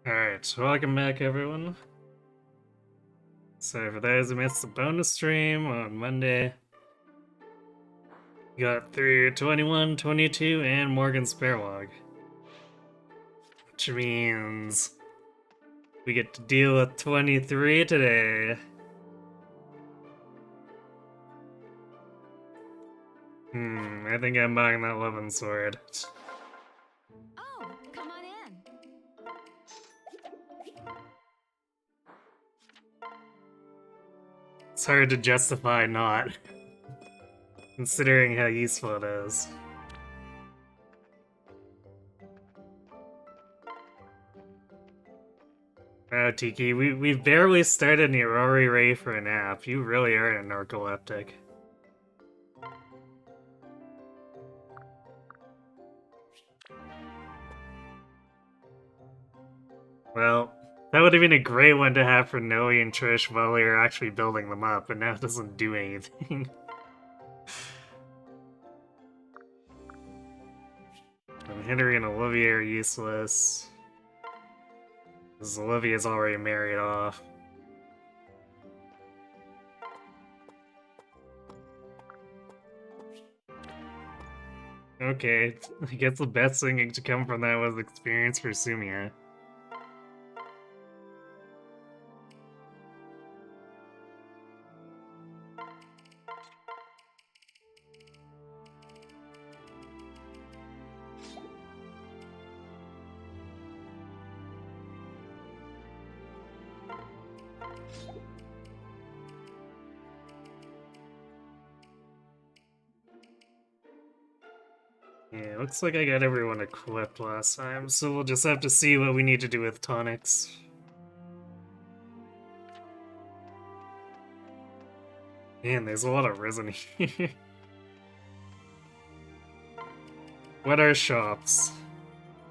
Alright, welcome back everyone. So for those who missed the bonus stream on Monday, we got through 21, 22, and Morgan's Sparewalk. Which means we get to deal with 23 today. I think I'm buying that Lovin' Sword. Oh, come on in. It's hard to justify not, considering how useful it is. Oh, Tiki, we've barely started and you're already ready for a nap. You really are a narcoleptic. Well, that would have been a great one to have for Noe and Trish while we were actually building them up, but now it doesn't do anything. And Henry and Olivia are useless. Because Olivia's already married off. Okay, I guess the best thing to come from that was experience for Sumia. Yeah, looks like I got everyone equipped last time, so we'll just have to see what we need to do with tonics. Man, there's a lot of Risen here. What are shops?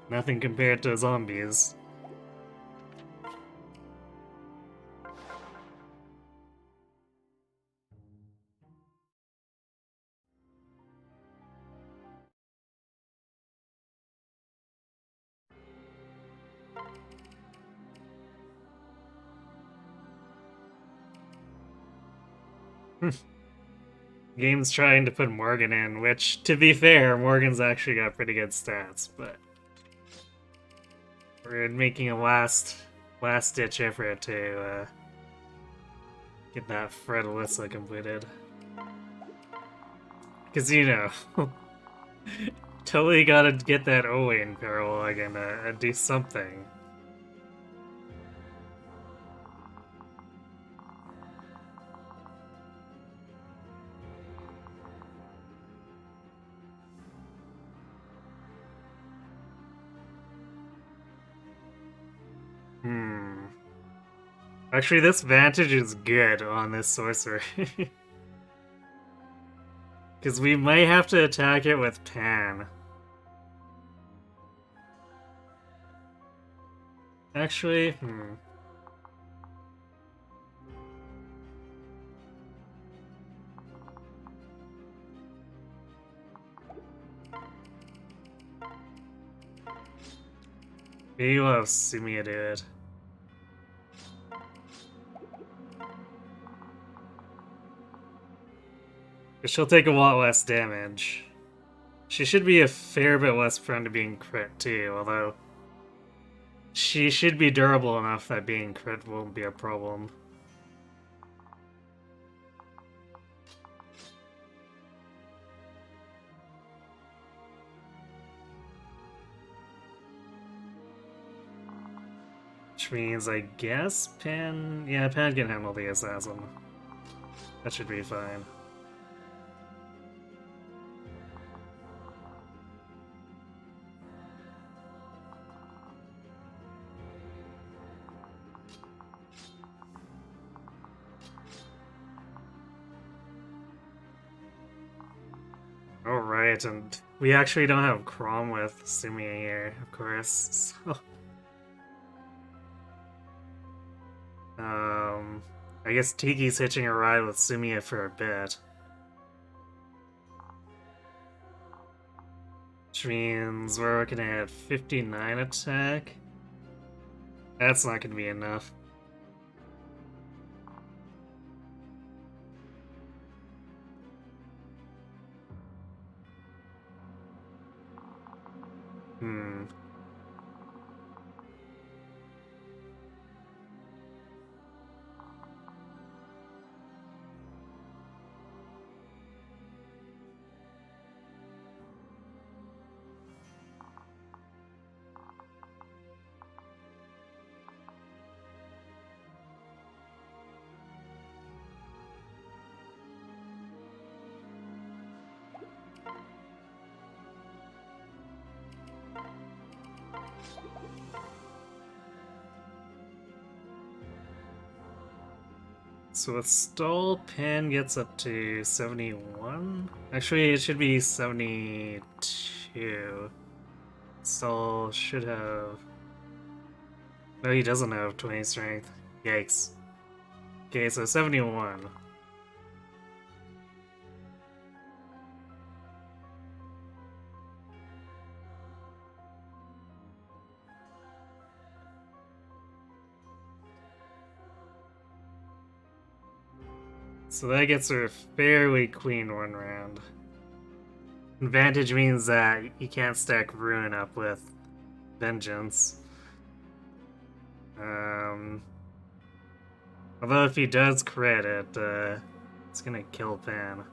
Nothing compared to zombies. Game's trying to put Morgan in, which, to be fair, Morgan's actually got pretty good stats, but we're making a last-ditch effort to get that Fred Alyssa completed. Because, you know, totally gotta get that Owen parallel and do something. Actually, this Vantage is good on this Sorcerer. Because we might have to attack it with Pan. Actually, maybe we'll have Sumia do it. Because she'll take a lot less damage. She should be a fair bit less prone to being crit too, although she should be durable enough that being crit won't be a problem. Which means, I guess, Pan... Yeah, Pan can handle the assassin. That should be fine. Alright, and we actually don't have Crom with Sumia here, of course, so... I guess Tiki's hitching a ride with Sumia for a bit. Which means we're looking at 59 attack. That's not gonna be enough. Hmm. So with stall, Pan gets up to 71? Actually, it should be 72. Stall should have... No, he doesn't have 20 strength. Yikes. Okay, so 71. So that gets her fairly clean one round. Advantage means that you can't stack Ruin up with Vengeance. Although if he does crit it, it's gonna kill Pan.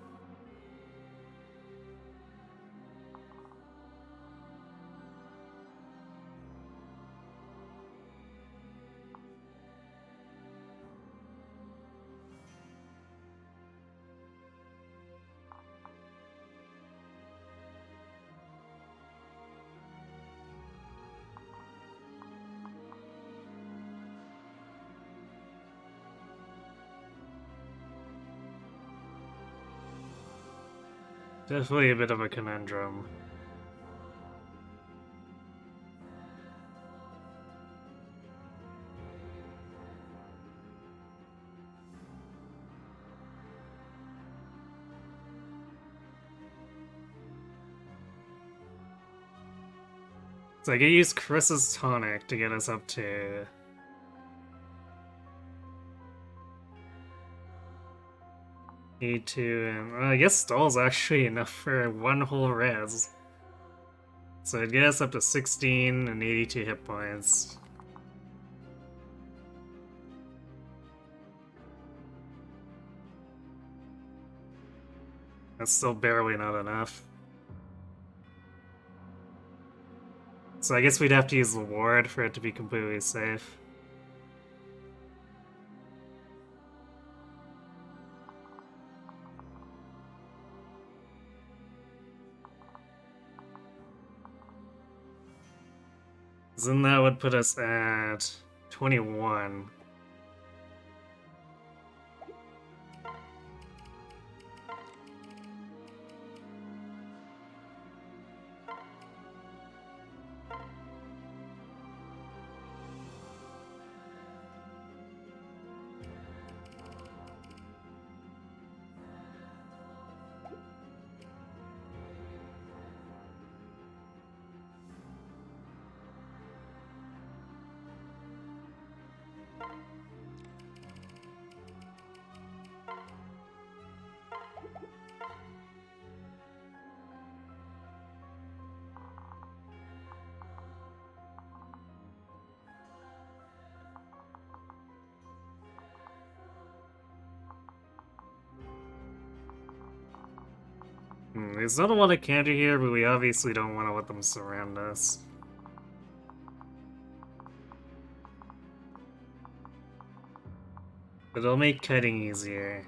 Definitely a bit of a conundrum. So I could use Chris's tonic to get us up to 82, and well, I guess Stall's actually enough for one whole res. So it'd get us up to 16 and 82 hit points. That's still barely not enough. So I guess we'd have to use the ward for it to be completely safe. Then that would put us at 21. There's not a lot of counter here, but we obviously don't want to let them surround us. But it'll make cutting easier.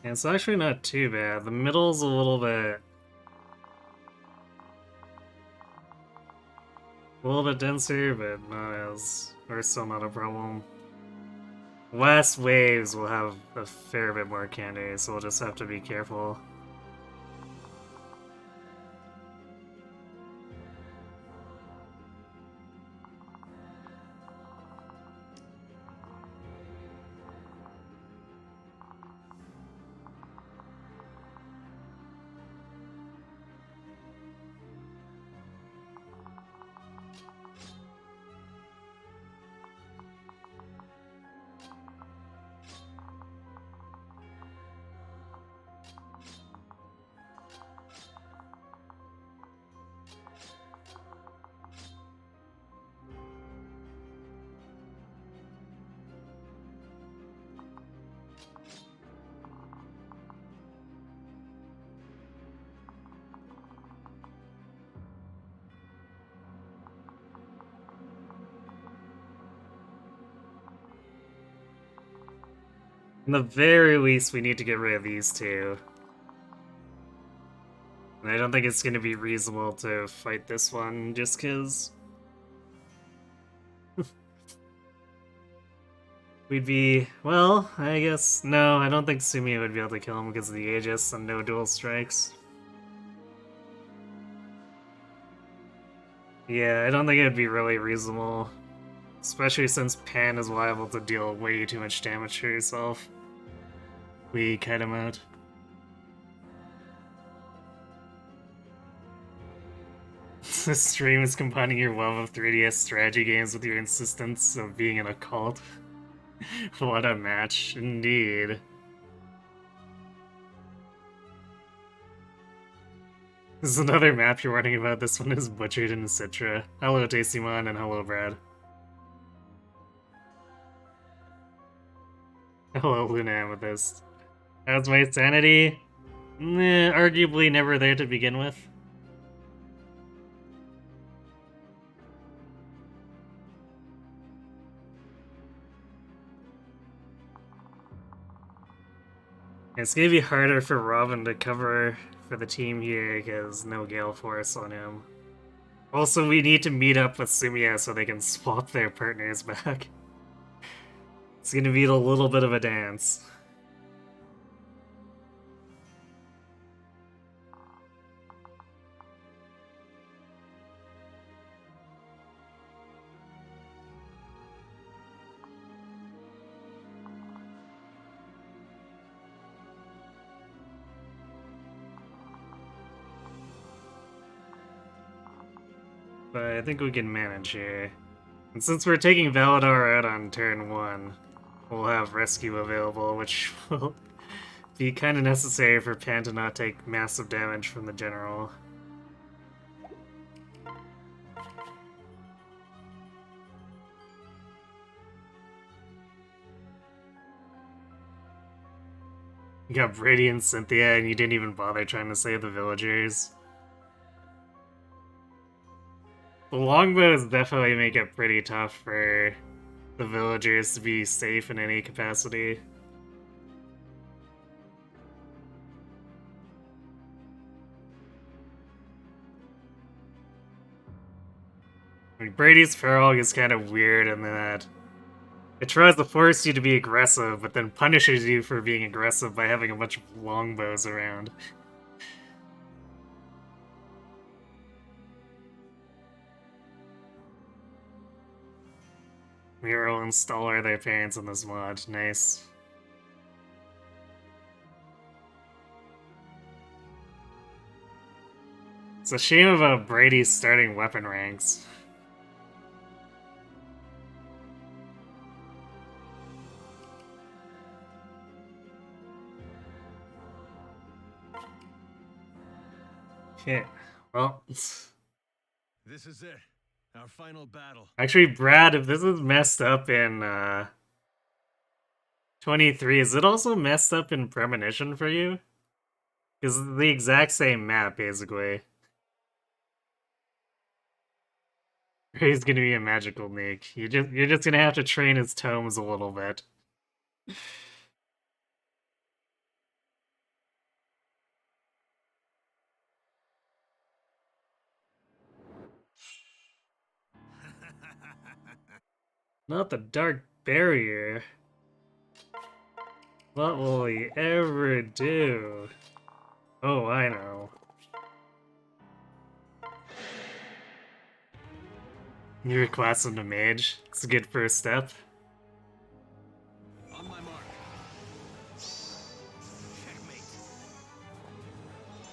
And it's actually not too bad. The middle's a little bit denser, but not as... or still not a problem. Last waves will have a fair bit more candy, so we'll just have to be careful. In the very least, we need to get rid of these two. And I don't think it's going to be reasonable to fight this one, just because we'd be... Well, I guess... No, I don't think Sumiya would be able to kill him because of the Aegis and no dual strikes. Yeah, I don't think it'd be really reasonable. Especially since Pan is liable to deal way too much damage to herself. We kite him out. This stream is combining your love of 3DS strategy games with your insistence of being in a cult. What a match, indeed. This is another map you're warning about. This one is Butchered in Citra. Hello, Tastemon, and hello, Brad. Hello, Luna Amethyst. How's my sanity? Arguably never there to begin with. It's gonna be harder for Robin to cover for the team here because no Gale Force on him. Also, we need to meet up with Sumiya so they can swap their partners back. It's gonna be a little bit of a dance. But I think we can manage here. And since we're taking Valadar out on turn 1, we'll have Rescue available, which will be kind of necessary for Pan to not take massive damage from the General. You got Brady and Cynthia, and you didn't even bother trying to save the villagers. The longbows definitely make it pretty tough for the villagers to be safe in any capacity. I mean, Brady's Feralg is kind of weird in that it tries to force you to be aggressive, but then punishes you for being aggressive by having a bunch of longbows around. Mural installer their parents in this mod. Nice. It's a shame about Brady's starting weapon ranks. Okay, well... This is it. Our final battle. Actually, Brad, if this is messed up in 23, is it also messed up in Premonition for you? Because it's the exact same map, basically. He's gonna be a magical Nick. You're just gonna have to train his tomes a little bit. Not the Dark Barrier. What will he ever do? Oh, I know. You request him to mage. It's a good first step. On my mark. Checkmate.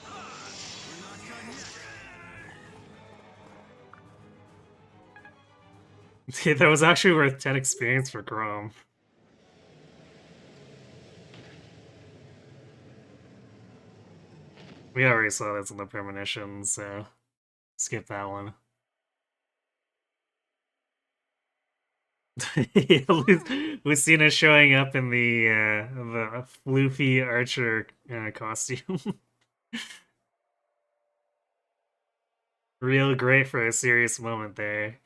We're not done yet. That was actually worth 10 experience for Chrome. We already saw this in the premonition, so skip that one. Lucina showing up in the floofy archer costume. Real great for a serious moment there.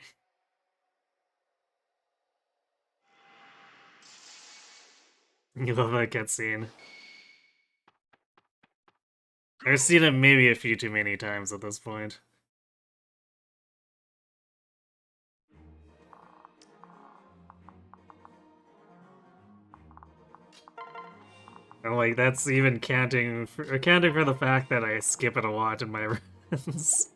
You love that cutscene. I've seen it maybe a few too many times at this point. And like that's even accounting for the fact that I skip it a lot in my runs.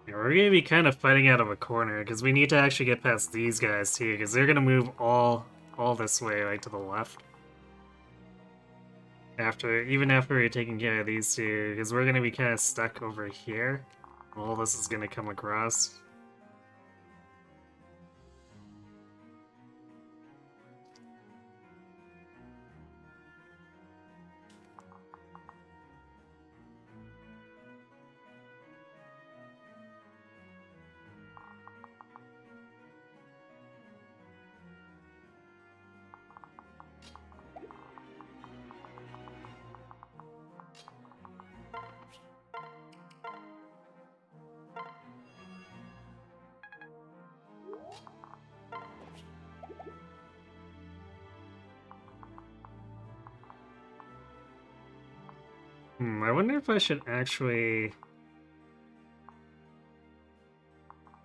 Yeah, we're gonna be kind of fighting out of a corner because we need to actually get past these guys too, because they're gonna move all this way, like to the left. Even after we're taking care of these two, because we're gonna be kind of stuck over here. All this is gonna come across. I wonder if I should actually...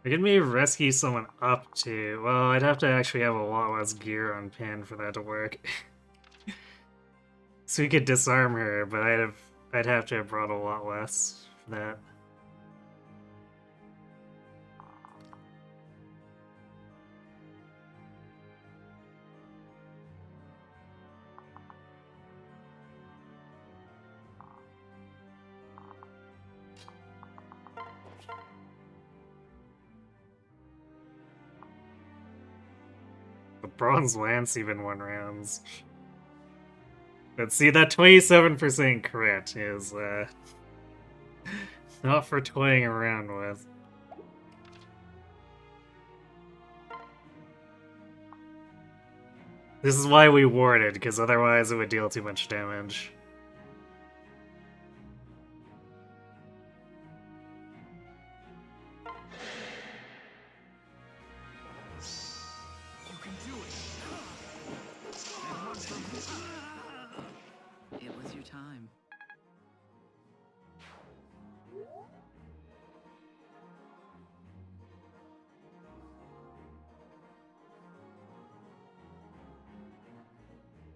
I could maybe rescue someone up to... Well, I'd have to actually have a lot less gear on Pan for that to work. So we could disarm her, but I'd have to have brought a lot less for that. The Bronze Lance even won rounds. But see, that 27% crit is, not for toying around with. This is why we warded, because otherwise it would deal too much damage. You can do it. It was your time.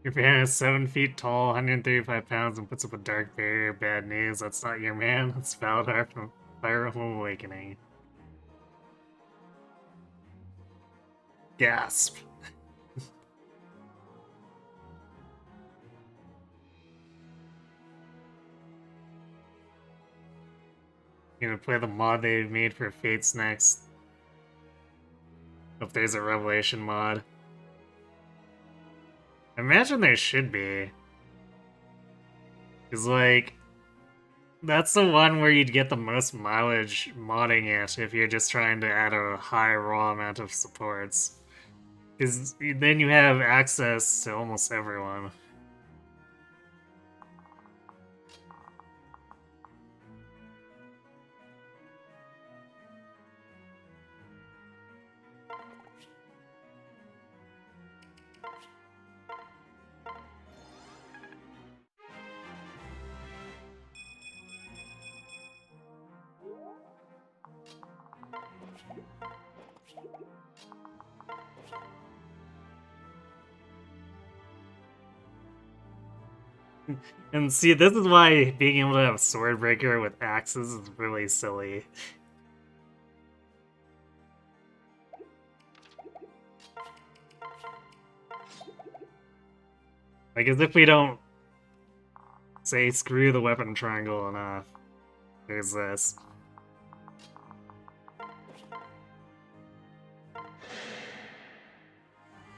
Your man is 7 feet tall, 135 pounds, and puts up a dark barrier. Bad news. That's not your man. That's Valdar from Fire Emblem Awakening. Gasp. You gonna play the mod they made for Fates next? If there's a Revelation mod. I imagine there should be. Cause like, that's the one where you'd get the most mileage modding it if you're just trying to add a high raw amount of supports. Because then you have access to almost everyone. And see, this is why being able to have Swordbreaker with axes is really silly. Like, as if we don't say screw the weapon triangle enough. There's this.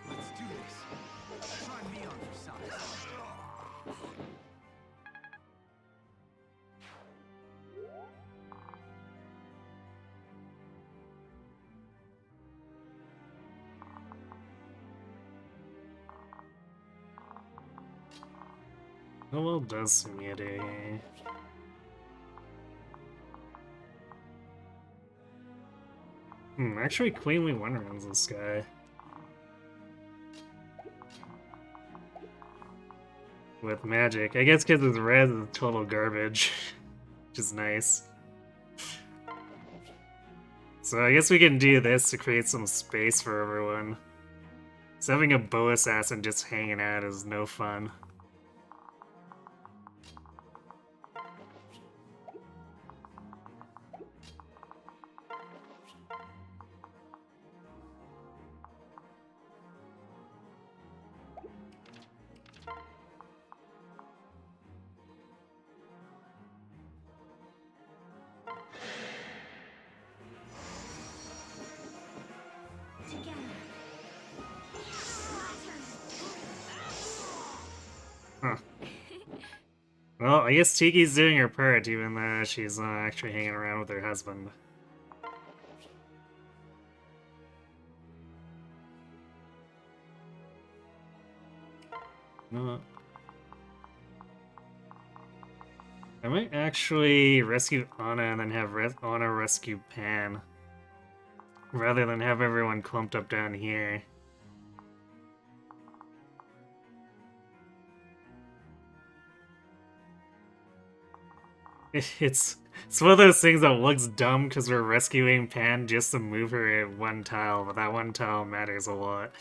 Let's do this. Try me on for size. How well does Sumire? Actually, Queenly Wonderland's this guy. With magic. I guess because his res is total garbage. Which is nice. So I guess we can do this to create some space for everyone. So having a bow assassin just hanging out is no fun. Huh. Well, I guess Tiki's doing her part, even though she's not actually hanging around with her husband. No. I might actually rescue Anna and then have Anna rescue Pan. Rather than have everyone clumped up down here. It's one of those things that looks dumb because we're rescuing Pan just to move her at one tile, but that one tile matters a lot.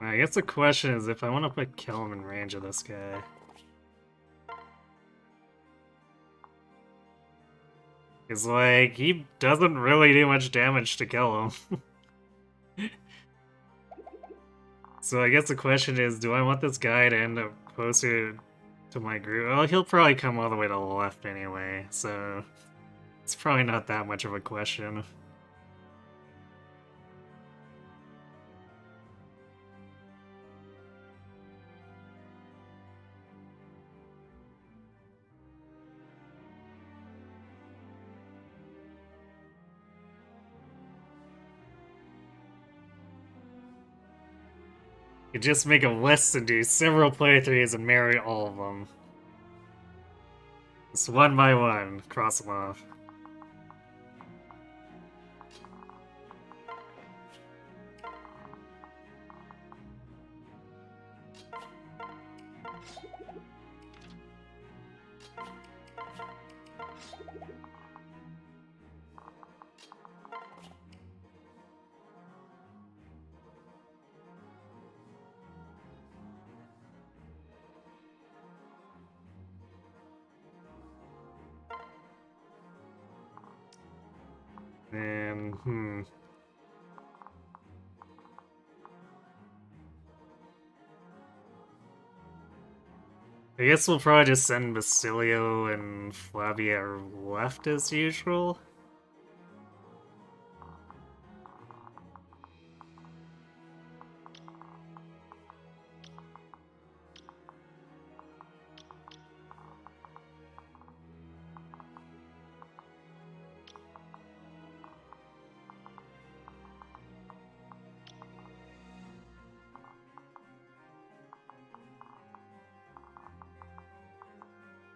I guess the question is if I want to put Kelm in range of this guy. It's like, he doesn't really do much damage to kill him. So I guess the question is, do I want this guy to end up closer to my group? Well, he'll probably come all the way to the left anyway, so it's probably not that much of a question. You just make a list and do several playthroughs and marry all of them. Just one by one, cross them off. And, I guess we'll probably just send Basilio and Flavia left as usual.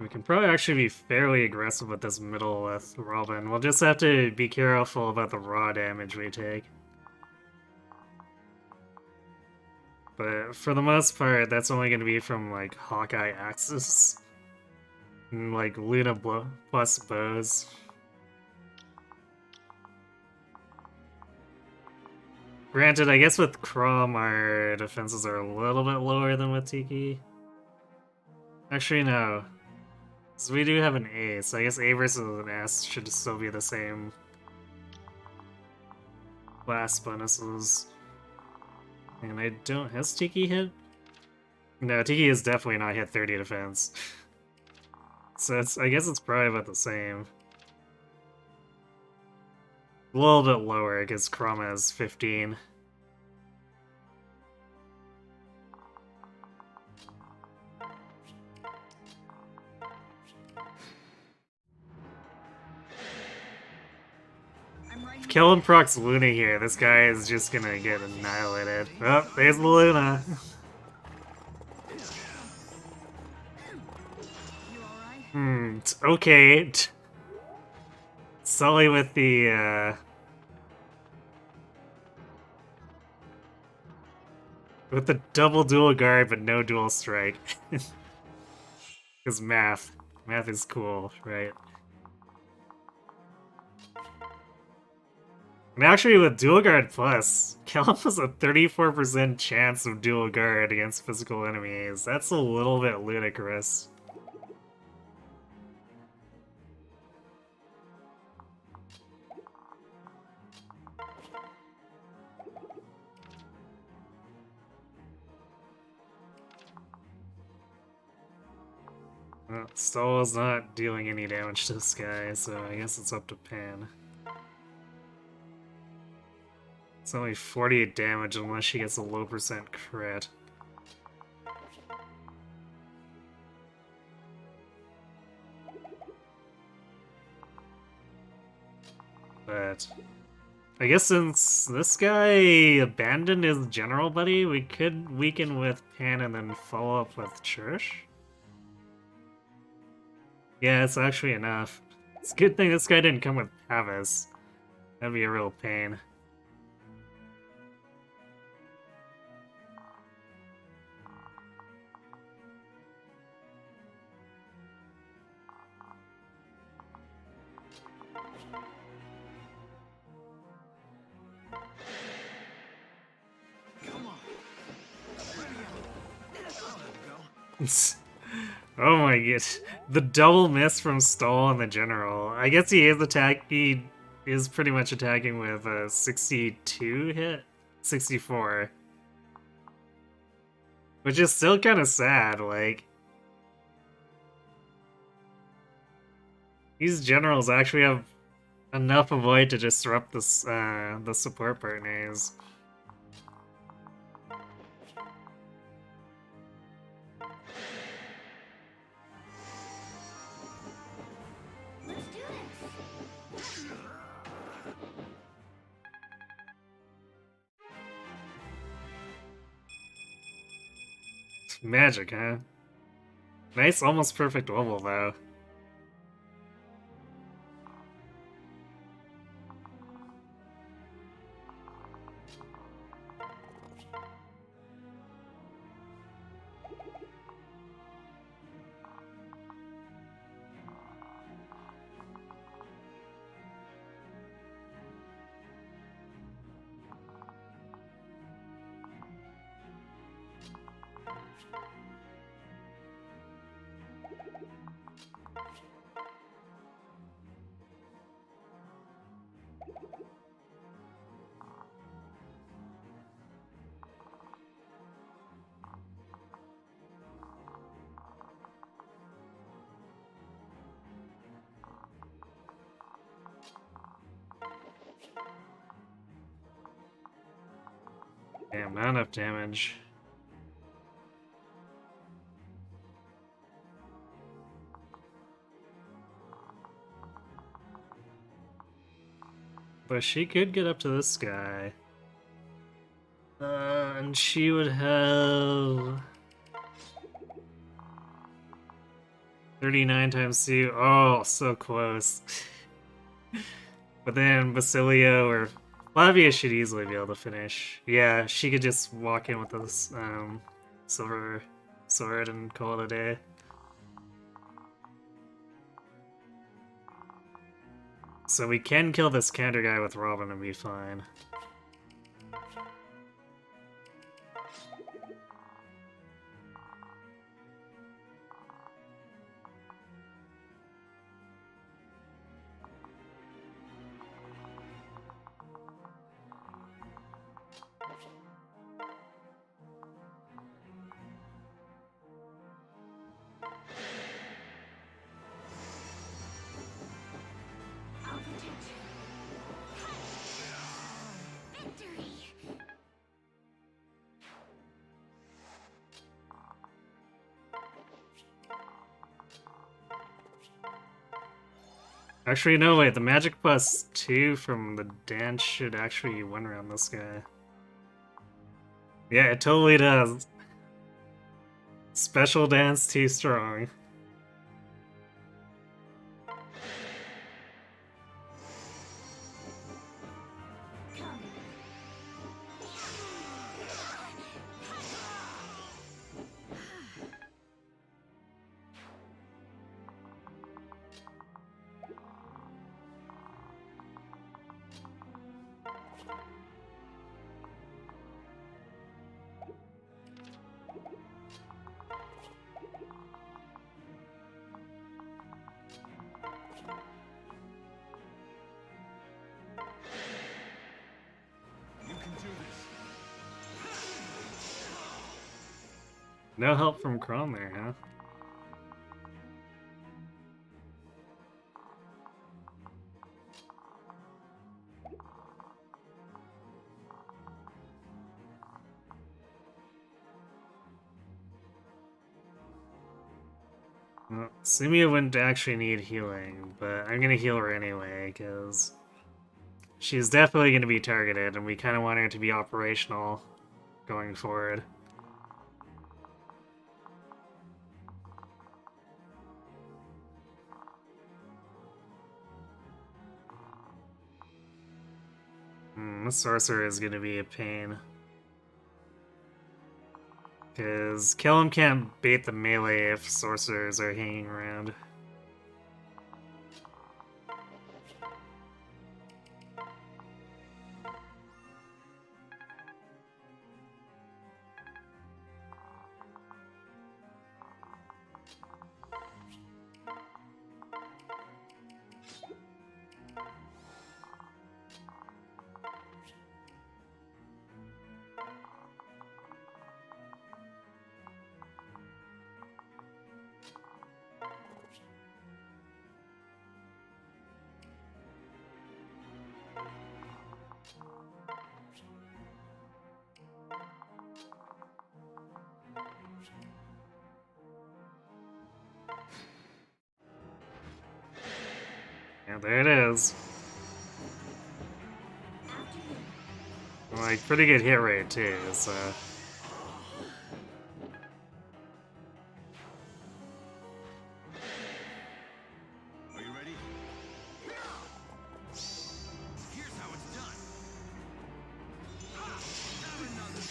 We can probably actually be fairly aggressive with this middle with Robin. We'll just have to be careful about the raw damage we take. But for the most part, that's only going to be from, like, Hawkeye axes. And, like, Luna plus bows. Granted, I guess with Crom, our defenses are a little bit lower than with Tiki. Actually, no. So we do have an A, so I guess A versus an S should still be the same class bonuses. And I don't... Has Tiki hit? No, Tiki has definitely not hit 30 defense. So I guess it's probably about the same. A little bit lower because Chroma is 15. I'm right here. Kill him procs Luna here. This guy is just gonna get annihilated. Oh, there's the Luna. You alright? Okay. Sully with the double dual guard but no dual strike. Because math. Math is cool, right? And actually with dual guard plus, Callum has a 34% chance of dual guard against physical enemies. That's a little bit ludicrous. Stall's not dealing any damage to this guy, so I guess it's up to Pan. It's only 48 damage unless she gets a low percent crit. But I guess since this guy abandoned his general buddy, we could weaken with Pan and then follow up with Church. Yeah, it's actually enough. It's a good thing this guy didn't come with Pavis. That'd be a real pain. Come on. Oh my god. The double miss from Stall and the General. I guess he is pretty much attacking with a 62 hit? 64. Which is still kind of sad, like... These generals actually have enough avoid to disrupt this, the support partners. Let's do this. Magic, huh? Nice, almost perfect level, though. Damn, not enough damage. But she could get up to this guy. And she would have... 39 times 2. Oh, so close. But then Basilio or Flavia should easily be able to finish. Yeah, she could just walk in with this silver sword and call it a day. So we can kill this counter guy with Robin and be fine. I'll protect you. Actually, no, wait, the magic plus 2 from the dance should actually win around this guy. Yeah, it totally does. Special dance too strong. You can do this. No help from Chrome there, huh? Well, Sumia wouldn't actually need healing, but I'm gonna heal her anyway, because she's definitely gonna be targeted, and we kind of want her to be operational going forward. The sorcerer is gonna be a pain. Because Kellum can't bait the melee if sorcerers are hanging around. Yeah, there it is. Like, pretty good hit rate too, so... Are you ready? Here's how it's done. Not another.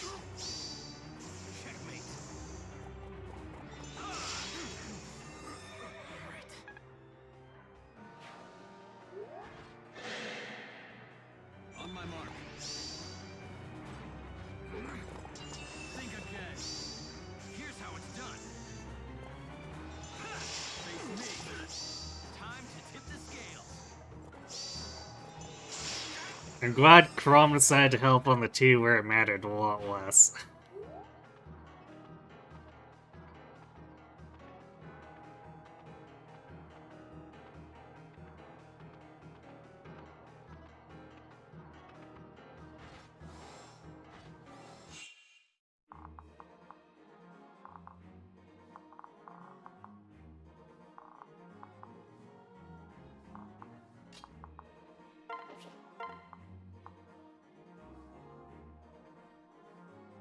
Checkmate. On my mark. Think again. Here's how it's done. Face me. Time to tip the scales. I'm glad Crom decided to help on the 2 where it mattered a lot less.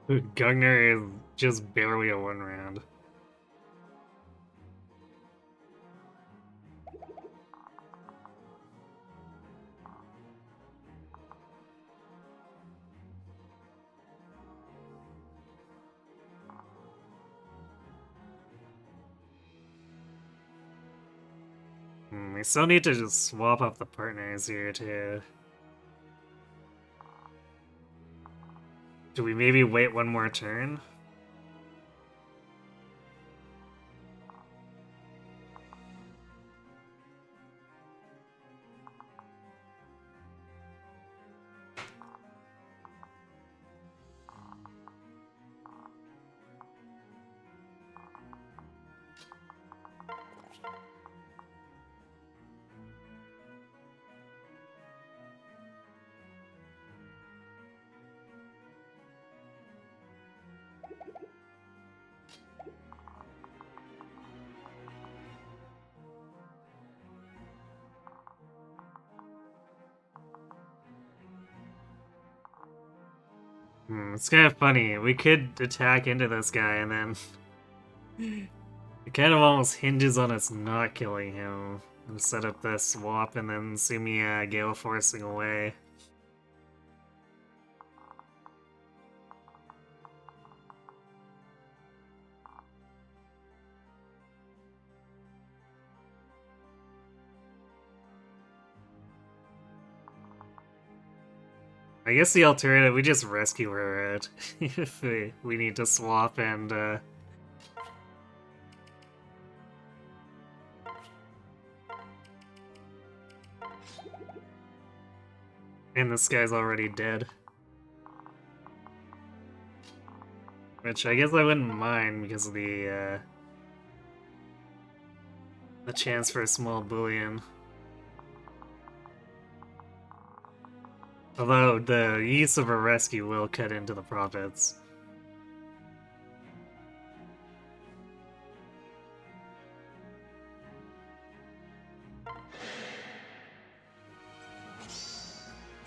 Gugner is just barely a 1 round. We still need to just swap up the partners here too. Do we maybe wait one more turn? It's kind of funny. We could attack into this guy and then it kind of almost hinges on us not killing him. And set up the swap and then Sumiya Gale Forcing away. I guess the alternative, we just rescue her out if we need to swap and this guy's already dead. Which I guess I wouldn't mind because of the chance for a small bullion. Although the use of a rescue will cut into the profits.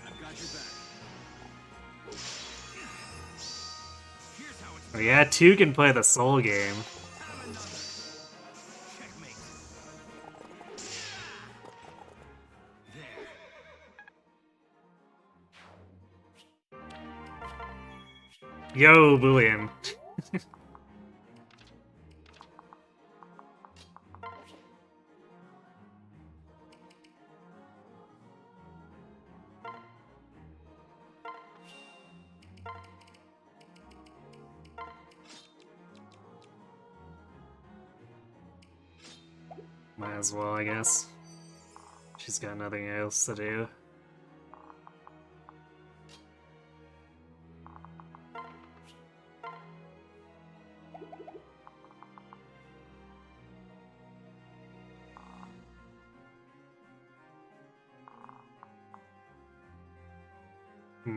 I've got your back. Here's how it's Oh yeah, 2 can play the soul game. have another. Checkmate. There. Yo, bullion. Might as well, I guess. She's got nothing else to do.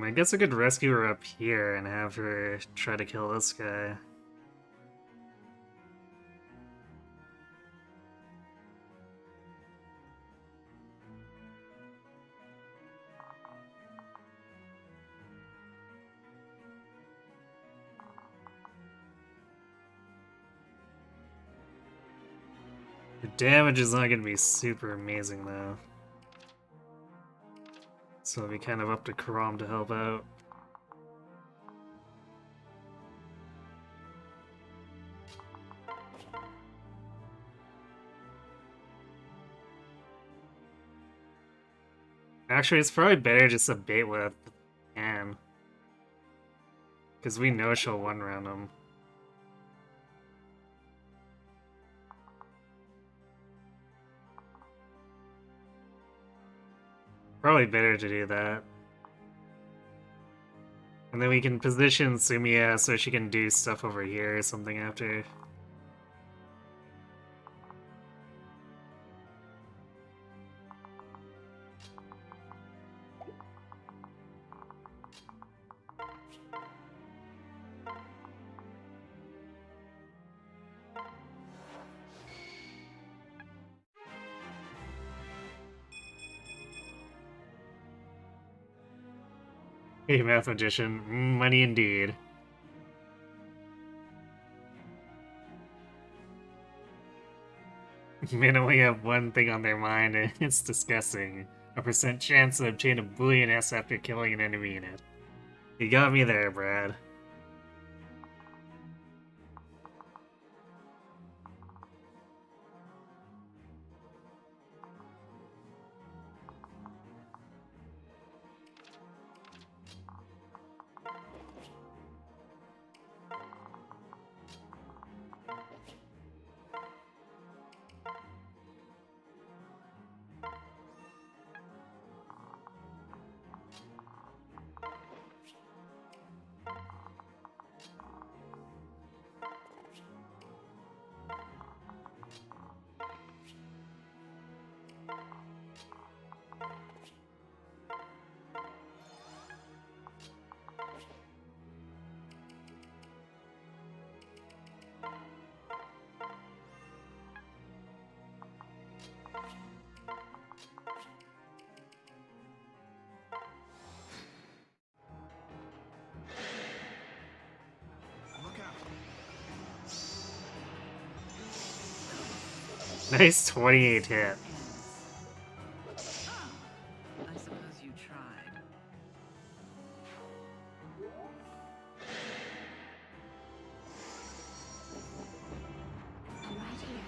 I guess I could rescue her up here and have her try to kill this guy. The damage is not going to be super amazing though. So it'll be kind of up to Karam to help out. Actually, it's probably better just to bait with Anne. Because we know she'll one-round him. Probably better to do that. And then we can position Sumiya so she can do stuff over here or something after. Hey, Math Magician. Money indeed. Men only have one thing on their mind, and it's disgusting. A % chance to obtain a Boolean S after killing an enemy unit. You got me there, Brad. Nice 28 hit. I suppose you tried. I'm right here.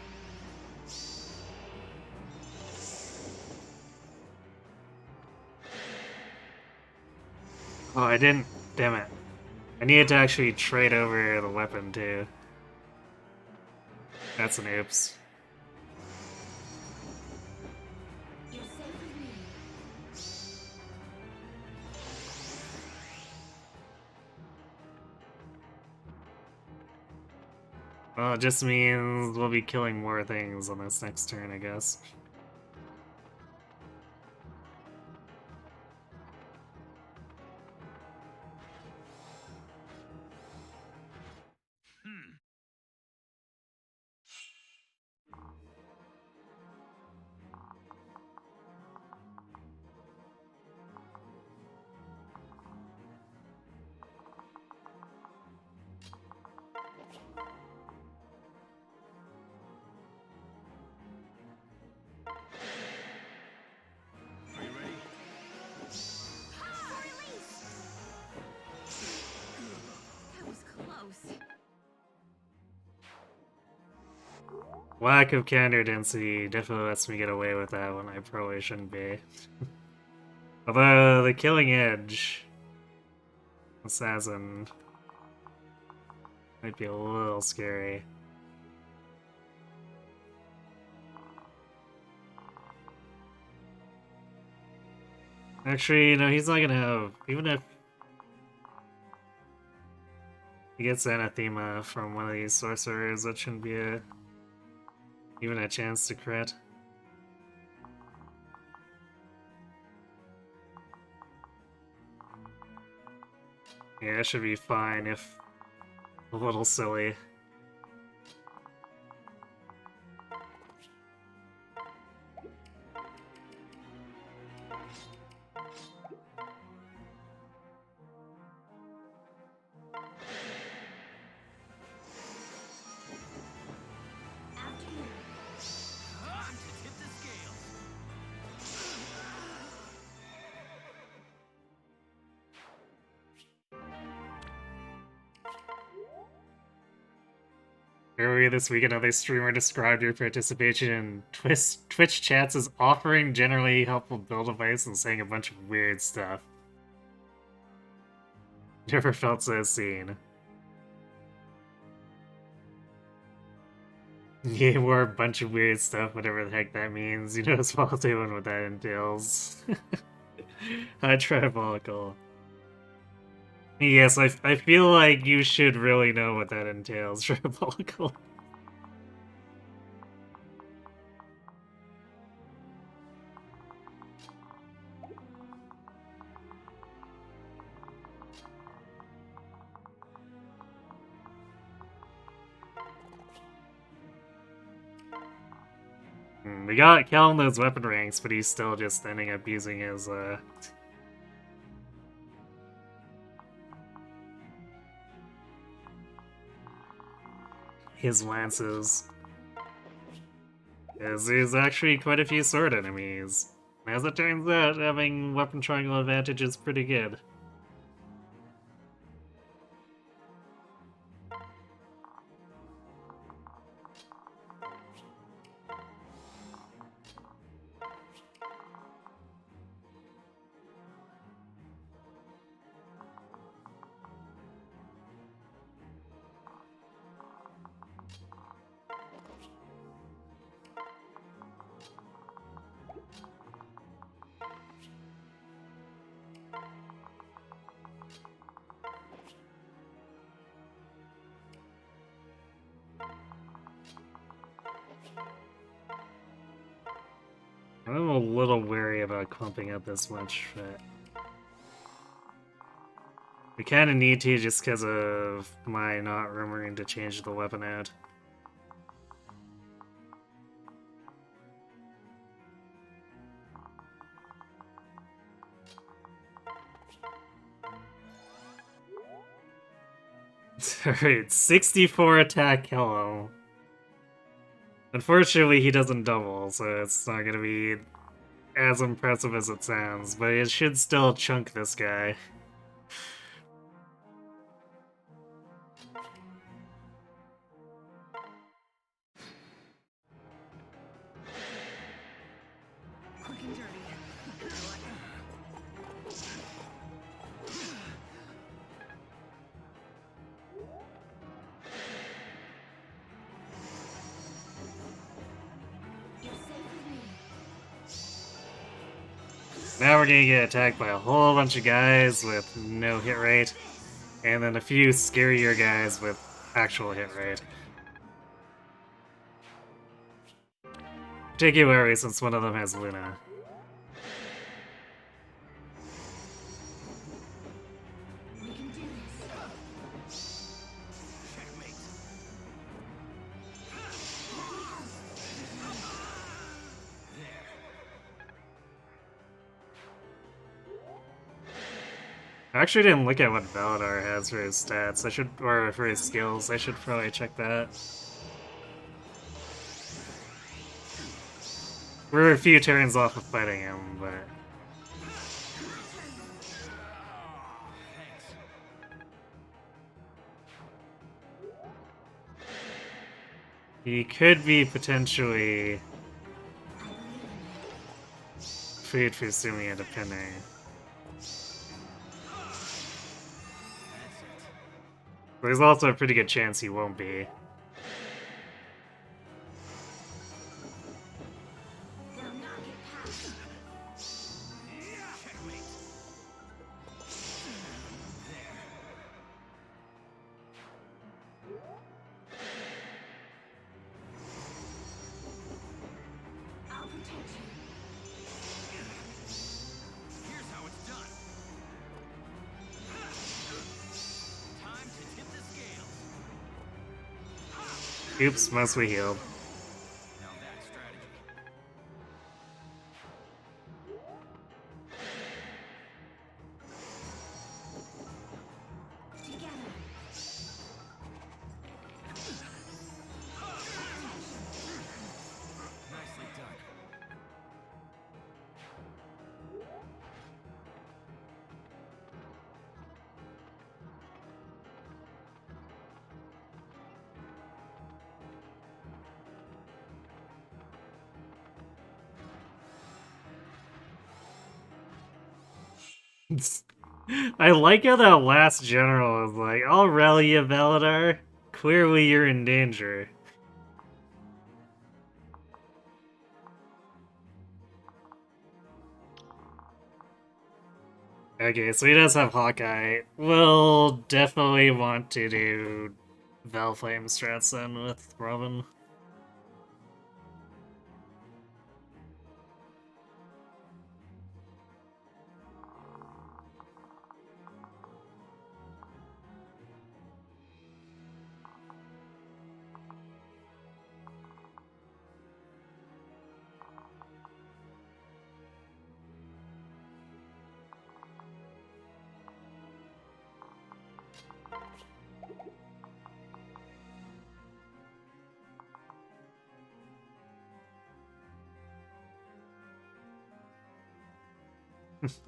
Oh, I didn't. Damn it. I needed to actually trade over the weapon too. That's an oops. You're safe with me. Well, it just means we'll be killing more things on this next turn, I guess. Hmm. Are you ready? For release. That was close. Lack of counter density definitely lets me get away with that when I probably shouldn't be. Although, the killing edge assassin might be a little scary. Actually, no, he's not gonna have. Even if he gets anathema from one of these sorcerers, that shouldn't be even a chance to crit. Yeah, it should be fine if a little silly. After you. Time to tip the scales. Earlier this week, another streamer described your participation in Twitch chats as offering generally helpful build advice and saying a bunch of weird stuff. Never felt so seen. Yeah, wore a bunch of weird stuff, whatever the heck that means. You know as well as anyone what that entails. Diabolical. Yes, I feel like you should really know what that entails, Diabolical. We got Cal in those weapon ranks, but he's still just ending up using his lances. Because there's actually quite a few sword enemies. As it turns out, having weapon triangle advantage is pretty good. I'm a little wary about clumping up this much, but we kind of need to just because of my not remembering to change the weapon out. Alright, 64 attack, hello. Unfortunately, he doesn't double, so it's not gonna be as impressive as it sounds, but it should still chunk this guy. Quick and dirty. I like it. You're safe with me. Now we're gonna get attacked by a whole bunch of guys with no hit rate, and then a few scarier guys with actual hit rate. Particularly since one of them has Luna. We can do this. Checkmate. I actually didn't look at what Valadar has for his stats. I should, or for his skills. I should probably check that. We're a few turns off of fighting him, but Thanks. he could be potentially food for Sumia, depending. That's it. There's also a pretty good chance he won't be. They'll not get past. Checkmate. I'll protect you. Here's how it's done. Time to tip the scales. Oops, mostly healed. Now that's strategy. Together. Nicely done. I like how that last general is like, I'll rally you, Valadar. Clearly you're in danger. Okay, so he does have Hawkeye. We'll definitely want to do Valflame strats then with Robin.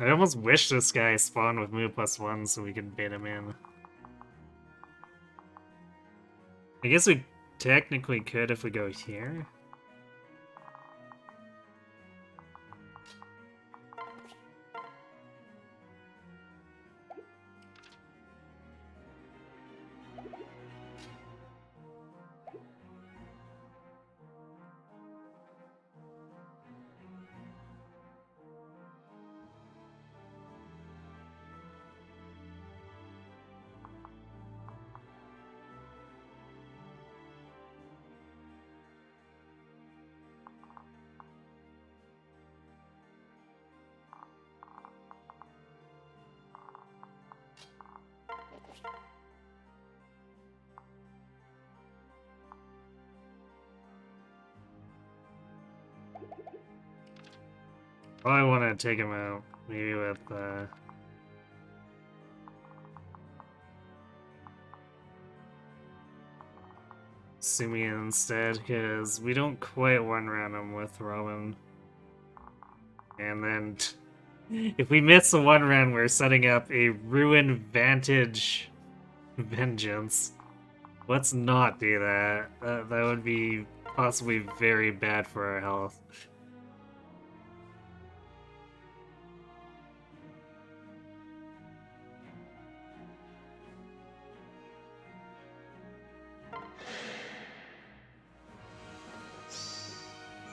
I almost wish this guy spawned with move +1 so we could bait him in. I guess we technically could if we go here. Oh, I want to take him out. Maybe with, Sumia instead, because we don't quite one-round him with Rowan. And then, if we miss a one-round, we're setting up a Ruin Vantage Vengeance. Let's not do that. That would be possibly very bad for our health.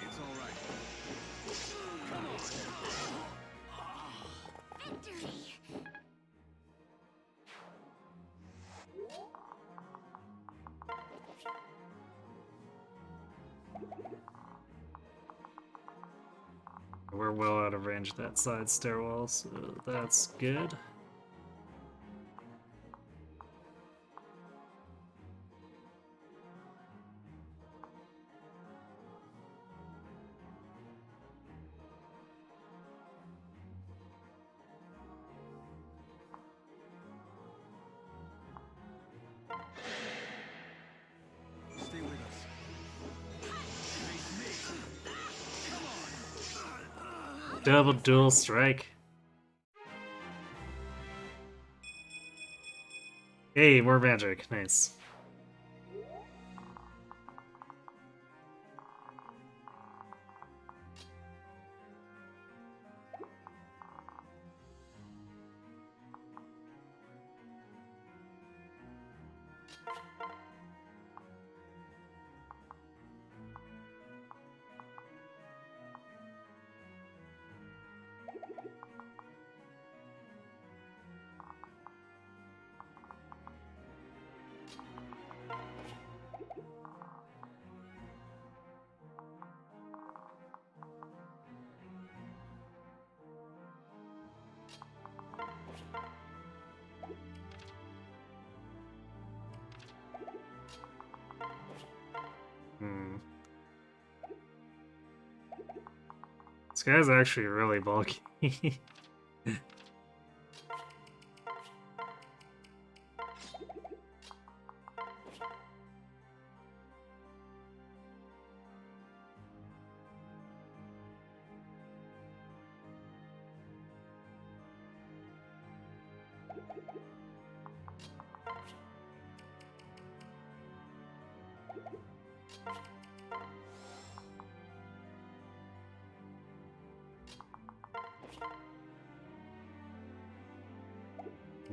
It's all right. Victory! We're well out of range of that side stairwell, so that's good. Stay with us. Face me. Double dual strike. Hey, more magic. Nice. This guy's actually really bulky.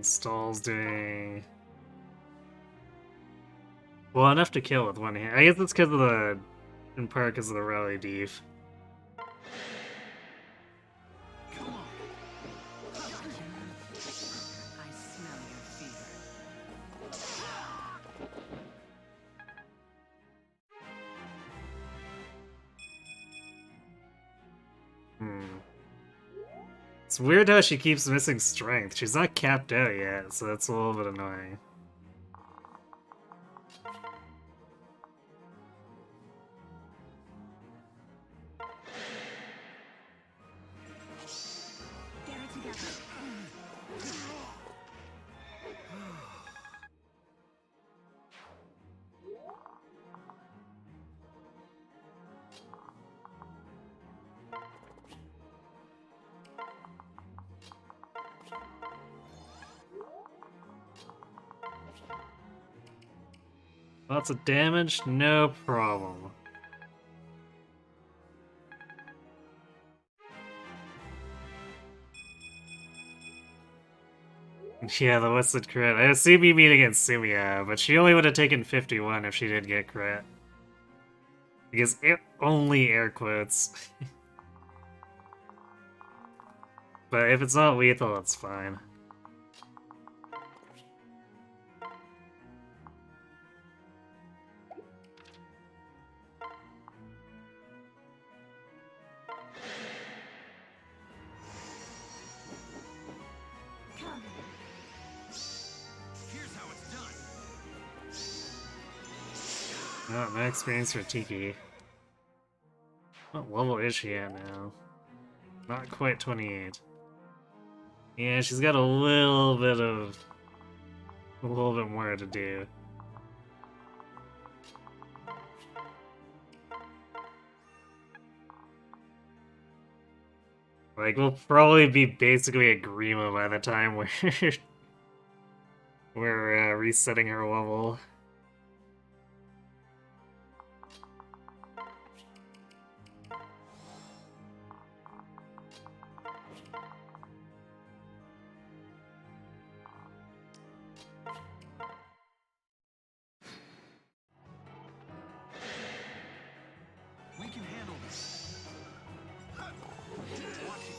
Stall's doing well enough to kill with one hand. I guess it's because of the, in part because of the rally deef. Come on. I smell your fear. It's weird how she keeps missing strength. She's not capped out yet, so that's a little bit annoying. Get it together. Lots of damage, no problem. Yeah, the listed crit. I assume you mean against Sumia, but she only would have taken 51 if she did get crit. Because only air quotes. But if it's not lethal, it's fine. Come. Here's how it's done. Oh, no experience for Tiki. What level is she at now? Not quite 28. Yeah, she's got a little bit more to do. Like, we'll probably be basically a Grima by the time we're resetting her level. We can handle this. Watch it.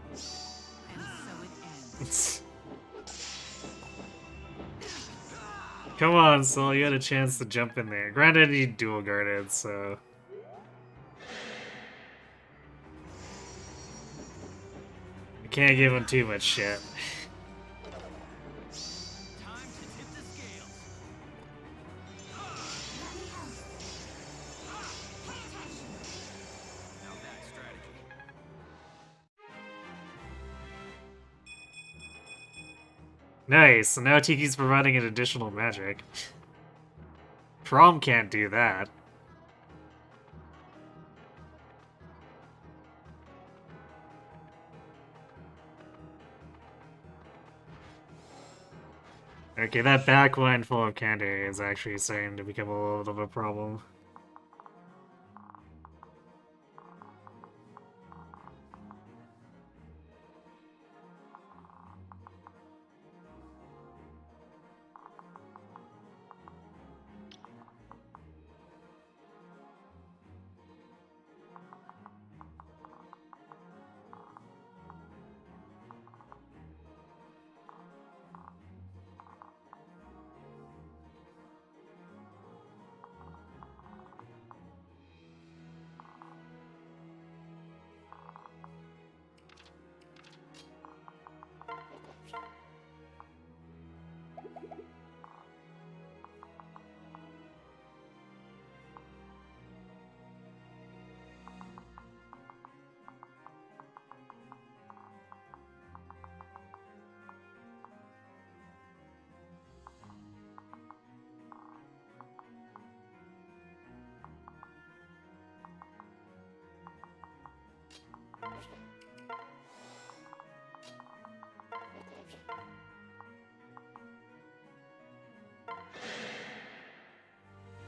And so it ends. Come on, Sol, you had a chance to jump in there. Granted, he dual guarded, so... I can't give him too much shit. Time to tip the scales. Let me help. Pay attention. Now that's strategy. Nice, so now Tiki's providing an additional magic. Prom can't do that. Okay, that backline full of candy is actually starting to become a little bit of a problem.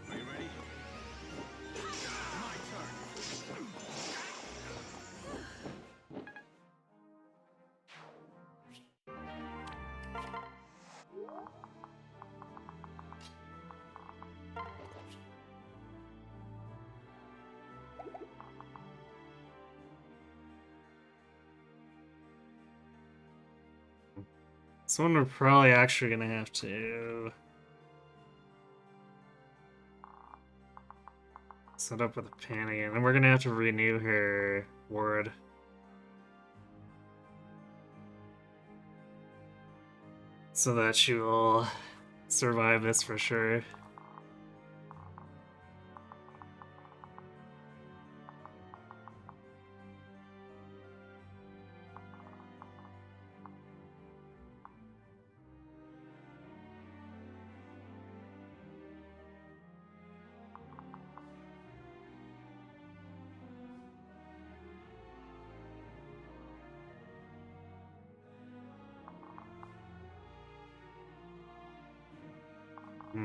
Are you ready? My turn. This one we're probably actually gonna have to set up with a pan again, and we're gonna have to renew her ward. So that she will survive this for sure.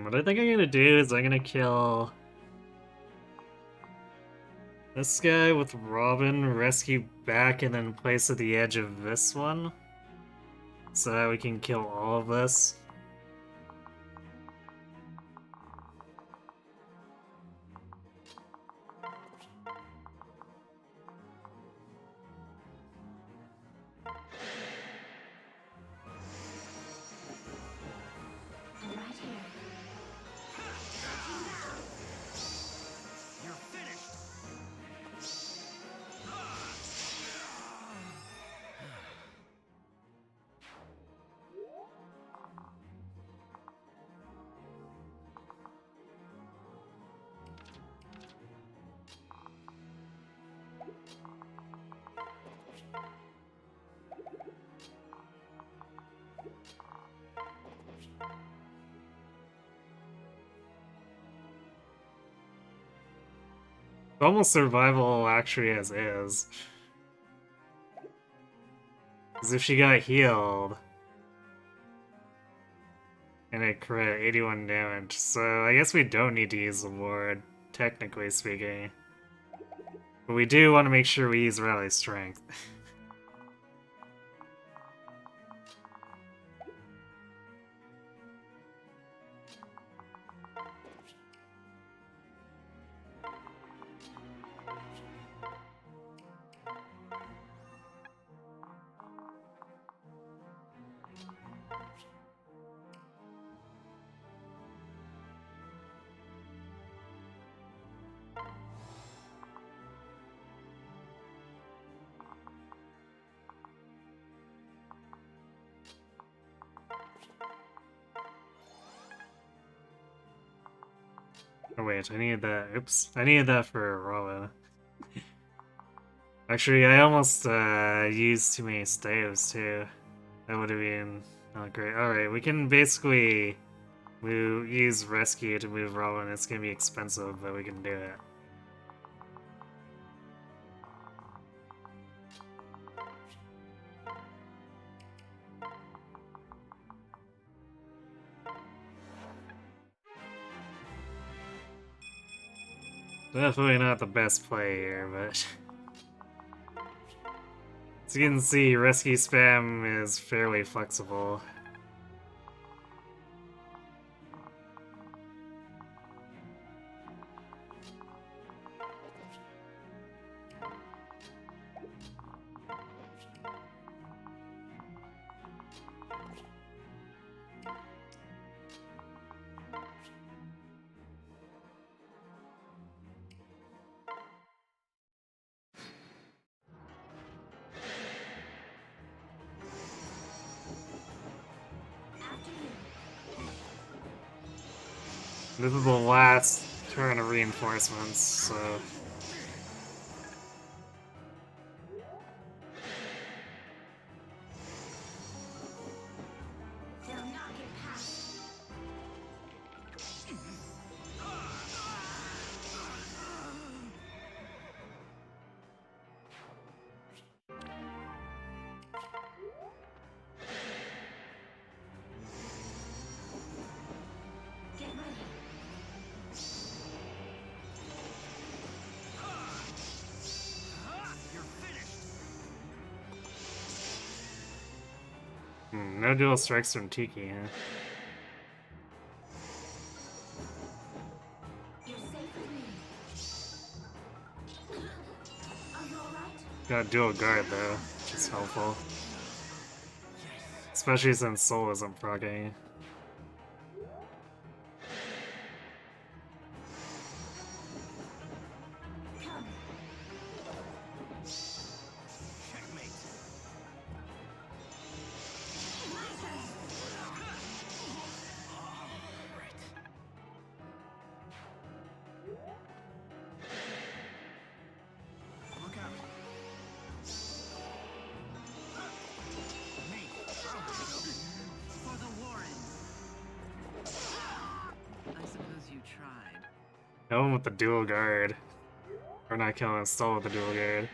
What I think I'm gonna do is I'm gonna kill this guy with Robin, rescue back, and then place at the edge of this one. So that we can kill all of this. I'm right here. You're finished. Almost survival actually as is. As if she got healed. And it crit 81 damage, so I guess we don't need to use the ward, technically speaking. But we do want to make sure we use Rally Strength. Oh wait, I needed that. Oops. I needed that for Rolla. Actually, I almost used too many staves too. That would have been not great. Alright, we can basically use Rescue to move Rolla. It's gonna be expensive, but we can do it. Definitely not the best play here, but... As you can see, rescue spam is fairly flexible. This is the last turn of reinforcements, so... They'll not get past. Get ready. You're finished. No dual strikes from Tiki, huh? You're safe with me. Are you alright? Got dual guard though, which is helpful. Especially since Soul isn't proccing. Come. Checkmate. My turn. Right. Look out. Me. For the Warren. I suppose you tried. Kill him with the dual guard. Or not kill him, Soul with the dual guard.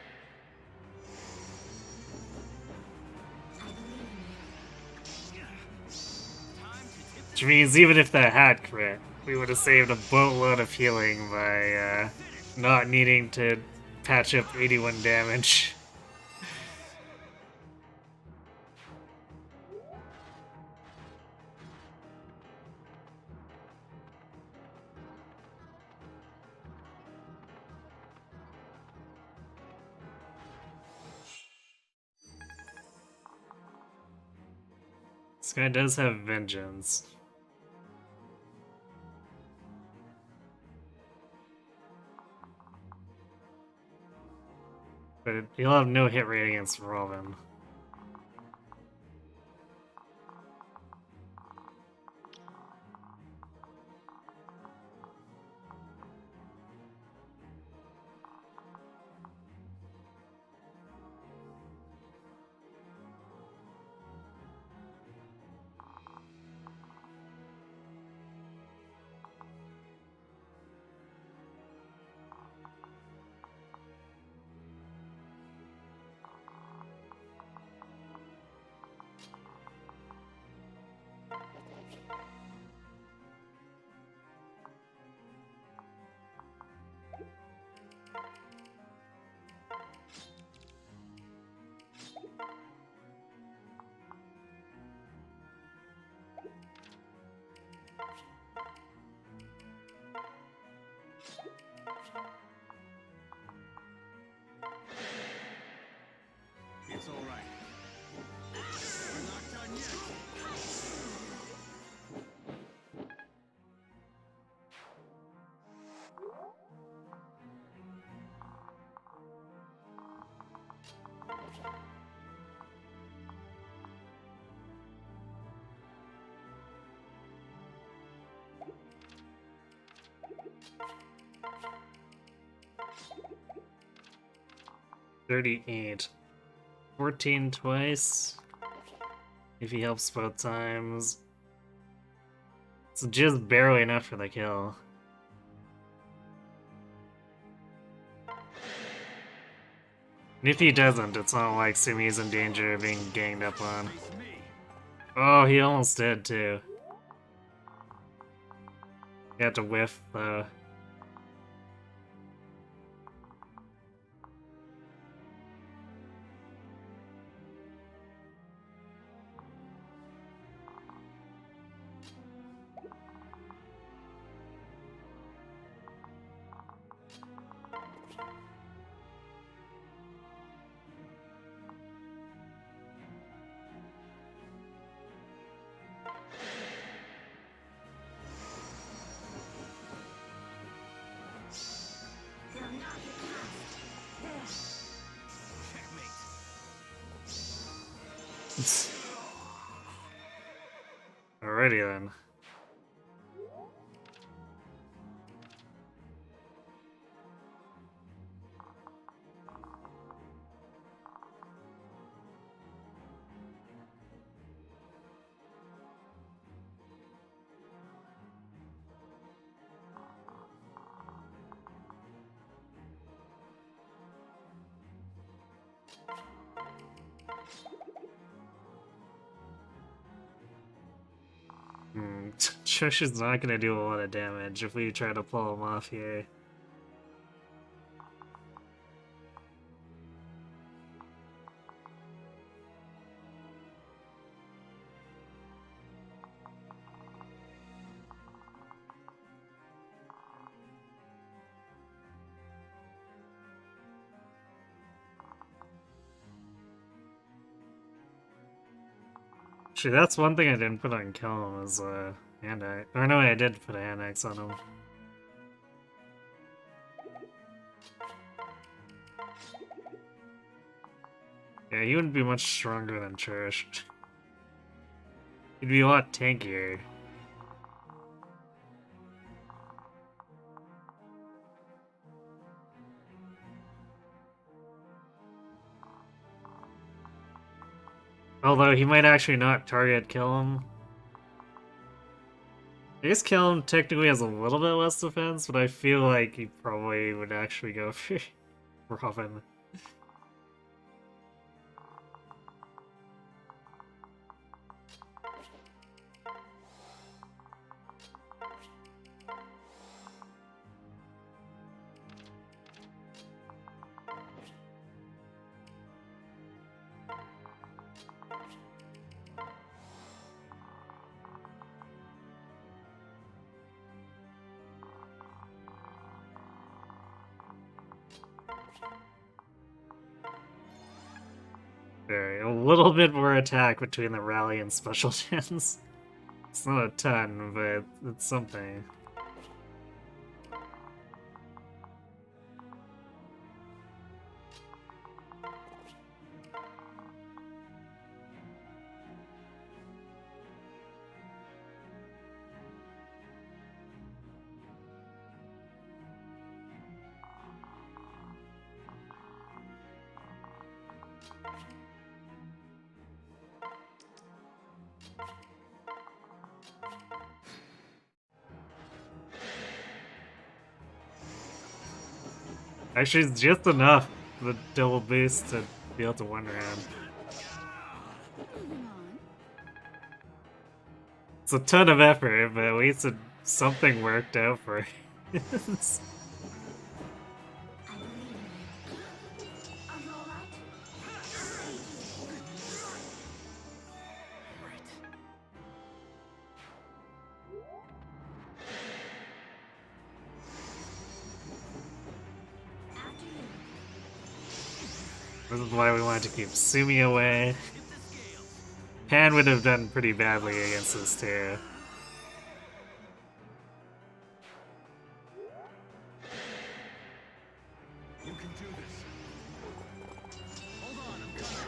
I believe in you. Time to tip Which means even if that had crit, we would have saved a boatload of healing by not needing to patch up 81 damage. This guy does have vengeance. But he'll have no hit rate against Robin. 38. 14 twice. If he helps both times. It's just barely enough for the kill. And if he doesn't, it's not like Sumi's in danger of being ganged up on. Face me. Oh, he almost did too. He had to whiff though. Checkmate. Alrighty then. Trish is not gonna do a lot of damage if we try to pull him off here. Actually, that's one thing I didn't put on kill him is hand axe. Or no, I did put a hand axe on him. Yeah, he wouldn't be much stronger than Trish. He'd be a lot tankier. Although he might actually not target kill him. I guess kill him technically has a little bit less defense, but I feel like he probably would actually go for Robin. Very, a little bit more attack between the rally and special chance. It's not a ton, but it's something. Actually, it's just enough the double boost to be able to one round. Moving on. It's a ton of effort, but at least something worked out for it. I believe in you. Are you alright? After you. This is why we wanted to keep Sumi away. Tip the scales. Pan would have done pretty badly against this too. You can do this. Hold on, I'm coming.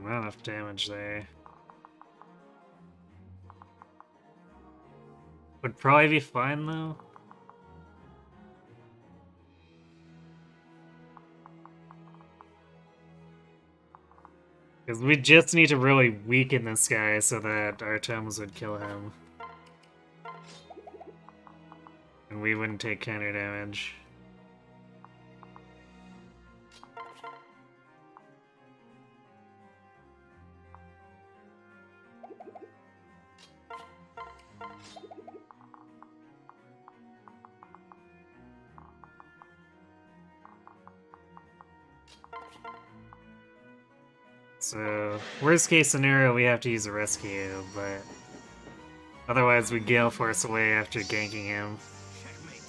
Not enough damage there. Would probably be fine though. Because we just need to really weaken this guy so that our totems would kill him. And we wouldn't take counter damage. So, worst case scenario, we have to use a rescue, but otherwise we Gale Force away after ganking him. Checkmate.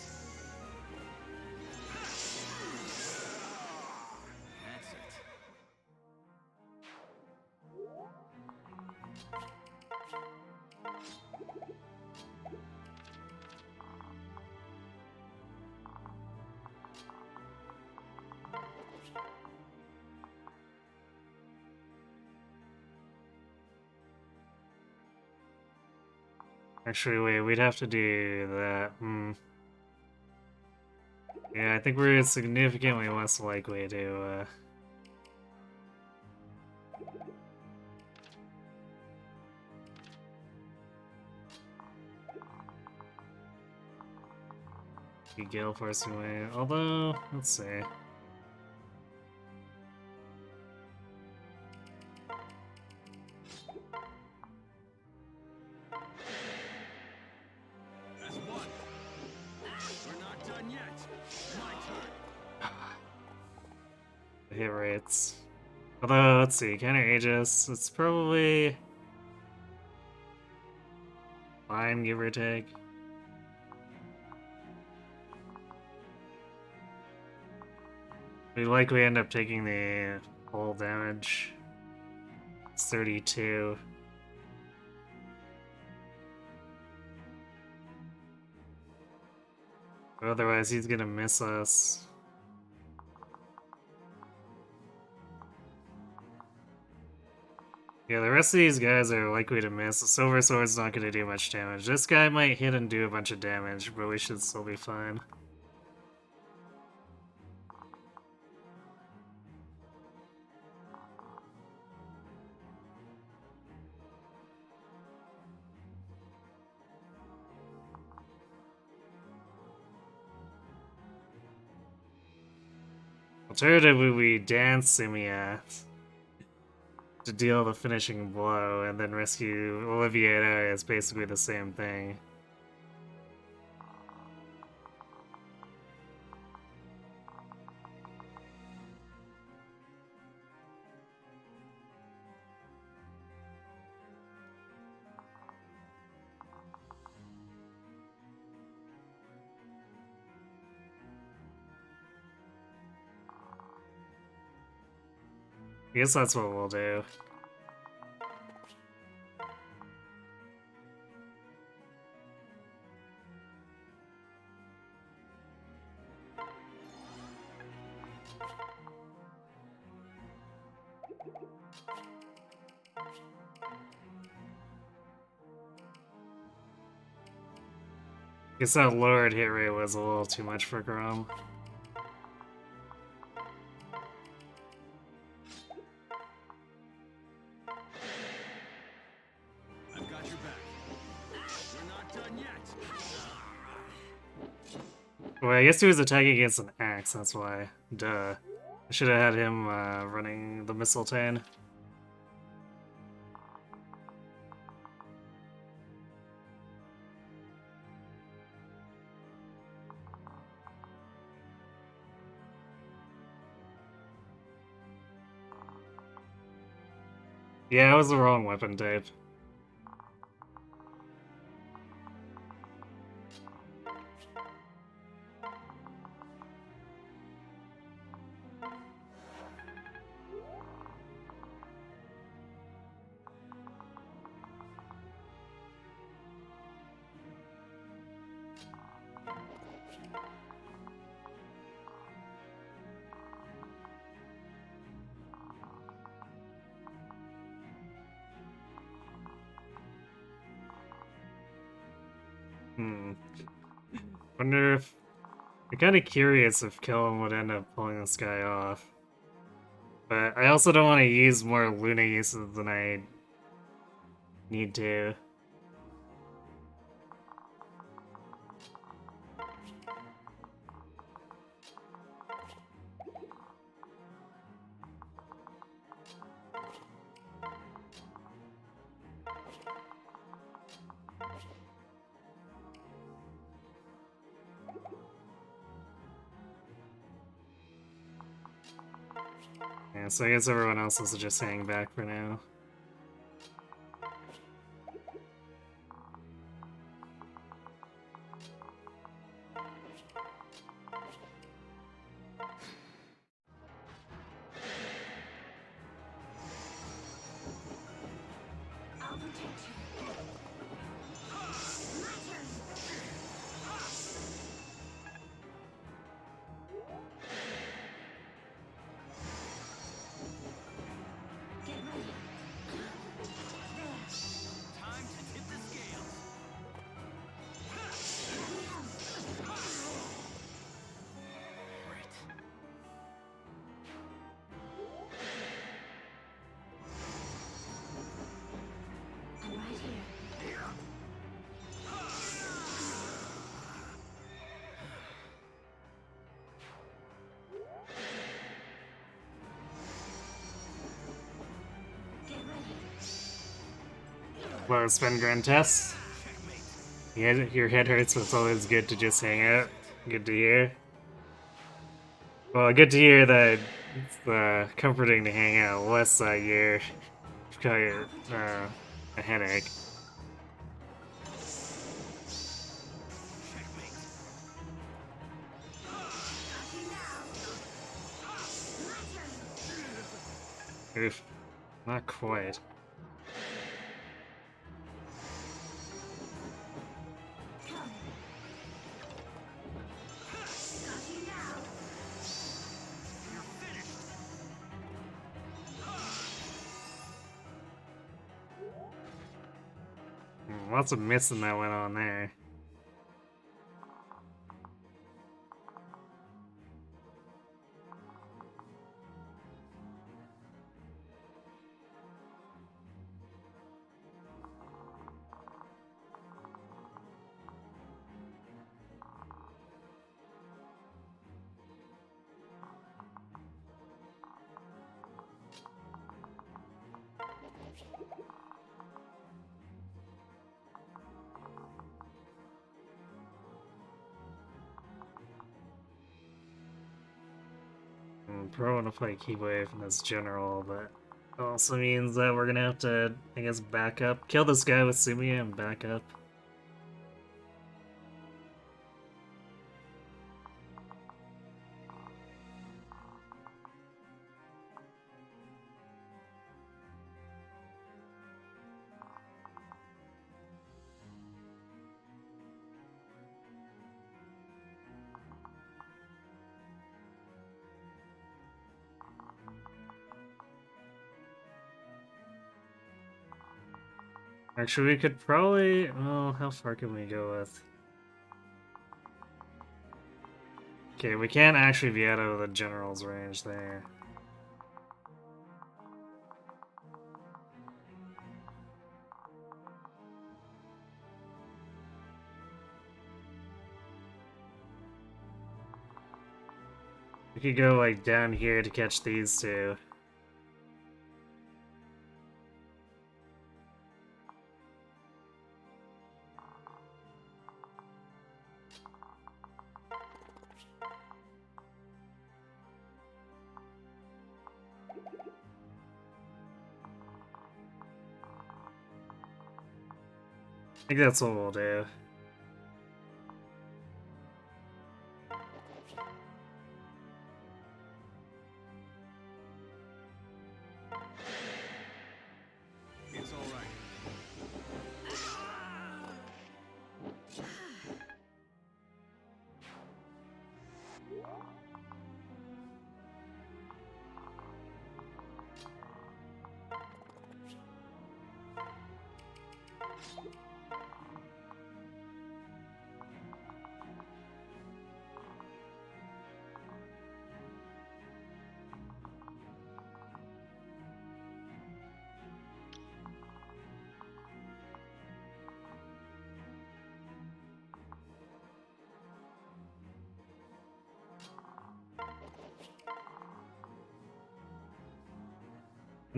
That's it. Actually, wait, we'd have to do that. Yeah, I think we're significantly less likely to, be Gale Force away. Although, let's see. That's one. We're not done yet. My turn. Hit rates. Although, let's see, counter Aegis, it's probably fine, give or take. We likely end up taking the full damage. It's 32. Otherwise, he's gonna miss us. Yeah, the rest of these guys are likely to miss. The Silver Sword's not gonna do much damage. This guy might hit and do a bunch of damage, but we should still be fine. Alternatively, we dance Simia to deal the finishing blow, and then rescue Oliviera is basically the same thing. I guess that's what we'll do. Guess that lowered hit rate was a little too much for Grom. I've got your back. We're not done yet. Well, I guess he was attacking against an axe, that's why. Duh. I should have had him running the Mistletoe. Yeah, it was the wrong weapon type. Hmm. Wonder if... I'm kind of curious if Kellen would end up pulling this guy off. But I also don't want to use more Luna uses than I need to. Yeah, so I guess everyone else is just hang back for now. I'll protect you. My turn. Get ready. There. Time to tip the scales. Right. I'm right here. Get ready. Well, it's been grand test. Your head hurts, but it's always good to just hang out. Good to hear. Well, good to hear that it's comforting to hang out, less you've got a headache. Got you now. My turn. Oof. Not quite. Come. Got you now. You're finished. Lots of missing that went on there. Probably want to play keep away from this general, but it also means that we're gonna have to, I guess, back up. Kill this guy with Sumiya and back up. Actually, we could probably... Well, how far can we go with? Okay, we can't actually be out of the general's range there. We could go, like, down here to catch these two. I think that's what we'll do. It's all right.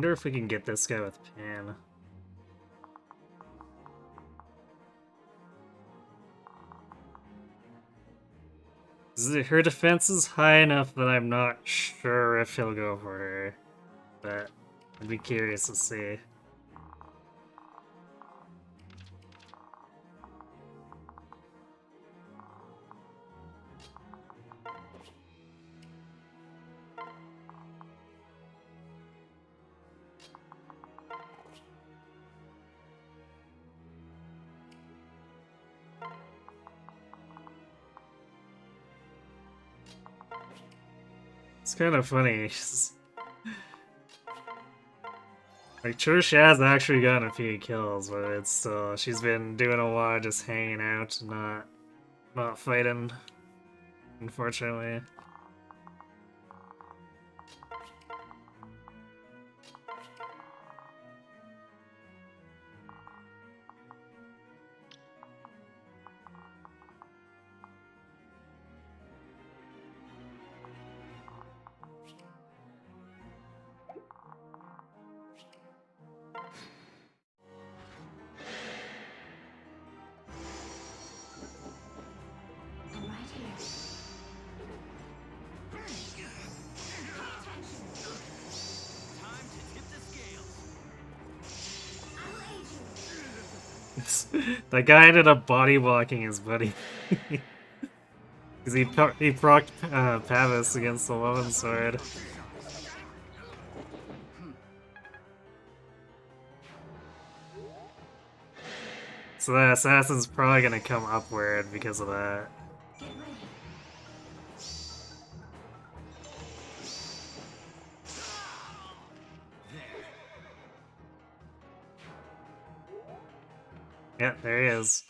Wonder if we can get this guy with Pan. Her defense is high enough that I'm not sure if he'll go for her, but I'd be curious to see. It's kind of funny. Like, Trish has actually gotten a few kills, but it's still, she's been doing a lot of just hanging out, not fighting, unfortunately. I'm right here. Time to tip the scales. I'll aid you. That guy ended up body blocking his buddy. Because he procced Pavis against the Woman Sword. So that assassin's probably gonna come upward because of that. Get ready. Yeah, there he is.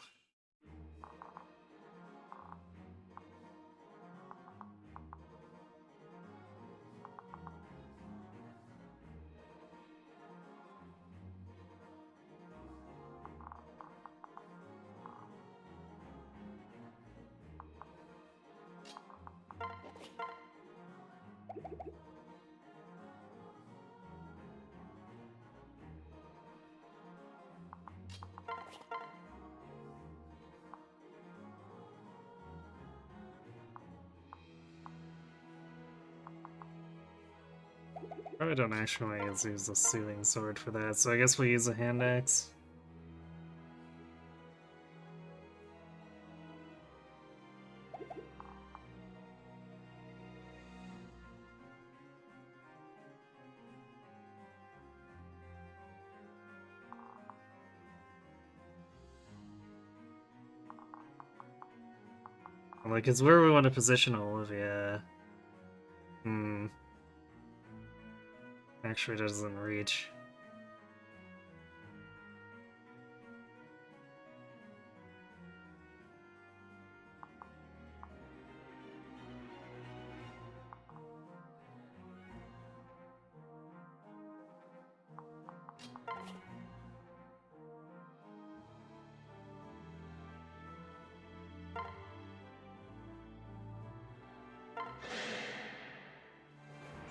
Probably don't actually use the soothing sword for that, so I guess we'll use a hand axe. Like, is where we want to position Olivia. Actually doesn't reach.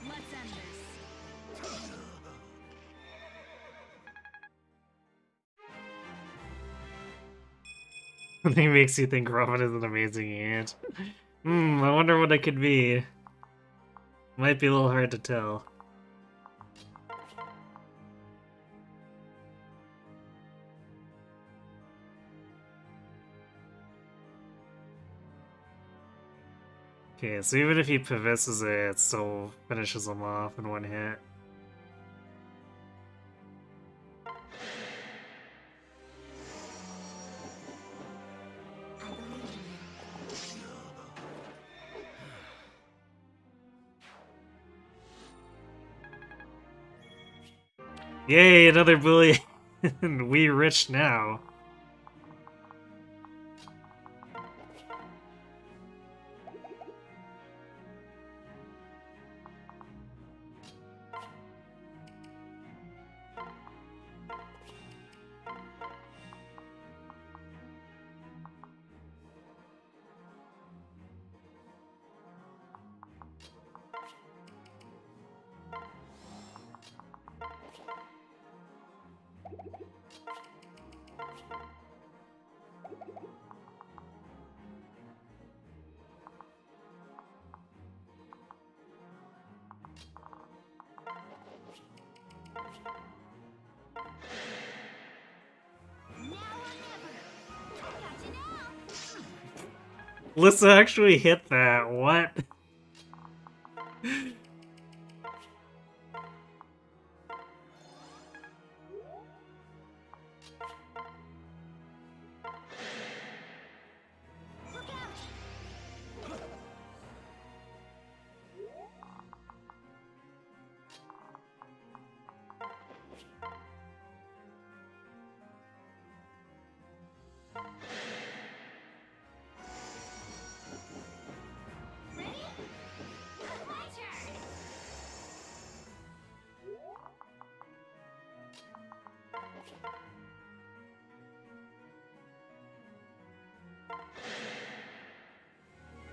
Let's end this. Nothing makes you think Robin is an amazing ant. I wonder what it could be. Might be a little hard to tell. Okay, so even if he possesses it, it still finishes him off in one hit. I believe in you. Yay, another bully! We rich now. Now or never. I got you now. Lissa actually hit that. What? Look out. Ready? My turn.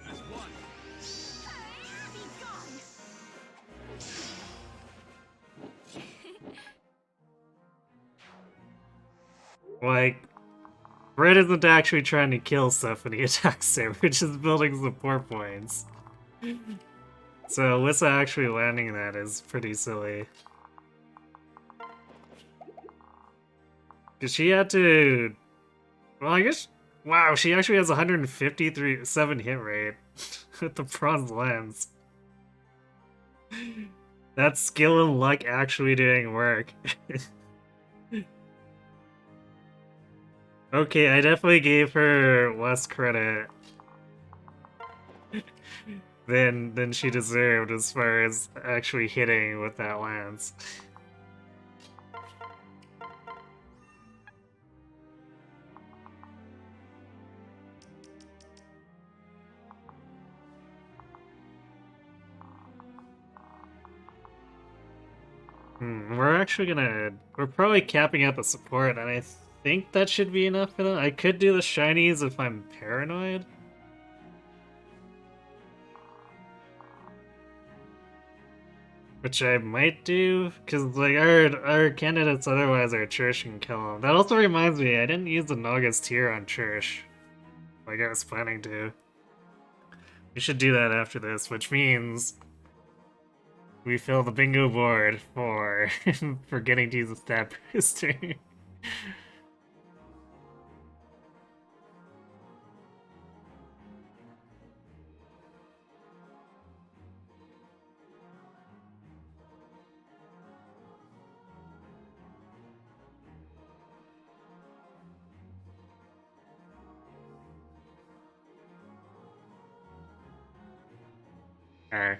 That's one. Be gone. Like, Red isn't actually trying to kill stuff when he attacks him, which is building support points. So Lissa actually landing that is pretty silly. Because she had to... Well, I guess... Wow, she actually has 153.7 hit rate with the bronze lens. That's skill and luck actually doing work. Okay, I definitely gave her less credit than she deserved as far as actually hitting with that lance. We're probably capping up a support, and I think that should be enough for them. I could do the shinies if I'm paranoid. Which I might do, because like our candidates otherwise are Church and kill him. That also reminds me, I didn't use the Nagas tier on Church, like I was planning to. We should do that after this, which means we fill the bingo board for forgetting to use the stat booster. Alright.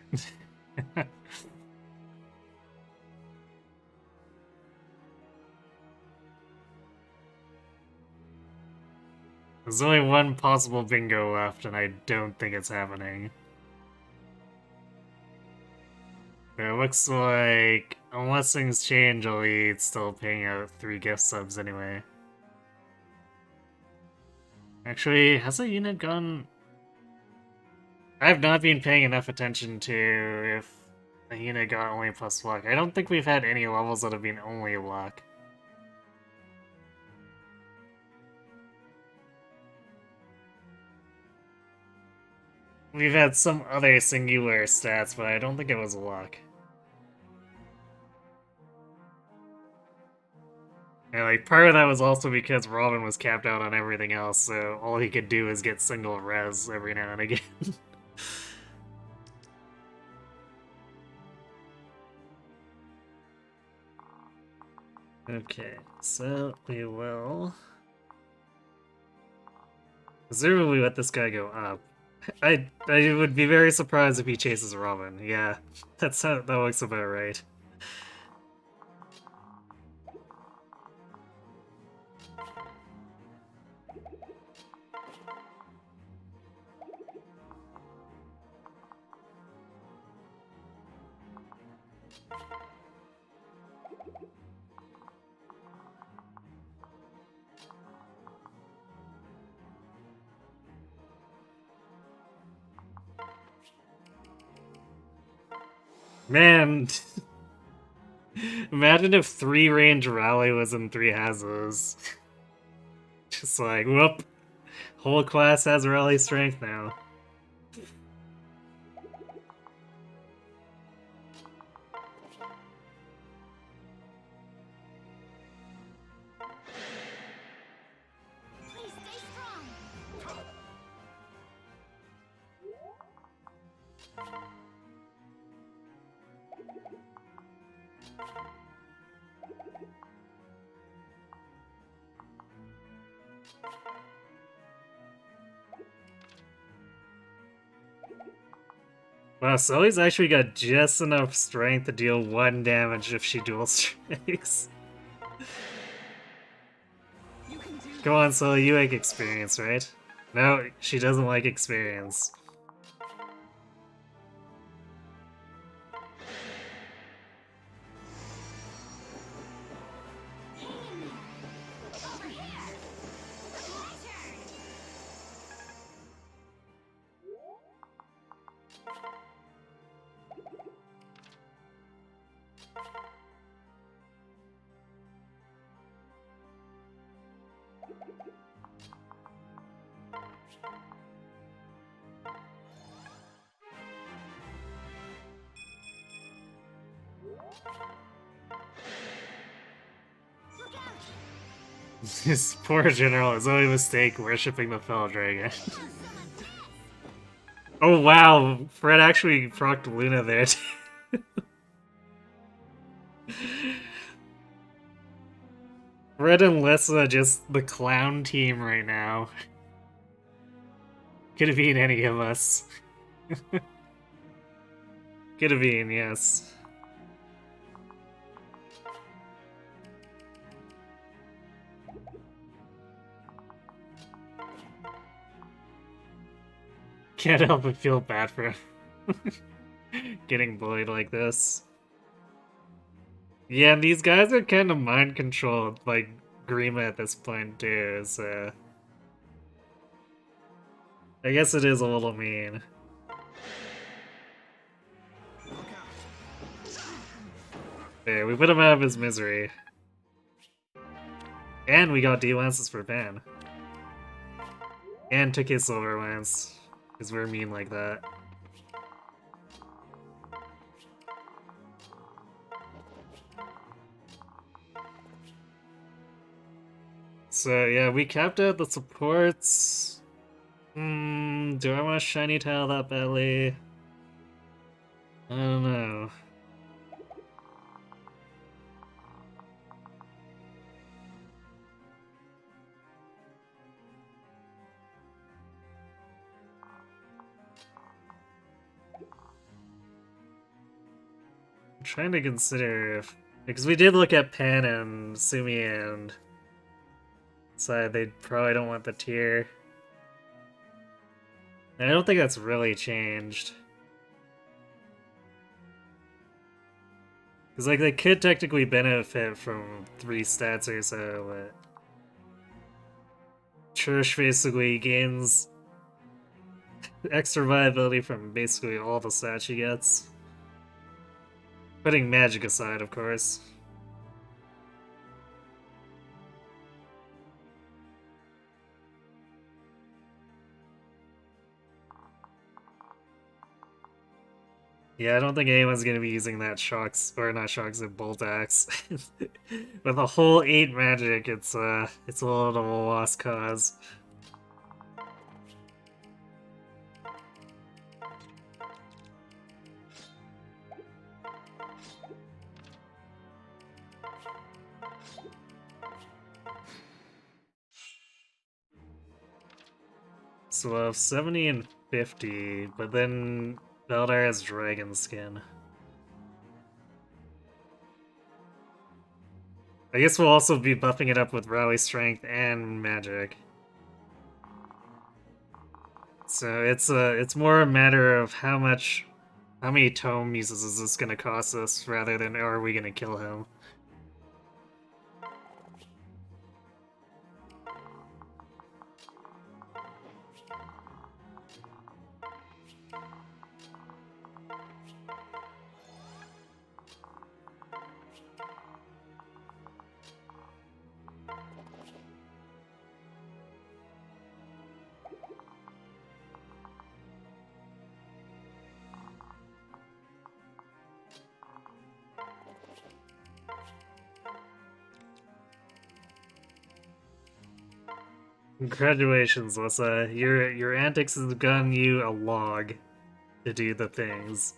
There's only one possible bingo left, and I don't think it's happening. It looks like, unless things change, I'll be still paying out 3 gift subs anyway. Actually, has a unit gone... I have not been paying enough attention to if a unit got only plus luck. I don't think we've had any levels that have been only luck. We've had some other singular stats, but I don't think it was luck. And like, part of that was also because Robin was capped out on everything else, so all he could do is get single res every now and again. Okay, so we will... Presumably let this guy go up. I would be very surprised if he chases Robin. Yeah, that looks about right. Man, imagine if 3 range rally was in 3 hazes. Just like, whoop, whole class has rally strength now. Wow, Sully's actually got just enough strength to deal 1 damage if she dual strikes. You can do Come on, Sully, you like experience, right? No, she doesn't like experience. Over here! My turn! Look out! This poor general is only a mistake worshipping the fellow dragon. Some of this! Oh wow, Fred actually procced Luna there too. Fred and Lissa just the clown team right now. Could have been any of us. Could have been, yes. Can't help but feel bad for him. Getting bullied like this. Yeah, these guys are kind of mind controlled, like Grima at this point too, so... I guess it is a little mean. There, we put him out of his misery. And we got D-Lances for Pan. And took his Silver Lance, because we're mean like that. So yeah, we capped out the supports. Do I want to shiny tile that badly? I don't know. I'm trying to consider if... Because we did look at Pan and Sumi and... So they probably don't want the tier. And I don't think that's really changed. Because, like, they could technically benefit from 3 stats or so, but... Church basically gains extra viability from basically all the stats she gets. Putting magic aside, of course. Yeah, I don't think anyone's gonna be using that shocks or not shocks, a bolt axe. With a whole 8 magic, it's a little of a lost cause. So we'll have 70 and 50, but then Beldar has dragon skin. I guess we'll also be buffing it up with rally strength and magic. So it's more a matter of how many tome uses is this gonna cost us rather than are we gonna kill him. Congratulations, Lissa. Your antics has gotten you a log to do the things.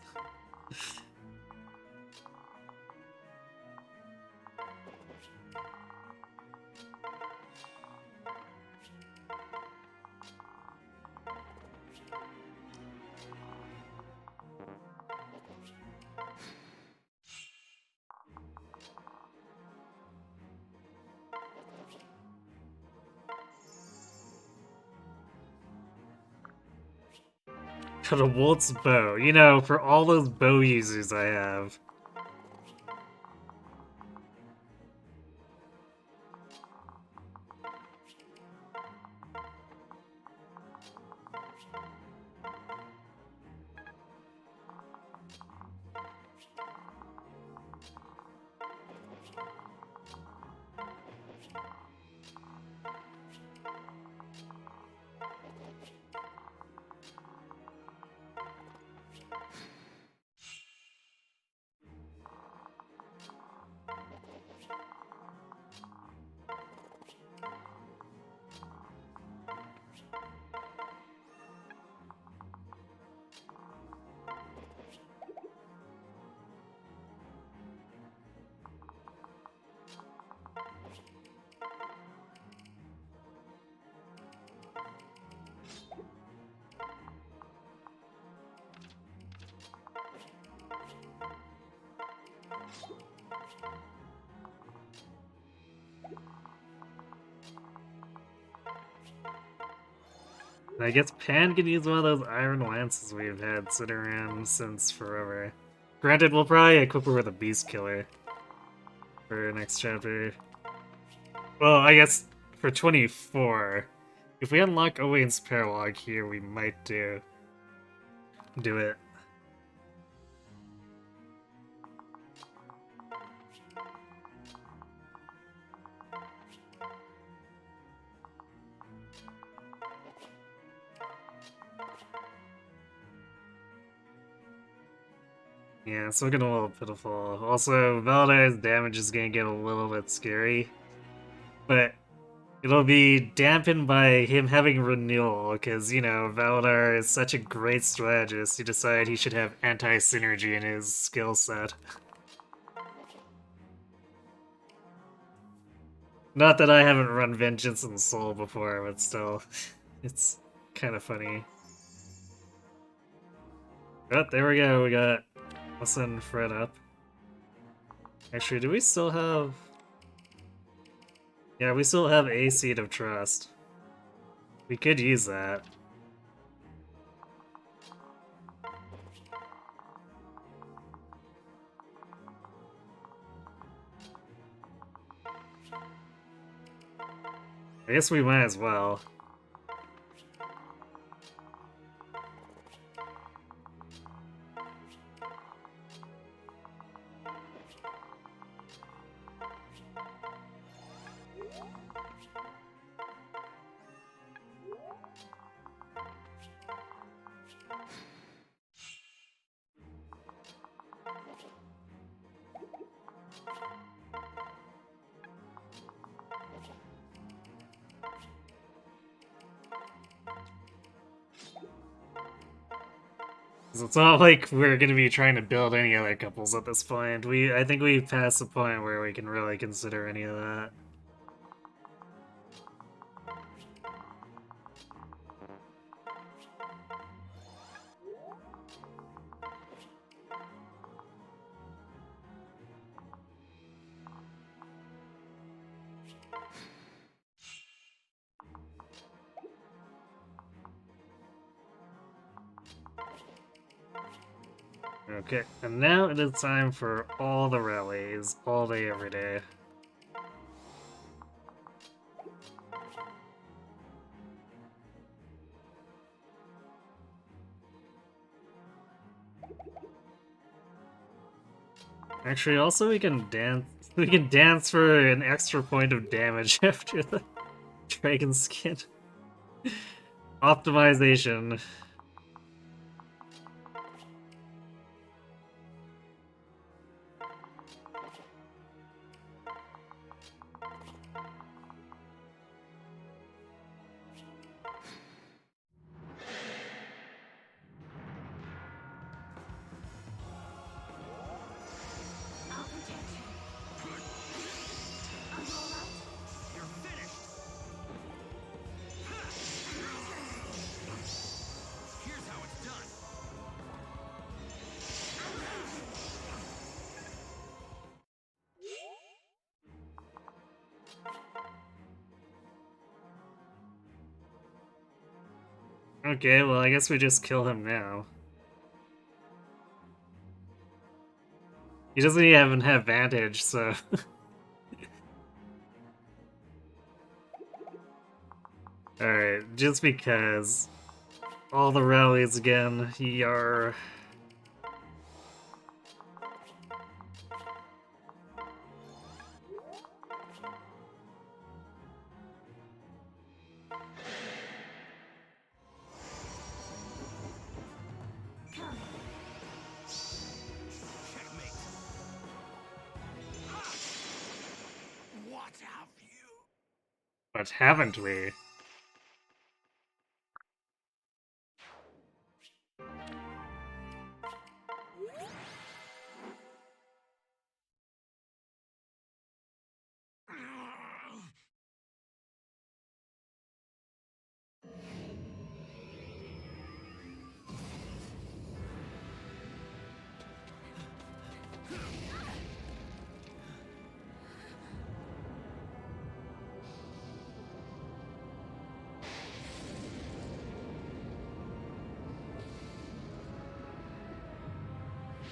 Got a Waltz bow. You know, for all those bow users I have. I guess Pan can use one of those iron lances we've had sitting around since forever. Granted, we'll probably equip her with a beast killer for next chapter. Well, I guess for 24, if we unlock Owain's Paralog here, we might do it. Yeah, it's looking a little pitiful. Also, Valdar's damage is gonna get a little bit scary. But it'll be dampened by him having renewal, because, you know, Valdar is such a great strategist, he decided he should have anti-synergy in his skill set. Not that I haven't run Vengeance and Soul before, but still, it's kind of funny. Oh, there we go, we got Melissa and Fred up. Actually, do we still have... Yeah, we still have a Seed of Trust. We could use that. I guess we might as well. It's not like we're gonna be trying to build any other couples at this point. I think we've passed the point where we can really consider any of that. Okay, and now it is time for all the rallies, all day, every day. Actually, also we can dance. We can dance for an extra point of damage after the dragon skin. Optimization. I'll protect you. Are you alright? You're finished. Okay, well, I guess we just kill him now. He doesn't even have advantage, so... Alright, just because. All the rallies again, yar. Checkmate. What have you? But haven't we?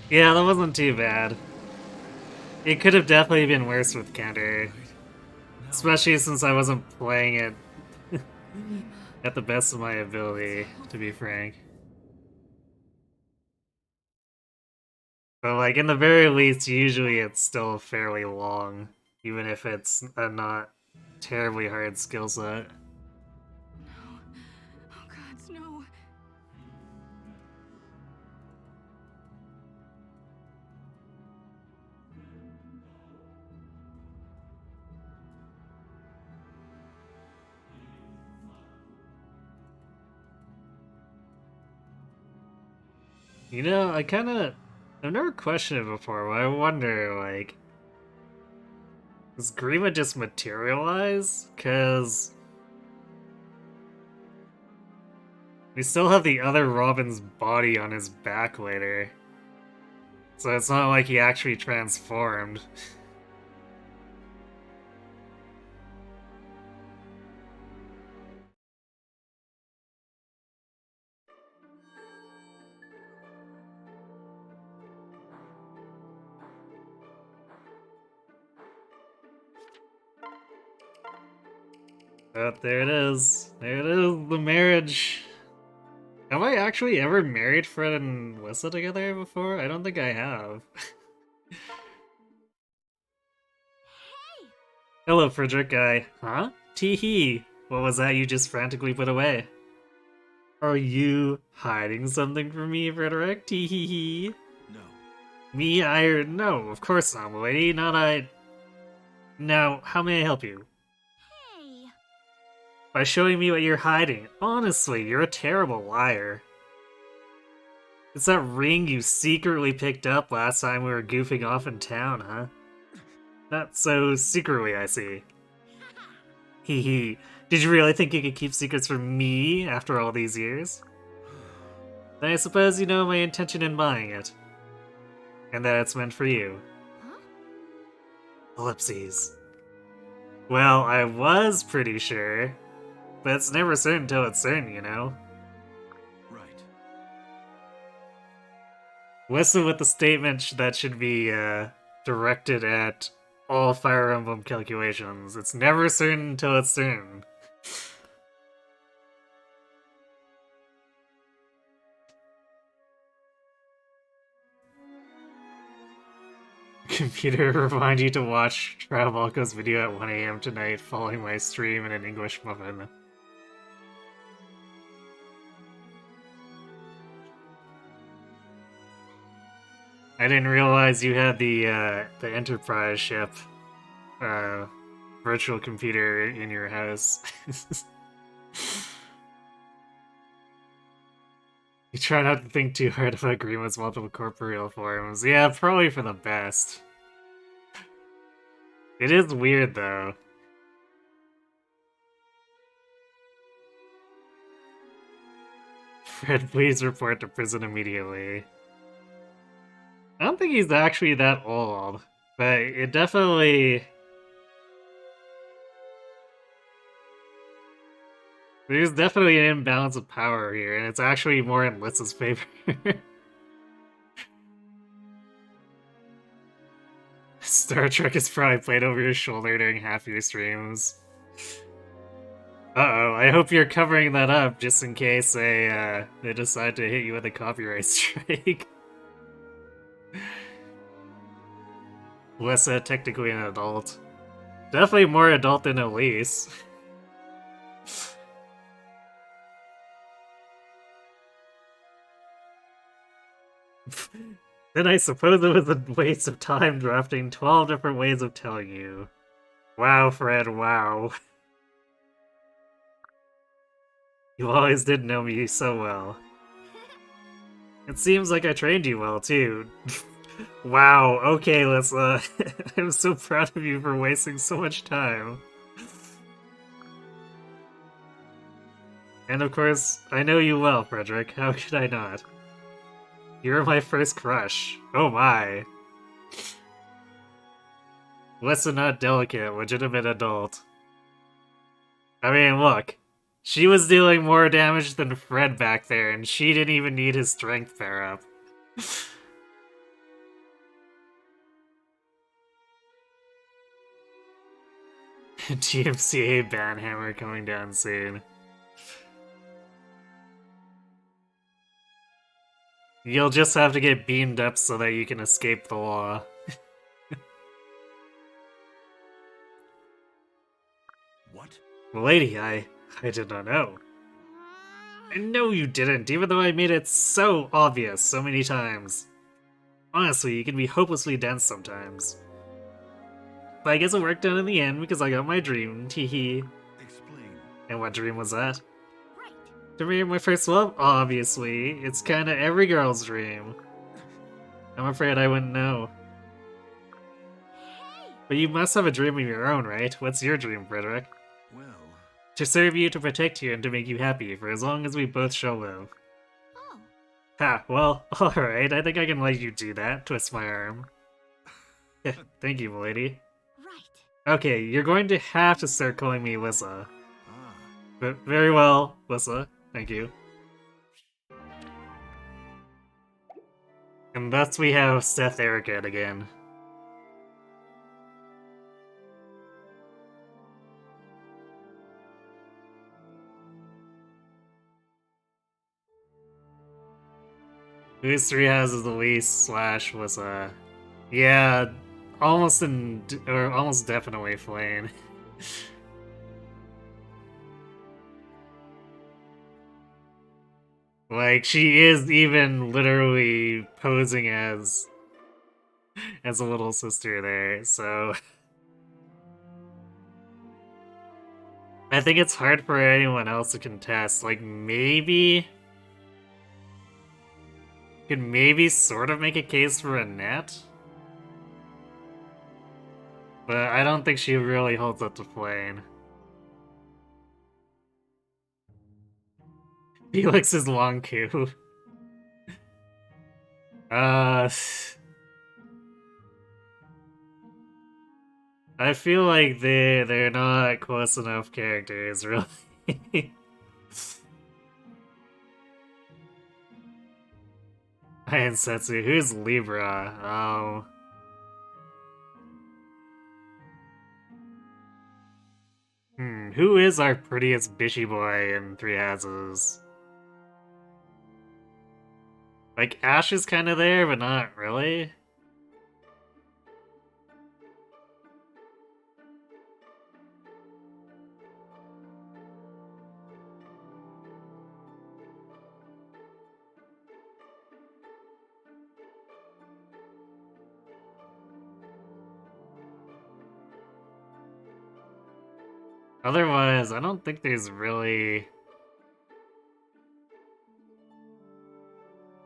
Yeah, that wasn't too bad. It could have definitely been worse with counter. Especially since I wasn't playing it at the best of my ability, to be frank. But like, in the very least, usually it's still fairly long, even if it's a not terribly hard skill set. Oh gods, no. You know, I've never questioned it before, but I wonder, like, does Grima just materialize? Because we still have the other Robin's body on his back later. So it's not like he actually transformed. Oh, there it is. There it is, the marriage. Have I actually ever married Fred and Wissa together before? I don't think I have. Hello, Frederick guy. Huh? Tee-hee. What was that you just frantically put away? Are you hiding something from me, Frederick? Tee-hee-hee. No. Me? No, of course not, lady. Not I... Now, how may I help you? Hey. By showing me what you're hiding. Honestly, you're a terrible liar. It's that ring you secretly picked up last time we were goofing off in town, huh? Not so secretly, I see. Hee hee. Did you really think you could keep secrets from me after all these years? Then I suppose you know my intention in buying it. And that it's meant for you. Huh? Ellipses. Well, I was pretty sure. But it's never certain till it's certain, you know? Right. Listen with the statement that should be, directed at all Fire Emblem calculations. It's never certain until it's certain. Computer, remind you to watch Travolco's video at 1 a.m. tonight following my stream in an English muffin. I didn't realize you had the Enterprise ship, virtual computer in your house. You try not to think too hard about Grima's multiple corporeal forms. Yeah, probably for the best. It is weird, though. Fred, please report to prison immediately. I don't think he's actually that old, but it definitely... There's definitely an imbalance of power here, and it's actually more in Litz's favor. Star Trek is probably played over your shoulder during half your streams. Uh-oh, I hope you're covering that up just in case they decide to hit you with a copyright strike. Lissa, technically an adult. Definitely more adult than Elise. Then I suppose it was a waste of time drafting 12 different ways of telling you. Wow, Fred, wow. You always did know me so well. It seems like I trained you well, too. Wow, okay, Lissa. I'm so proud of you for wasting so much time. And of course, I know you well, Frederick. How could I not? You're my first crush. Oh my. Lissa not delicate, legitimate adult. I mean, look. She was dealing more damage than Fred back there, and she didn't even need his strength pair up. TMCA banhammer coming down soon. You'll just have to get beamed up so that you can escape the law. What? Lady, I did not know. I know you didn't, even though I made it so obvious so many times. Honestly, you can be hopelessly dense sometimes. But I guess it worked out in the end because I got my dream, teehee. Explain. And what dream was that? Right. To marry my first love? Obviously. It's kinda every girl's dream. I'm afraid I wouldn't know. Hey! But you must have a dream of your own, right? What's your dream, Frederick? Well, To serve you, to protect you, and to make you happy for as long as we both shall live. Oh. Ha, well, alright, I think I can let you do that. Twist my arm. Yeah, thank you, milady. Right. Okay, you're going to have to start calling me Lissa. ah, But very well, Lissa. Thank you. And thus we have Seth Erica again. Who's three houses the least slash was yeah, almost almost definitely Flame. Like she is even literally posing as a little sister there, so I think it's hard for anyone else to contest. Like maybe could maybe sort of make a case for Annette, but I don't think she really holds up to Flame. Felix is long coup. I feel like they're not close enough characters, really. Ian Setsu, who's Libra? Who is our prettiest bishy boy in Three Houses? Like, Ash is kind of there, but not really. Otherwise, I don't think there's really...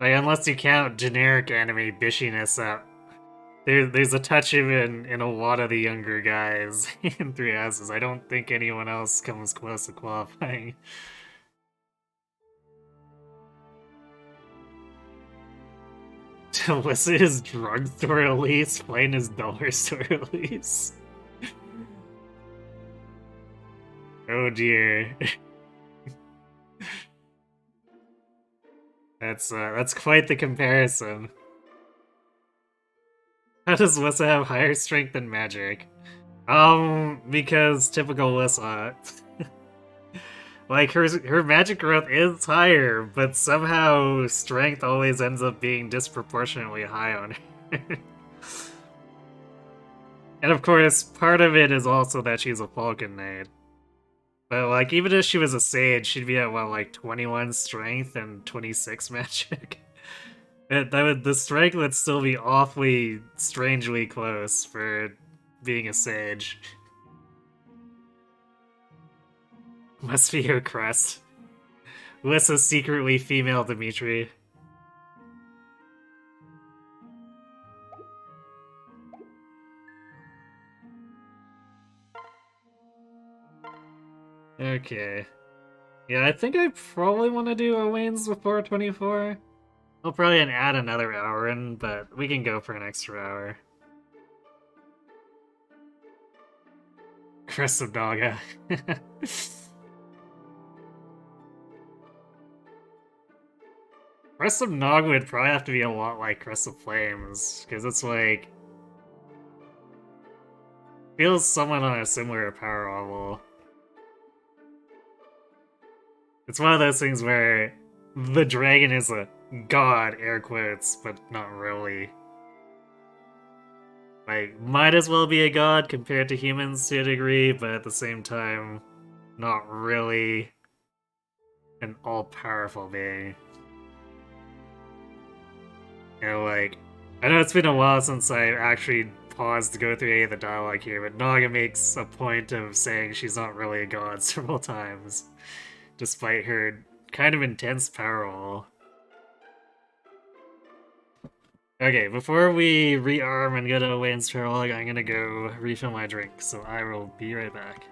Like, unless you count generic anime bishiness up. There's a touch of it in a lot of the younger guys in Three Houses. I don't think anyone else comes close to qualifying. Alyssa is drugstore Elise, Flame is dollar store Elise. Oh dear. That's quite the comparison. How does Wissa have higher strength than magic? Because typical Wissa. Like, her magic growth is higher, but somehow strength always ends up being disproportionately high on her. And of course, part of it is also that she's a Falcon Knight. But, like, even if she was a Sage, she'd be at, what, like, 21 strength and 26 magic? The strength would still be awfully strangely close for being a Sage. Must be her crest. Lissa's secretly female Dimitri. Okay. Yeah, I think I probably want to do Owains before 24. I'll probably add another hour in, but we can go for an extra hour. Crest of Naga. Crest of Naga would probably have to be a lot like Crest of Flames, because it's like... feels somewhat on a similar power level. It's one of those things where the dragon is a god, air quotes, but not really. Like, might as well be a god compared to humans to a degree, but at the same time, not really an all-powerful being. You know, like, I know it's been a while since I actually paused to go through any of the dialogue here, but Naga makes a point of saying she's not really a god several times, despite her kind of intense power roll. Okay, before we rearm and go to Wayne's Prologue, I'm gonna go refill my drink, so I will be right back.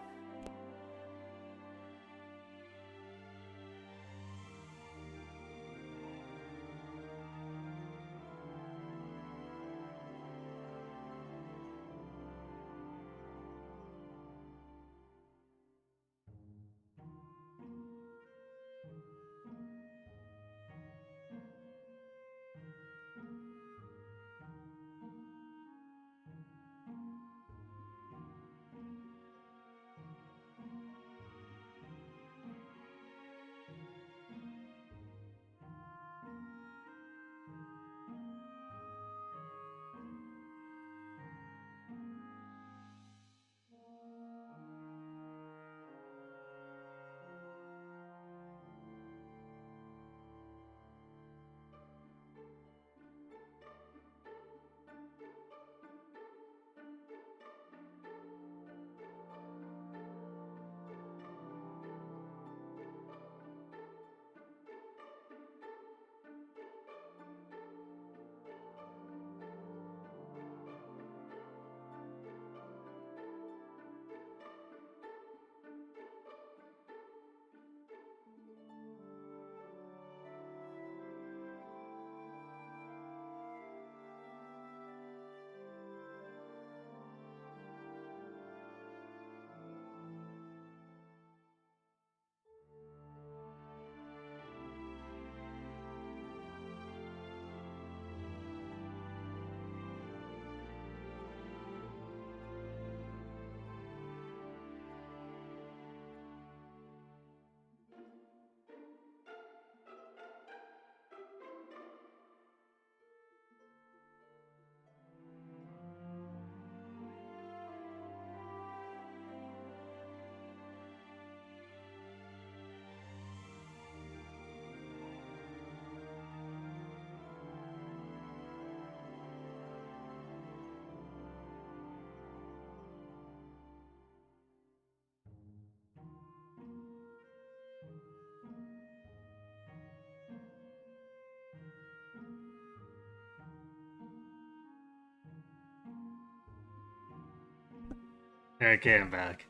Okay, I'm back.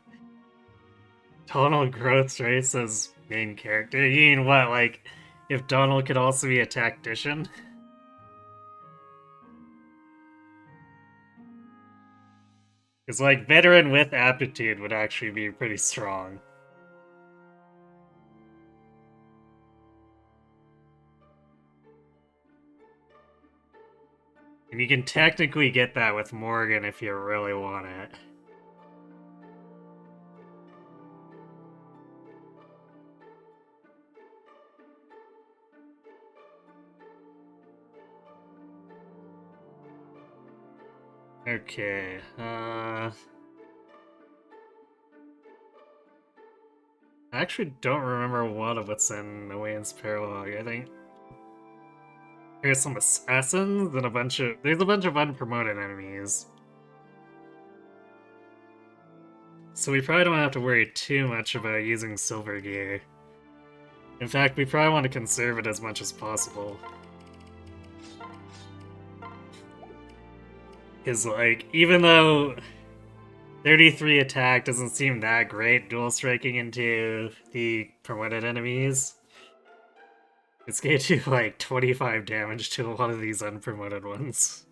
Tonal growth rates as main character? You mean what, like, if Donald could also be a tactician? Because, like, veteran with aptitude would actually be pretty strong. And you can technically get that with Morgan if you really want it. Okay, I actually don't remember a lot of what's in Wayne's Paralog. I think there's some assassins and there's a bunch of unpromoted enemies. So we probably don't have to worry too much about using silver gear. In fact, we probably want to conserve it as much as possible. Because, like, even though 33 attack doesn't seem that great dual striking into the promoted enemies, it's gonna do, like, 25 damage to a lot of these unpromoted ones.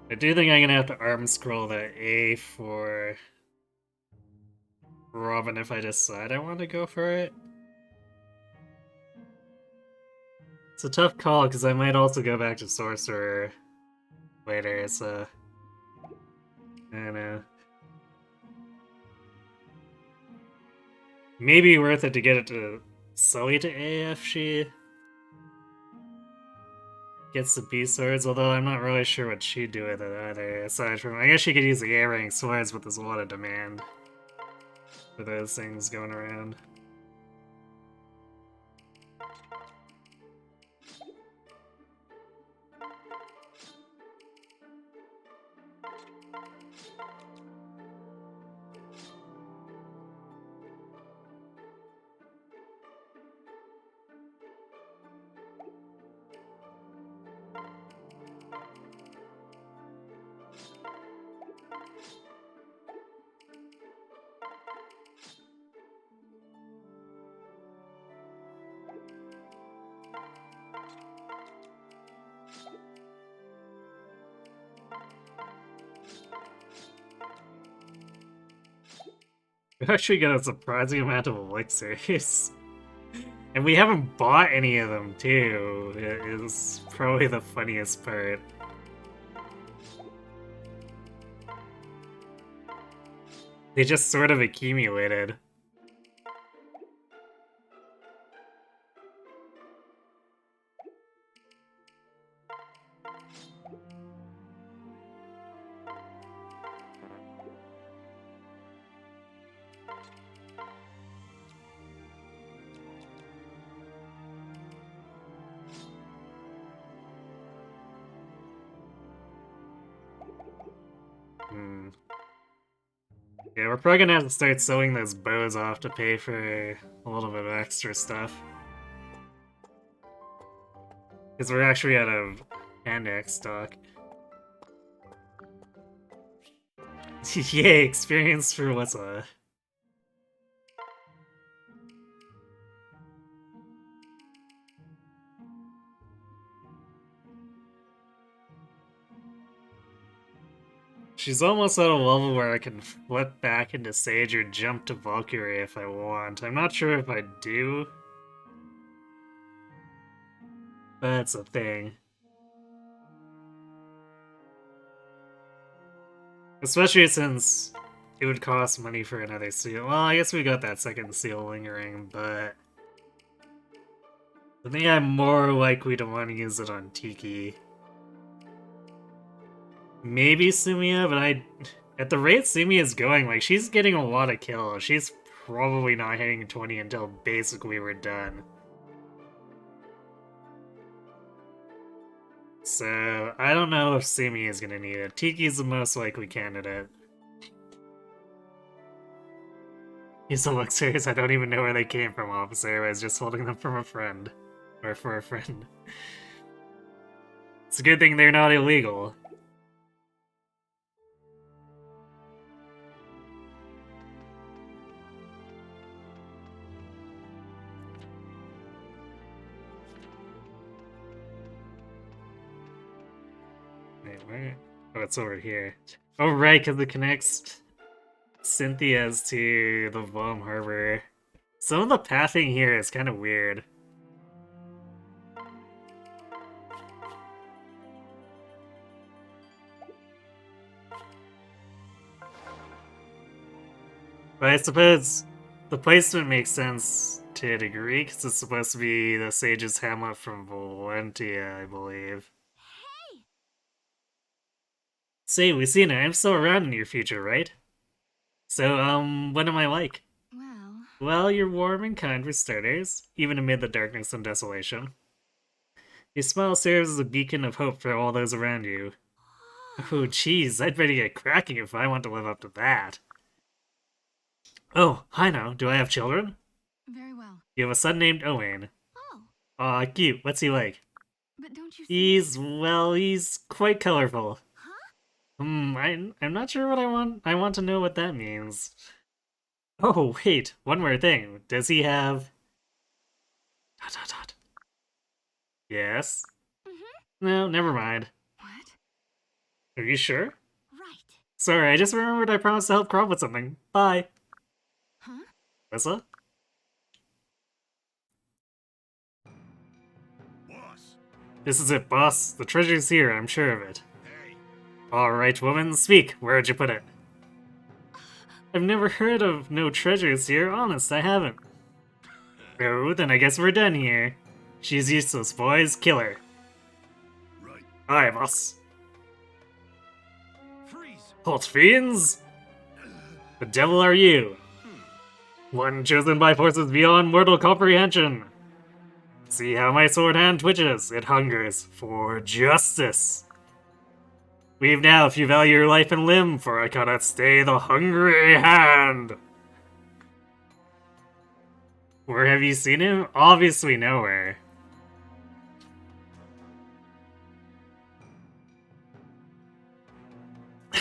I do think I'm gonna have to arm scroll the A for Robin if I decide I want to go for it. It's a tough call because I might also go back to Sorcerer later, so I don't know. Maybe worth it to get it to Sully to A if she gets the B swords, although I'm not really sure what she'd do with it either. Aside from, I guess she could use the A rank swords, but there's a lot of demand for those things going around. We actually got a surprising amount of elixirs. And we haven't bought any of them, too. It is probably the funniest part. They just sort of accumulated. Yeah, we're probably gonna have to start selling those bows off to pay for a little bit of extra stuff. Because we're actually out of Pandex stock. Yay, experience for Wessa. She's almost at a level where I can flip back into Sage or jump to Valkyrie if I want. I'm not sure if I do. But that's a thing. Especially since it would cost money for another seal. Well, I guess we got that second seal lingering, but I think I'm more likely to want to use it on Tiki. Maybe Sumia, but at the rate Sumia's going, like, she's getting a lot of kills. She's probably not hitting 20 until basically we're done. So, I don't know if Sumi is gonna need it. Tiki's the most likely candidate. These elixirs, I don't even know where they came from, officer. I was just holding them from a friend. Or for a friend. It's a good thing they're not illegal. Wait, where? Oh, it's over here. Oh, right, because it connects Cynthia's to the Bomb Harbor. Some of the pathing here is kind of weird. But I suppose the placement makes sense to a degree, because it's supposed to be the Sage's Hamlet from Valentia, I believe. Say, Lucina, I'm still around in your future, right? So, what am I like? Well, Well, you're warm and kind for starters, even amid the darkness and desolation. Your smile serves as a beacon of hope for all those around you. Oh, geez, I'd better get cracking if I want to live up to that. Oh, hi now, do I have children? very well. You have a son named Owain. Oh, Aw, cute, what's he like? but don't you see? He's quite colorful. Huh? I'm not sure what I want to know what that means. Oh, wait, one more thing. Does he have... Dot, dot, dot. Yes? Mm-hmm. No, never mind. What? Are you sure? Right. Sorry, I just remembered I promised to help Crop with something. Bye. Huh? Lissa? Boss. This is it, boss. The treasure's here, I'm sure of it. Hey. Alright, woman, speak. Where'd you put it? I've never heard of no treasures here, honest, I haven't. Oh, then I guess we're done here. She's useless, boys. Kill her. Right. Aye, boss. Freeze! Halt fiends! The devil are you? One chosen by forces beyond mortal comprehension. See how my sword hand twitches. It hungers for justice. Leave now if you value your life and limb, for I cannot stay the hungry hand. Where have you seen him? Obviously nowhere.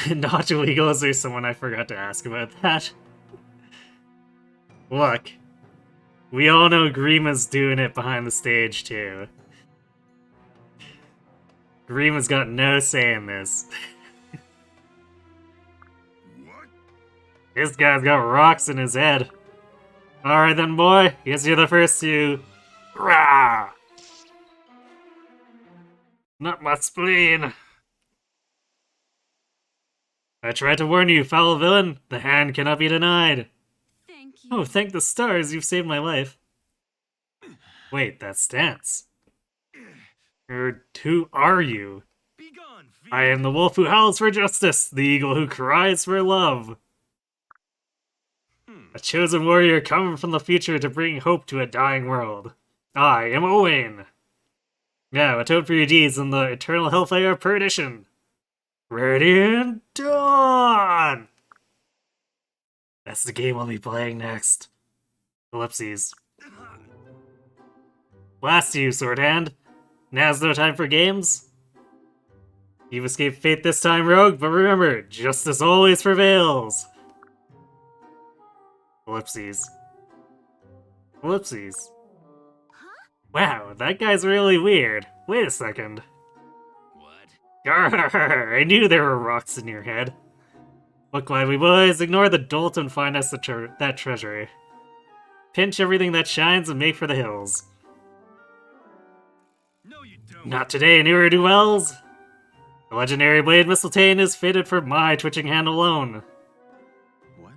Not illegal, is there someone I forgot to ask about that? Look. We all know Grima's doing it behind the stage, too. Grima's got no say in this. What? This guy's got rocks in his head. Alright then, boy. Guess you're the first to... Rah! Not my spleen. I tried to warn you, foul villain. The hand cannot be denied. Thank you. Oh, thank the stars, you've saved my life. Wait, that's Stance. Who are you? Be gone, fiend! I am the wolf who howls for justice, the eagle who cries for love. A chosen warrior come from the future to bring hope to a dying world. I am Owain. Now, atone for your deeds in the eternal hellfire of perdition. Radiant Dawn! That's the game I'll be playing next. Ellipses. Blast you, Sword Hand. Now's no time for games. You've escaped fate this time, Rogue, but remember, justice always prevails. Ellipses. Ellipses. Huh? Wow, that guy's really weird. Wait a second. What? Grrr, I knew there were rocks in your head. Look, lively boys, ignore the dolt and find us that treasure. Pinch everything that shines and make for the hills. No, you don't. Not today, ne'er-do-wells. The legendary blade Mistletoe is fitted for my twitching hand alone. What?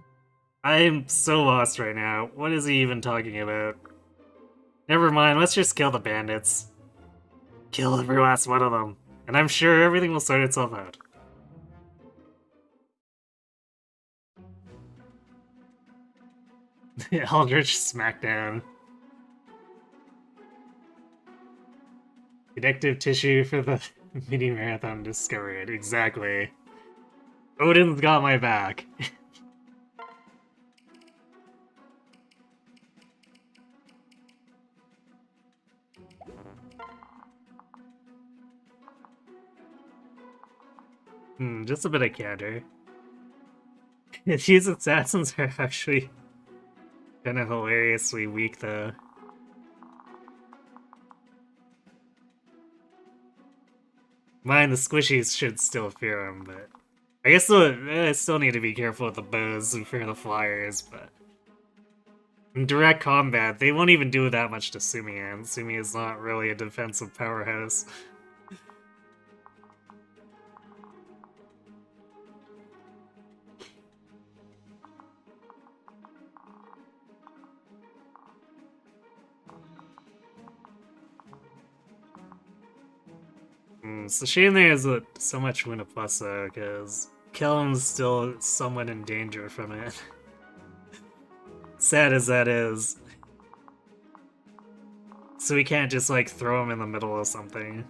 I'm so lost right now. What is he even talking about? Never mind, let's just kill the bandits. Kill every last one of them. And I'm sure everything will sort itself out. Eldritch Smackdown. Connective tissue for the mini marathon discovered. Exactly. Odin's got my back. Just a bit of candor. These assassins are actually kind of hilariously weak, though. Mind the squishies should still fear him, but I guess I still need to be careful with the bows and fear the flyers, but in direct combat, they won't even do that much to Sumiya, and Sumiya is not really a defensive powerhouse. It's a shame there's so much Luna Plus though, because Kellen's still somewhat in danger from it. Sad as that is. So we can't just like throw him in the middle of something.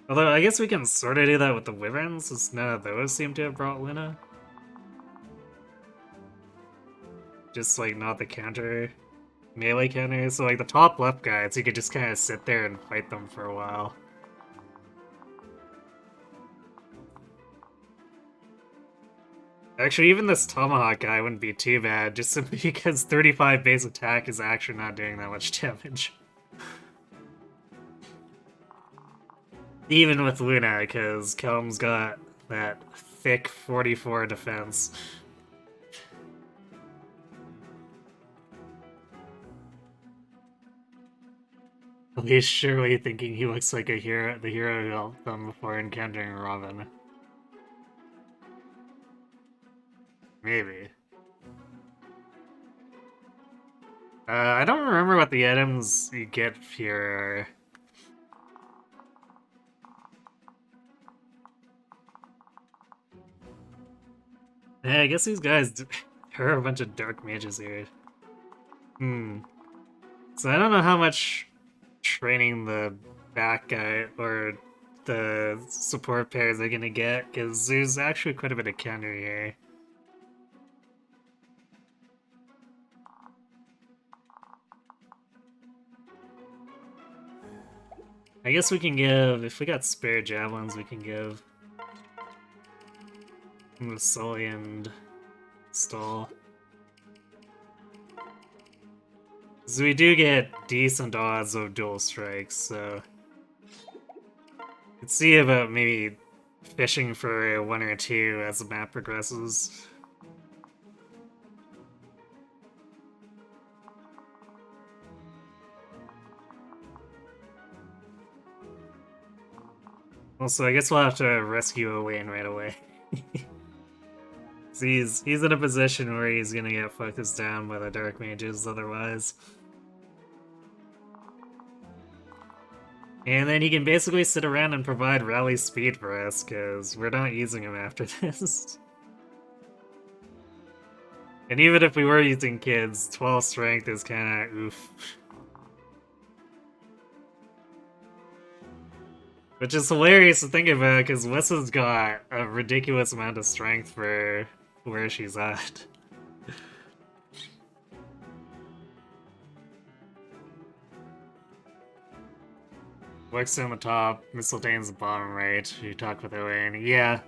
Although I guess we can sort of do that with the Wyverns, since none of those seem to have brought Luna. Just like not the counter, melee counter. So like the top left guys, you could just kind of sit there and fight them for a while. Actually, even this Tomahawk guy wouldn't be too bad, just simply because 35 base attack is actually not doing that much damage. Even with Luna, because Kelm's got that thick 44 defense. He's surely thinking he looks like a hero, the hero who helped them before encountering Robin. Maybe. I don't remember what the items you get here are. Yeah, I guess these guys are a bunch of dark mages here. So I don't know how much training the back guy or the support pairs are gonna get, because there's actually quite a bit of counter here. I guess we can give, if we got spare javelins, we can give the Sully and Stall. So we do get decent odds of dual strikes, so let's see about maybe fishing for one or two as the map progresses. Also, I guess we'll have to rescue Owain right away. So he's in a position where he's gonna get focused down by the Dark Mages otherwise. And then he can basically sit around and provide rally speed for us, because we're not using him after this. And even if we were using kids, 12 strength is kinda oof. Which is hilarious to think about, because Wessa's got a ridiculous amount of strength for where she's at. Works on the top, Mistletane's the bottom right. You talk with Owain. Yeah.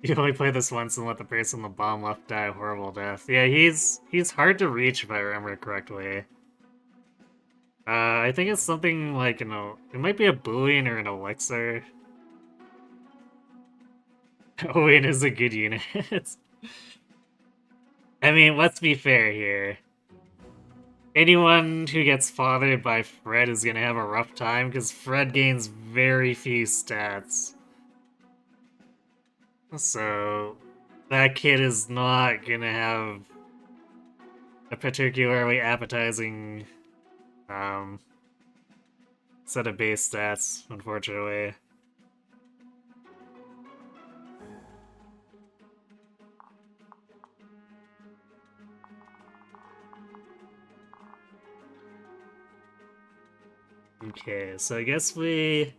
You only play this once and let the person on the bottom left die a horrible death. Yeah, he's hard to reach if I remember correctly. I think it's something like it might be a Boolean or an elixir. Owain is a good unit. I mean, let's be fair here. Anyone who gets fathered by Fred is gonna have a rough time, because Fred gains very few stats. So, that kid is not gonna have a particularly appetizing set of base stats, unfortunately. Okay, so I guess we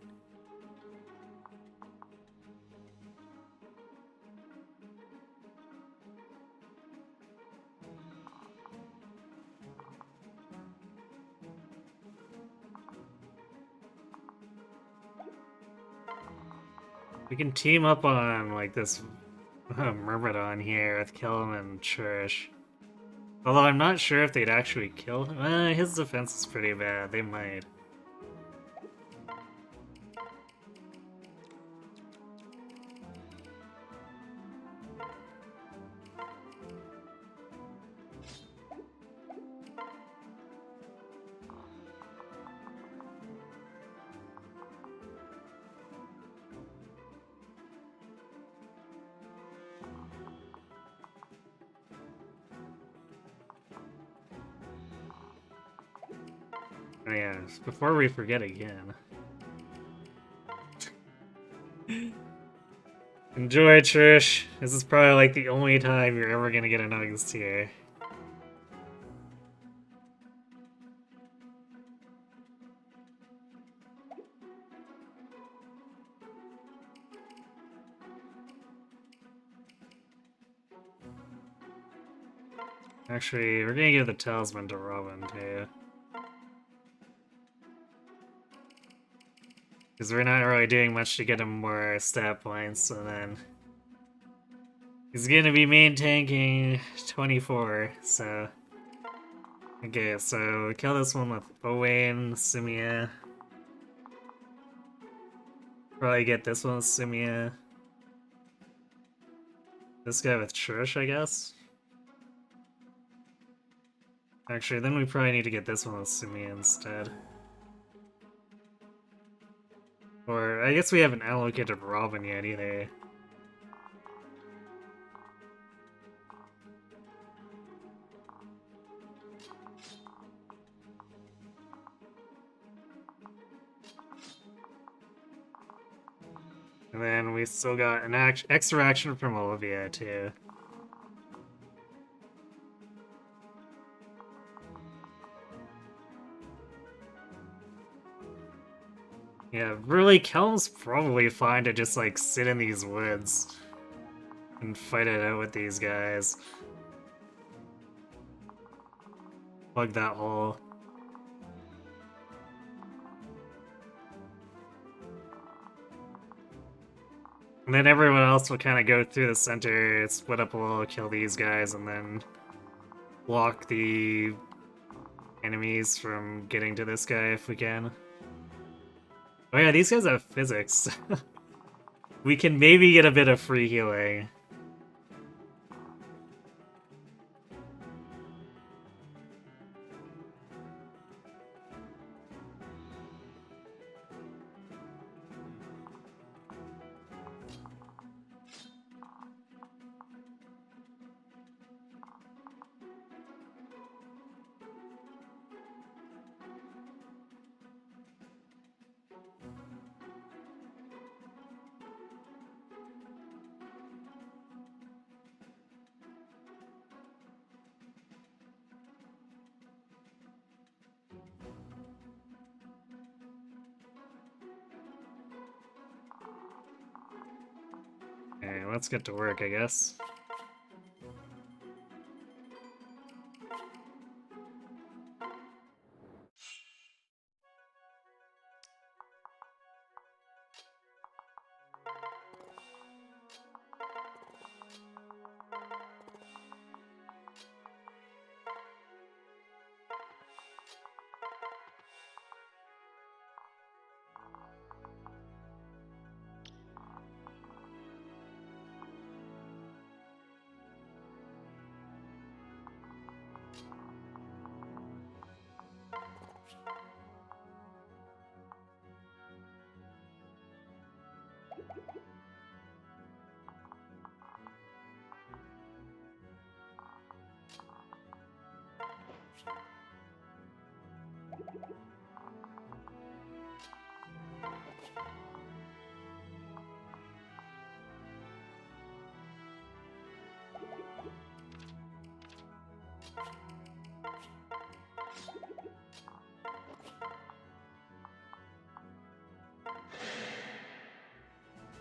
can team up on like this Myrmidon here with Kellum and Church. Although I'm not sure if they'd actually kill him. His defense is pretty bad. They might. Oh yeah, before we forget again. Enjoy, Trish. This is probably like the only time you're ever gonna get a Nuggets tier. Actually, we're gonna give the Talisman to Robin, too. Because we're not really doing much to get him more stat points, and then... he's gonna be main tanking 24, so... Okay, so kill this one with Owain, Simia. Probably get this one with Simia. This guy with Trish, I guess? Actually, then we probably need to get this one with Simia instead. Or, I guess we haven't allocated Robin yet either. And then we still got an extra action from Olivia, too. Yeah, really, Kelm's probably fine to just, like, sit in these woods and fight it out with these guys. Plug that hole. And then everyone else will kind of go through the center, split up a little, kill these guys, and then block the enemies from getting to this guy if we can. Oh yeah, these guys have physics. We can maybe get a bit of free healing. Okay, let's get to work, I guess.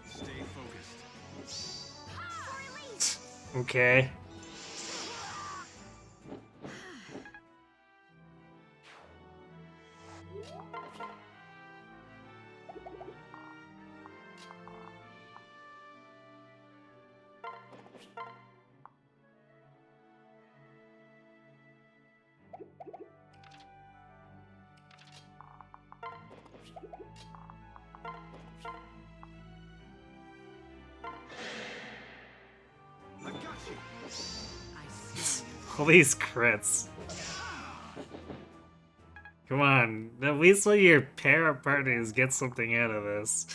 Stay focused. Okay. I've got you. I smell you. All these crits. Come on, at least let your pair partners get something out of this.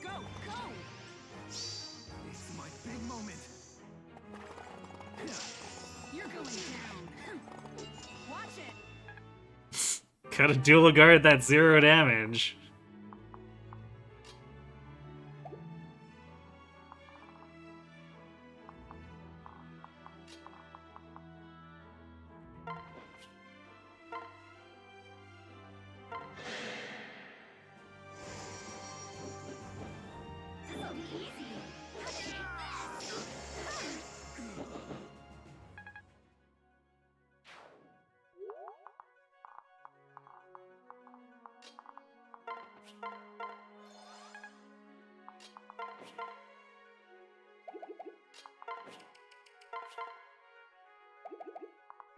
Go, go! It's my big moment. You're going down. Watch it. Gotta dual guard that 0 damage. This'll be easy.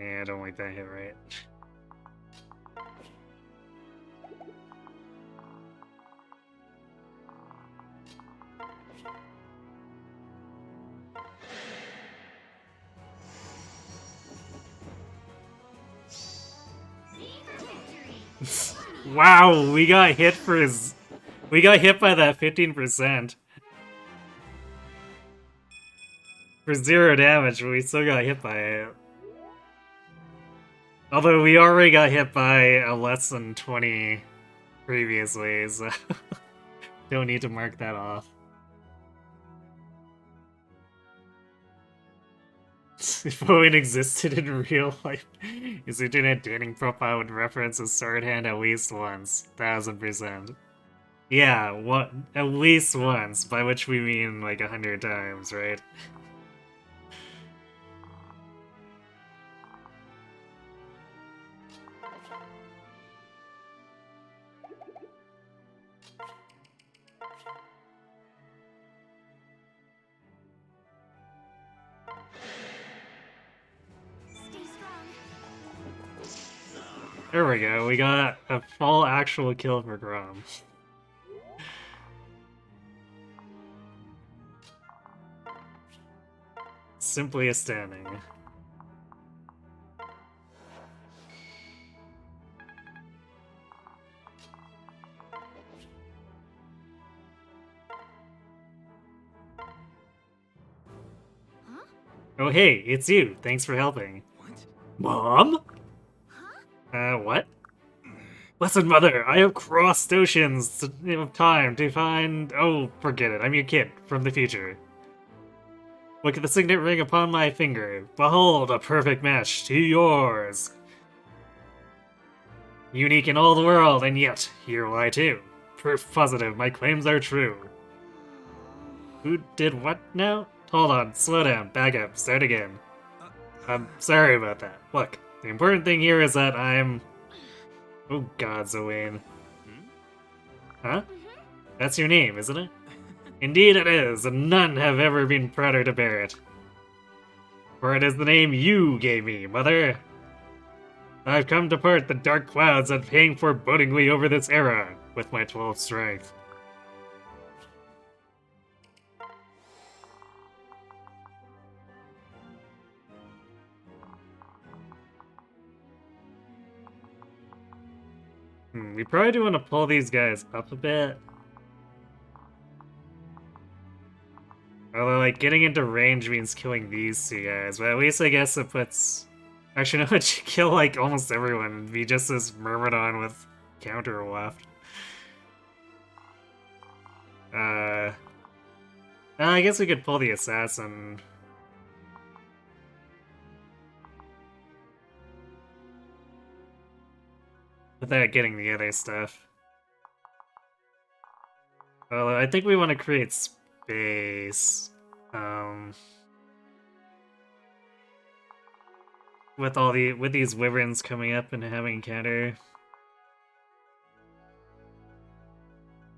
Yeah, I don't like that hit right. Wow, we got hit for his. We got hit by that 15%. For 0 damage, but we still got hit by it. Although we already got hit by a less than 20 previously, so don't need to mark that off. If Owen existed in real life, his internet dating profile would reference his sword hand at least once. 1000%. Yeah, what? At least once, by which we mean like 100 times, right? Stay strong. There we go, we got a full actual kill for Grom. Simply astounding. Huh? Oh hey, it's you. Thanks for helping. What? Mom? What? Listen, Mother, I have crossed oceans of time to find... Oh, forget it, I'm your kid, from the future. Look at the signet ring upon my finger. Behold, a perfect match to yours. Unique in all the world, and yet, here lie too. Proof positive, my claims are true. Who did what now? Hold on, slow down, back up, start again. I'm sorry about that. Look, the important thing here is that I'm... Oh god, Zoane. Huh? That's your name, isn't it? Indeed it is, and none have ever been prouder to bear it. For it is the name you gave me, Mother. I've come to part the dark clouds that hang forebodingly over this era with my 12th strength. We probably do want to pull these guys up a bit. Although, like, getting into range means killing these two guys, but at least I guess it puts... Actually, no, it kill, like, almost everyone and be just this Myrmidon with counter left. I guess we could pull the Assassin. Without getting the other stuff. Although, I think we want to create space. With these wyverns coming up and having counter.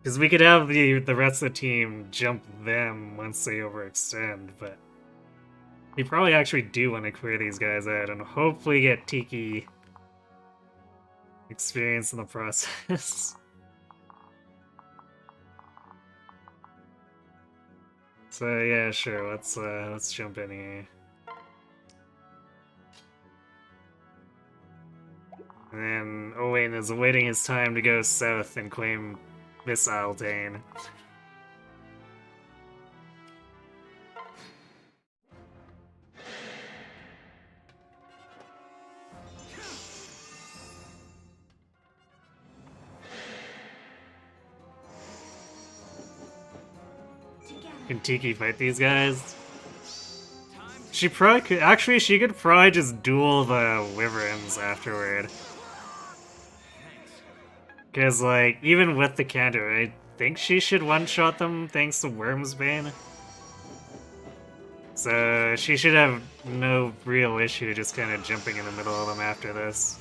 Because we could have the rest of the team jump them once they overextend, but we probably actually do want to clear these guys out and hopefully get Tiki experience in the process. So yeah, sure, let's jump in here. And then Owain is awaiting his time to go south and claim Missile Dane. Can Tiki fight these guys? She probably could. Actually, she could probably just duel the Wyverns afterward. Because, like, even with the counter, I think she should one-shot them thanks to Wormsbane. So she should have no real issue just kind of jumping in the middle of them after this.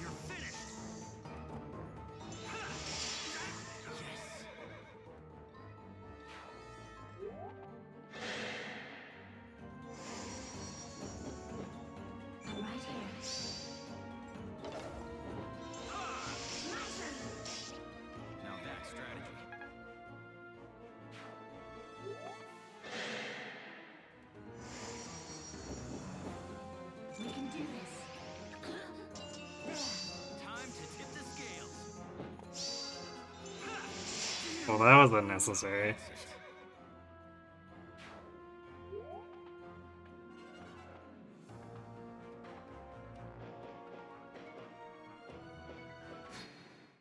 I'm right here. Now that's strategy. We can do this. Time to tip the scales. Well, that was unnecessary.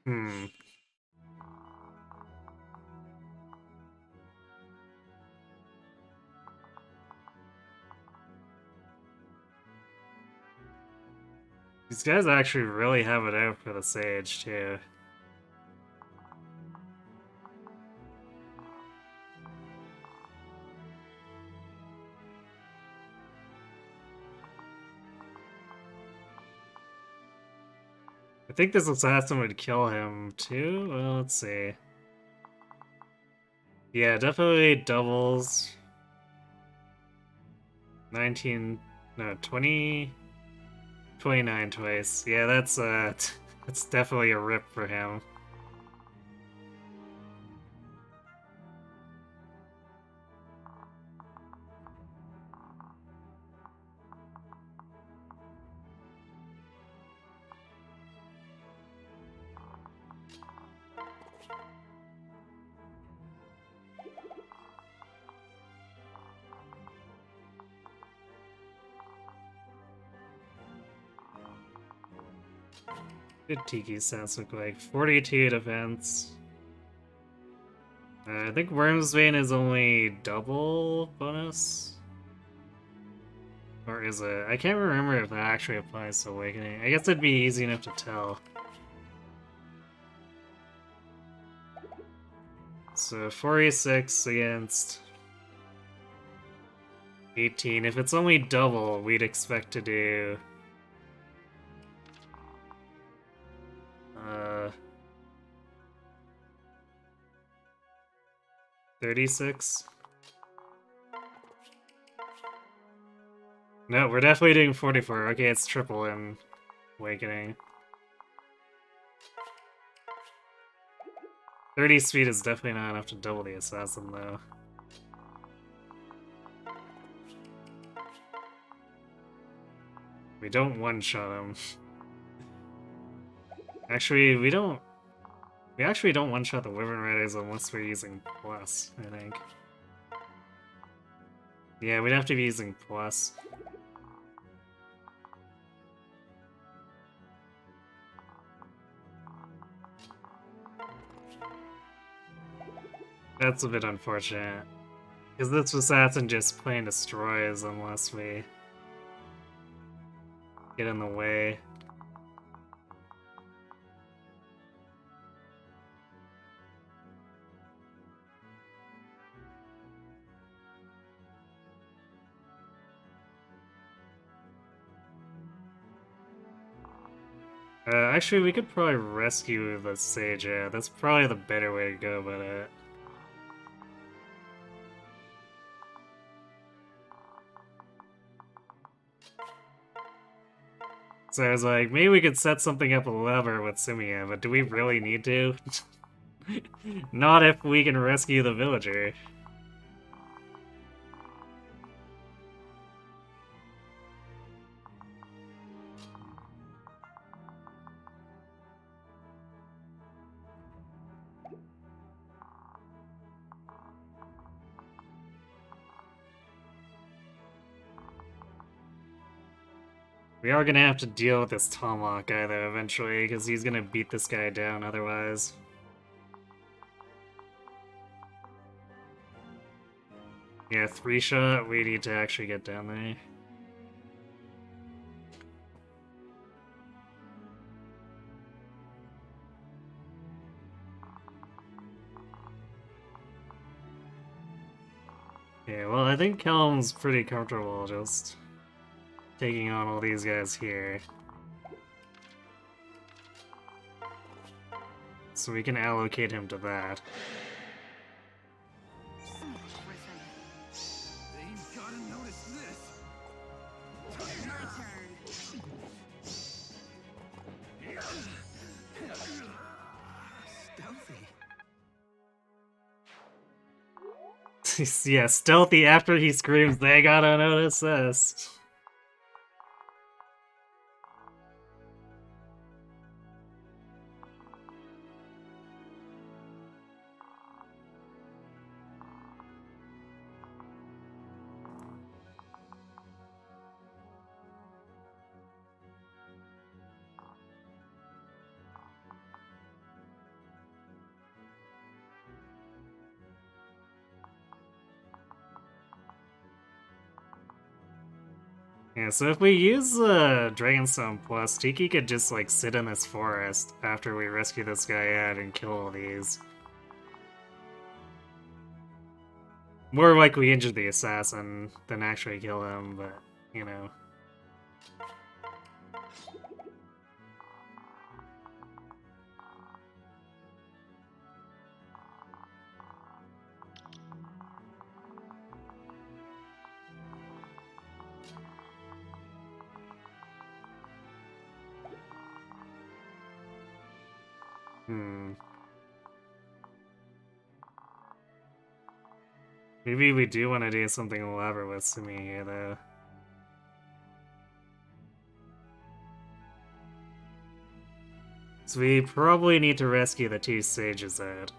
Hmm. These guys actually really have it out for the Sage, too. I think this assassin would kill him, too? Well, let's see. Yeah, definitely doubles. 19... no, 20... 29 twice. Yeah, that's that's definitely a rip for him. Good Tiki stats look like 42 defense. I think Wormsbane is only double bonus. Or is it? I can't remember if that actually applies to Awakening. I guess it'd be easy enough to tell. So 46 against 18. If it's only double, we'd expect to do 36. No, we're definitely doing 44. Okay, it's triple in Awakening. 30 speed is definitely not enough to double the assassin, though. We don't one-shot him. Actually, we don't... We actually don't one-shot the Wyvern Riders unless we're using plus, I think. Yeah, we'd have to be using plus. That's a bit unfortunate. Because this assassin just plain destroys unless we get in the way. Actually, we could probably rescue the Sage. Yeah, that's probably the better way to go about it. So I was like, maybe we could set something up a lever with Sumia, but do we really need to? Not if we can rescue the villager. We are gonna have to deal with this Tomahawk guy though eventually, because he's gonna beat this guy down otherwise. Yeah, 3-shot, we need to actually get down there. Yeah, well, I think Kelm's pretty comfortable just taking on all these guys here. So we can allocate him to that. Son of a griffin. They've gotta notice this. Your turn. Stealthy. Yeah, stealthy after he screams, they gotta notice this. Yeah, so if we use Dragonstone Plus, Tiki could just like sit in this forest after we rescue this guy out and kill all these. More like we injure the assassin than actually kill him, but you know. Hmm. Maybe we do want to do something elaborate with Sumi here, though. So we probably need to rescue the 2 sages out.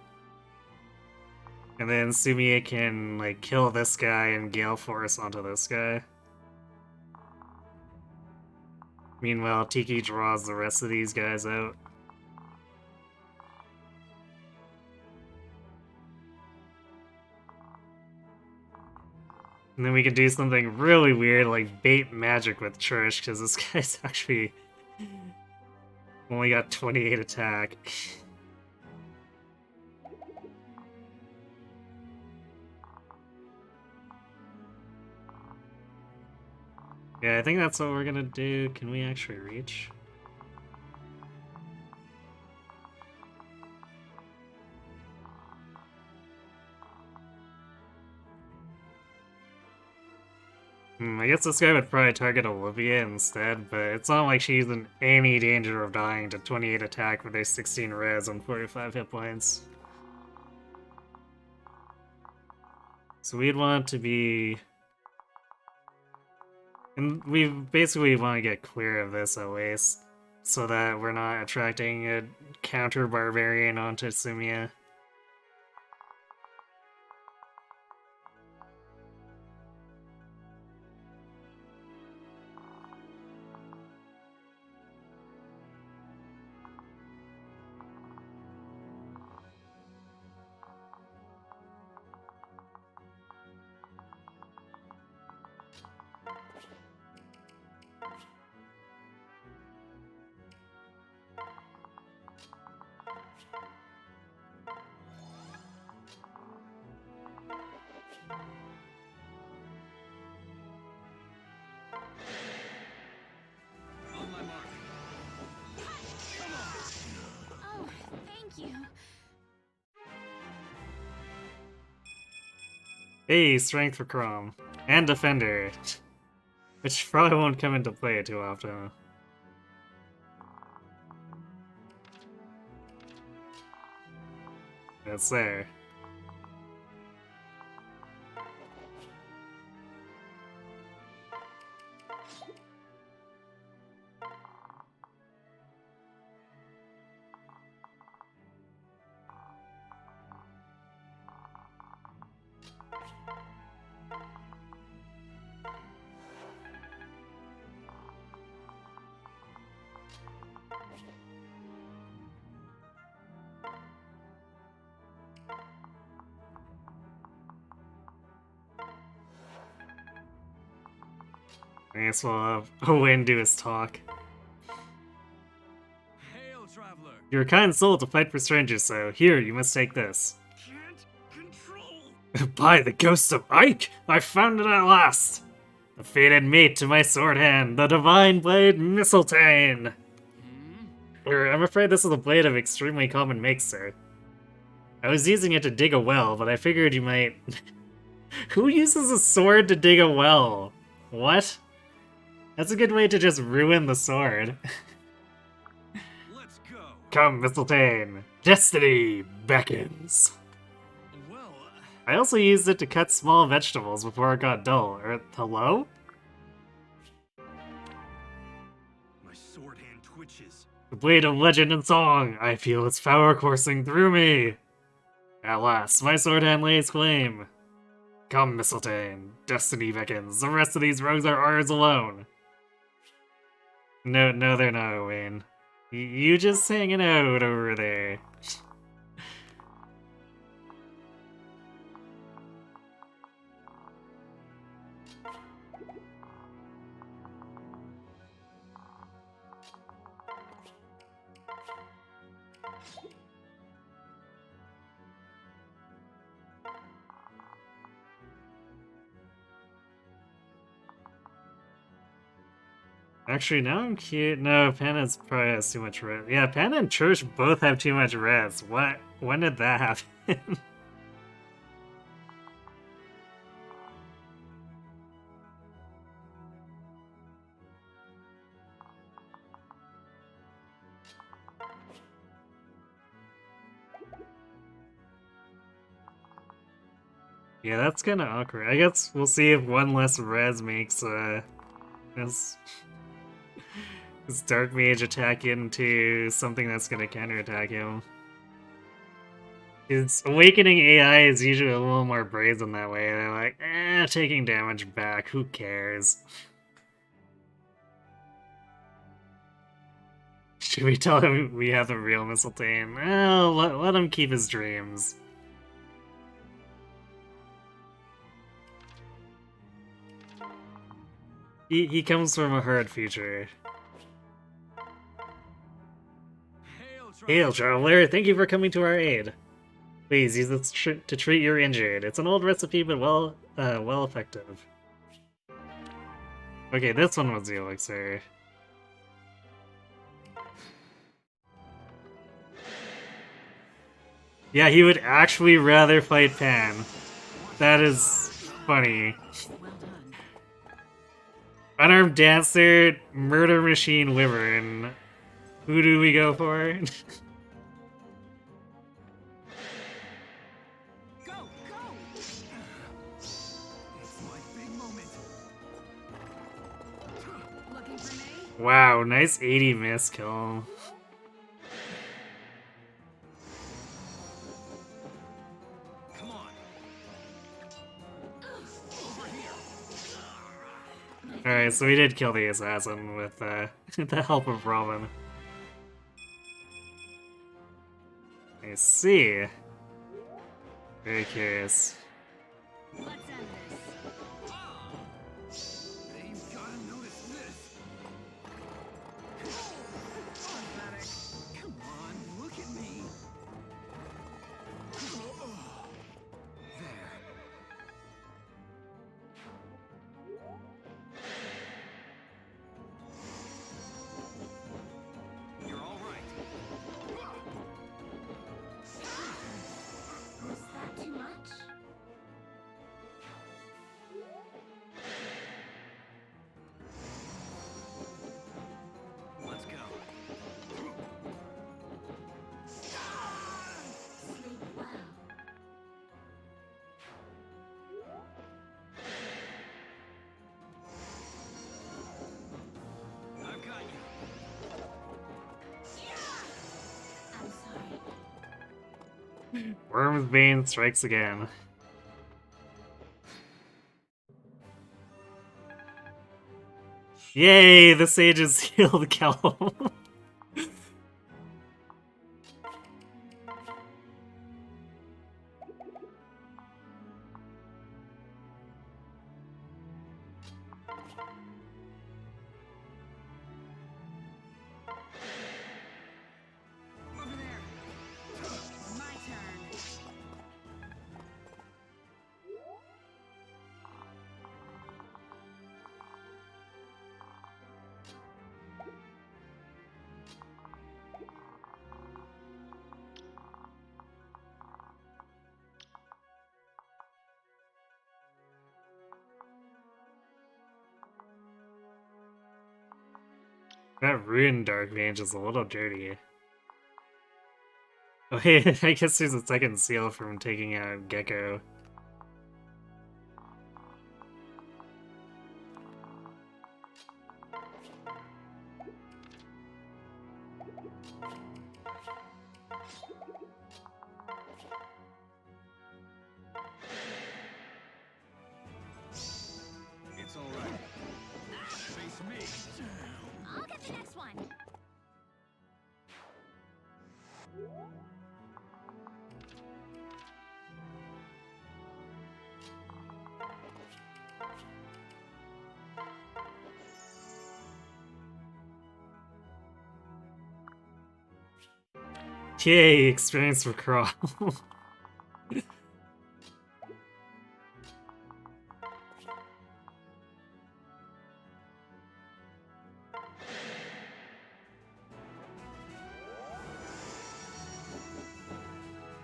And then Sumie can, like, kill this guy and Gale Force onto this guy. Meanwhile, Tiki draws the rest of these guys out. And then we can do something really weird, like bait magic with Trish, because this guy's actually only got 28 attack. Yeah, I think that's what we're gonna do. Can we actually reach? I guess this guy would probably target Olivia instead, but it's not like she's in any danger of dying to 28 attack with a 16 res and 45 hit points. So we'd want to be... And we basically want to get clear of this at least, so that we're not attracting a counter-barbarian onto Sumia. On my mark. Oh, thank you. Hey, strength for Chrome. And Defender. Which probably won't come into play too often. That's there. I guess we'll have Owen do his talk. Hail, traveler. You're a kind soul to fight for strangers, so here, you must take this. Can't control. By the ghost of Ike, I found it at last! The fated mate to my sword hand, the divine blade Mistletoe! I'm afraid this is a blade of extremely common make, sir. I was using it to dig a well, but I figured you might... Who uses a sword to dig a well? What? That's a good way to just ruin the sword. Let's go. Come, Mistletoe! Destiny beckons! Well, I also used it to cut small vegetables before it got dull. Hello? my sword hand twitches. The blade of legend and song! I feel its power coursing through me! At last, my sword hand lays claim. Come, Mistletoe. Destiny beckons. The rest of these rogues are ours alone. No, they're not, Wayne. You just hanging out over there. Actually, now I'm cute. No, Pana's probably has too much res. Yeah, Pana and Church both have too much res. What? When did that happen? Yeah, that's kind of awkward. I guess we'll see if one less res makes this Dark Mage attack into something that's gonna counterattack him. His Awakening AI is usually a little more brazen that way. They're like, taking damage back, who cares? Should we tell him we have the real Mistletoe? Well, let him keep his dreams. He comes from a hard future. Hail, traveler! Thank you for coming to our aid. Please use this to treat your injured. It's an old recipe, but well effective. Okay, this one was the elixir. Yeah, he would actually rather fight Pan. That is funny. Well done. Unarmed Dancer, Murder Machine Wyvern. Who do we go for? Go, go. It's my big moment. Looking for me? Wow, nice 80 miss kill. Come on. Over here. Alright, so we did kill the assassin with the help of Robin. I see. Very curious. Let's end this. They've gotta notice this. Come on, look at me. There. You're all right. Was that too much? Let's go. Sleep well. Worm's Bane strikes again. Yay! The sages healed Callum. Over there. My turn. That ruined Dark Mage is a little dirty. Oh hey, I guess there's a second seal from taking out Gecko. It's all right. Face me. I'll get the next one. Yay, experience for Crawl.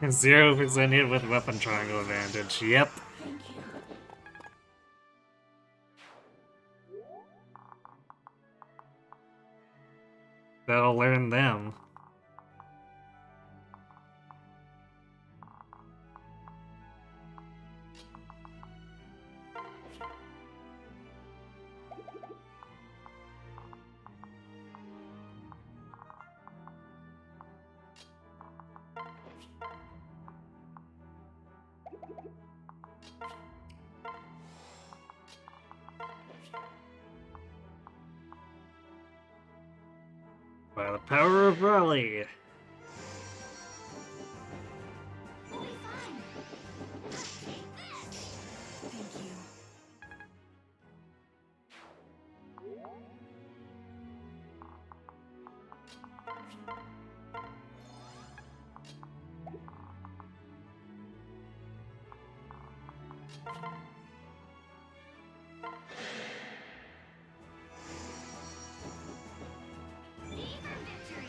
And 0% hit with weapon triangle advantage. Yep. Thank you. That'll learn them. By the power of Raleigh. We'll be fine. Take this. Thank you. V for victory.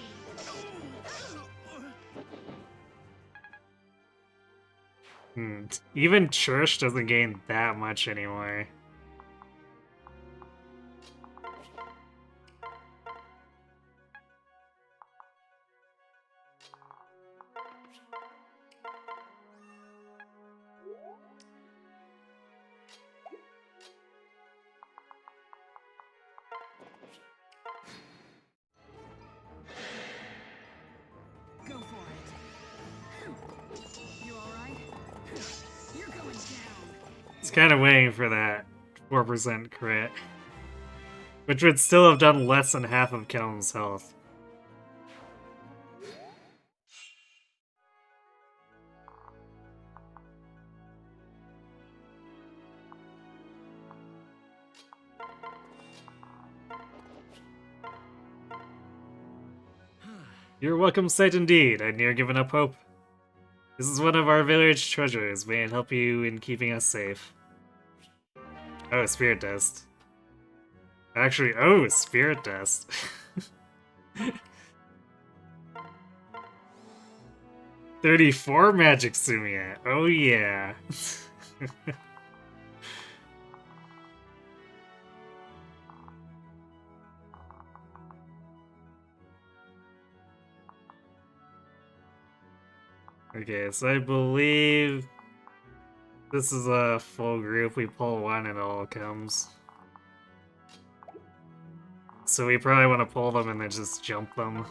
Even Church doesn't gain that much anymore. Go for it. You alright? You're going down. It's kind of waiting for that 4% crit. Which would still have done less than half of Kelm's health. You're a welcome sight indeed. I'd near given up hope. This is one of our village treasures. May it help you in keeping us safe. Oh, spirit dust. Actually, oh, spirit dust. 34 magic Sumia. Oh yeah. Okay, so I believe this is a full group. We pull one and it all comes. So we probably want to pull them and then just jump them.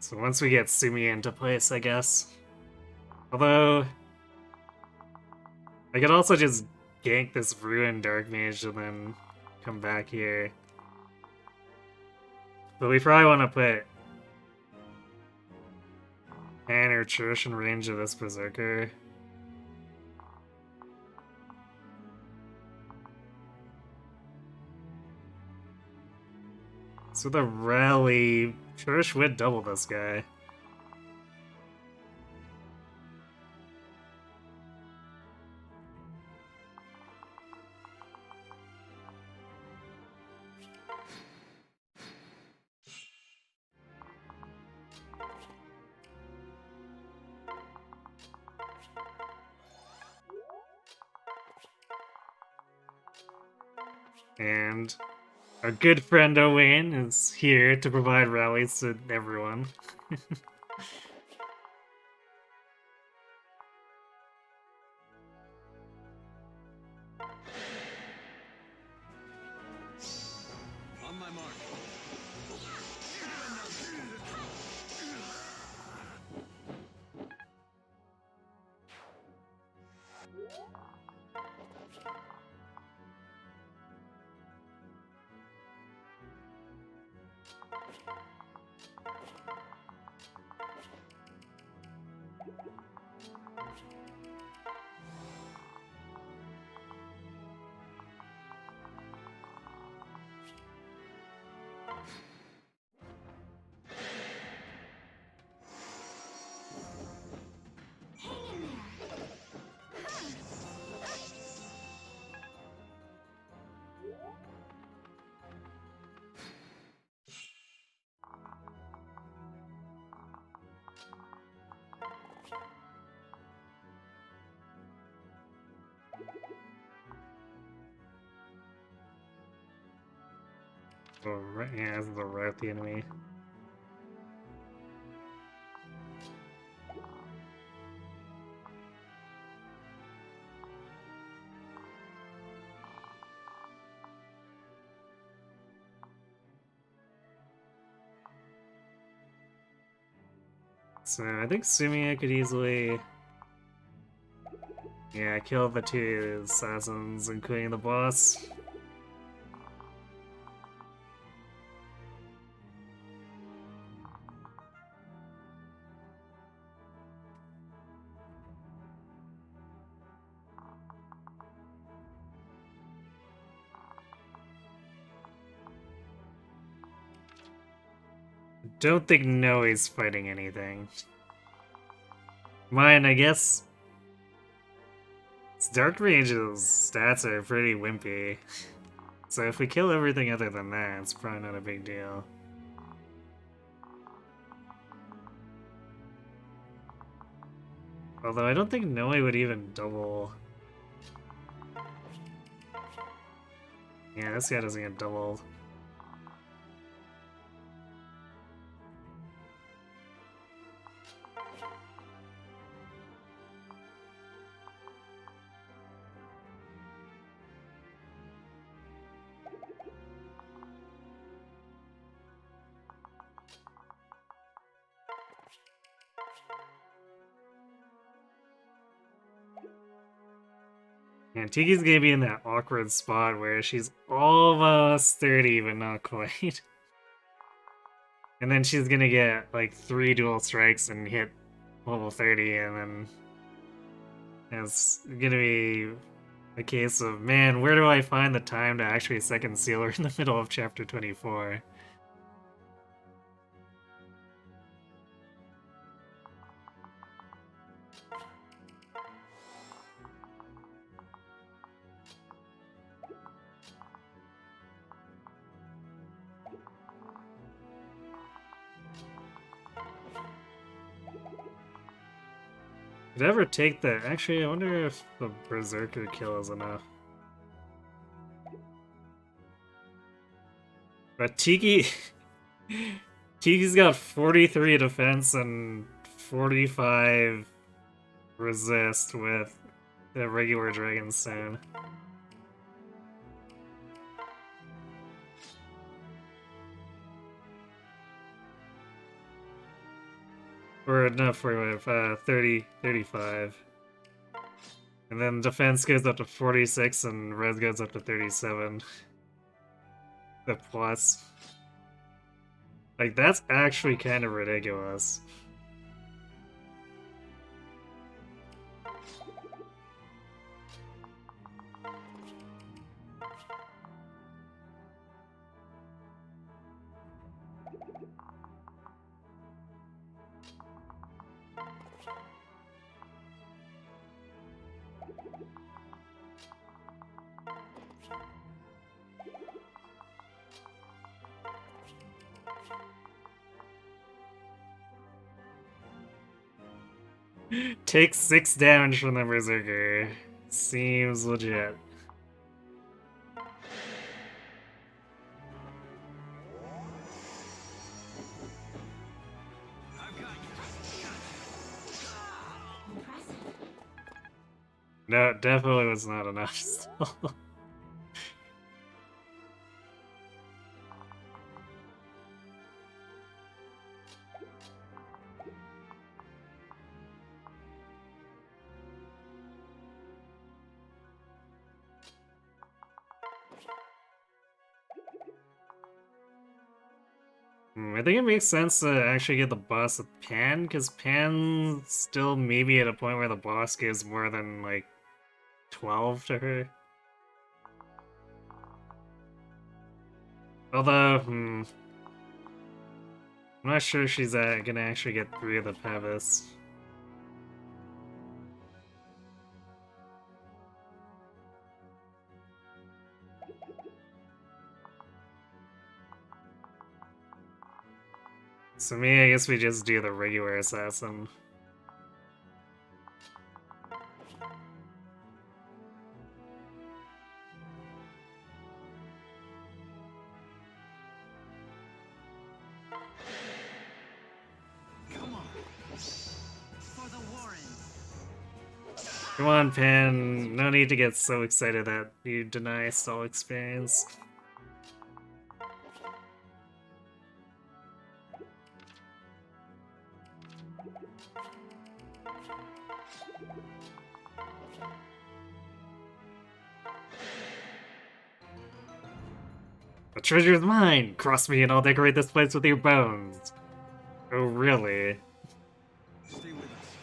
So once we get Sumi into place, I guess. Although, I could also just gank this ruined Dark Mage and then come back here. But we probably want to put Anne or Church in range of this Berserker. So the rally, Church would double this guy. And our good friend Owain is here to provide rallies to everyone. On my mark. Hang in there. Oh, right, yeah, this is a rout the enemy. So I think Sumia could easily, yeah, kill the two assassins, including the boss. Don't think Noe's fighting anything. Mine, I guess. Dark Mage's stats are pretty wimpy. So if we kill everything other than that, it's probably not a big deal. Although I don't think Noe would even double. Yeah, this guy doesn't get doubled. And Tiki's gonna be in that awkward spot where she's almost 30, but not quite. And then she's gonna get like 3 dual strikes and hit level 30, and then it's gonna be a case of, man, where do I find the time to actually second seal her in the middle of chapter 24? Did I ever take the... Actually, I wonder if the Berserker kill is enough. But Tiki... Kiki's got 43 defense and 45 resist with the regular Dragonstone. Or no, 30, 35. And then defense goes up to 46 and res goes up to 37. The plus. Like, that's actually kind of ridiculous. Take 6 damage from the Berserker. Seems legit. I've got you. Impressive. No, it definitely was not enough still. I think it makes sense to actually get the boss with Pan, because Pan's still maybe at a point where the boss gives more than, like, 12 to her. Although, I'm not sure she's gonna actually get 3 of the Pavis. So me, I guess we just do the regular assassin. Come on. For the Warren. Come on, Pan. No need to get so excited that you deny stall experience. The treasure is mine! Cross me and I'll decorate this place with your bones. Oh, really? Stay with us.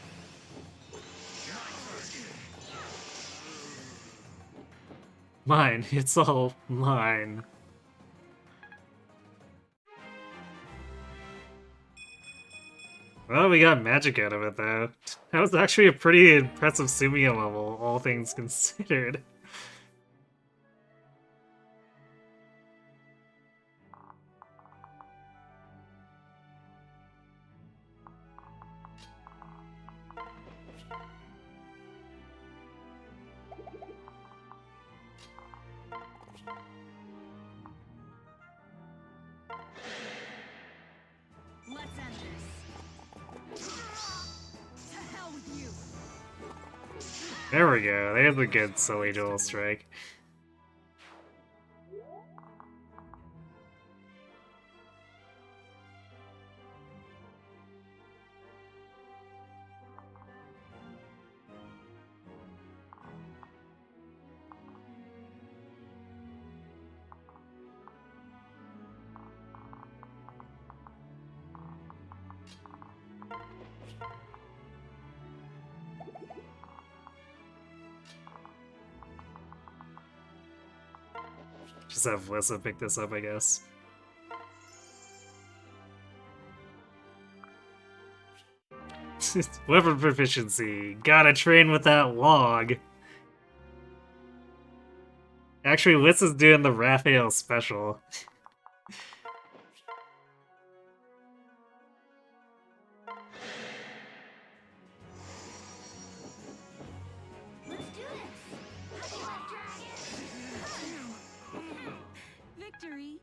Mine. It's all mine. Well, we got magic out of it, though. That was actually a pretty impressive Sumia level, all things considered. Let's end this. To hell with you. There we go, there's a good silly dual strike. Just have Lissa pick this up, I guess. Weapon proficiency. Gotta train with that log. Actually, Lissa's doing the Raphael special. Let's do this. Hurry up, dragon. Victory.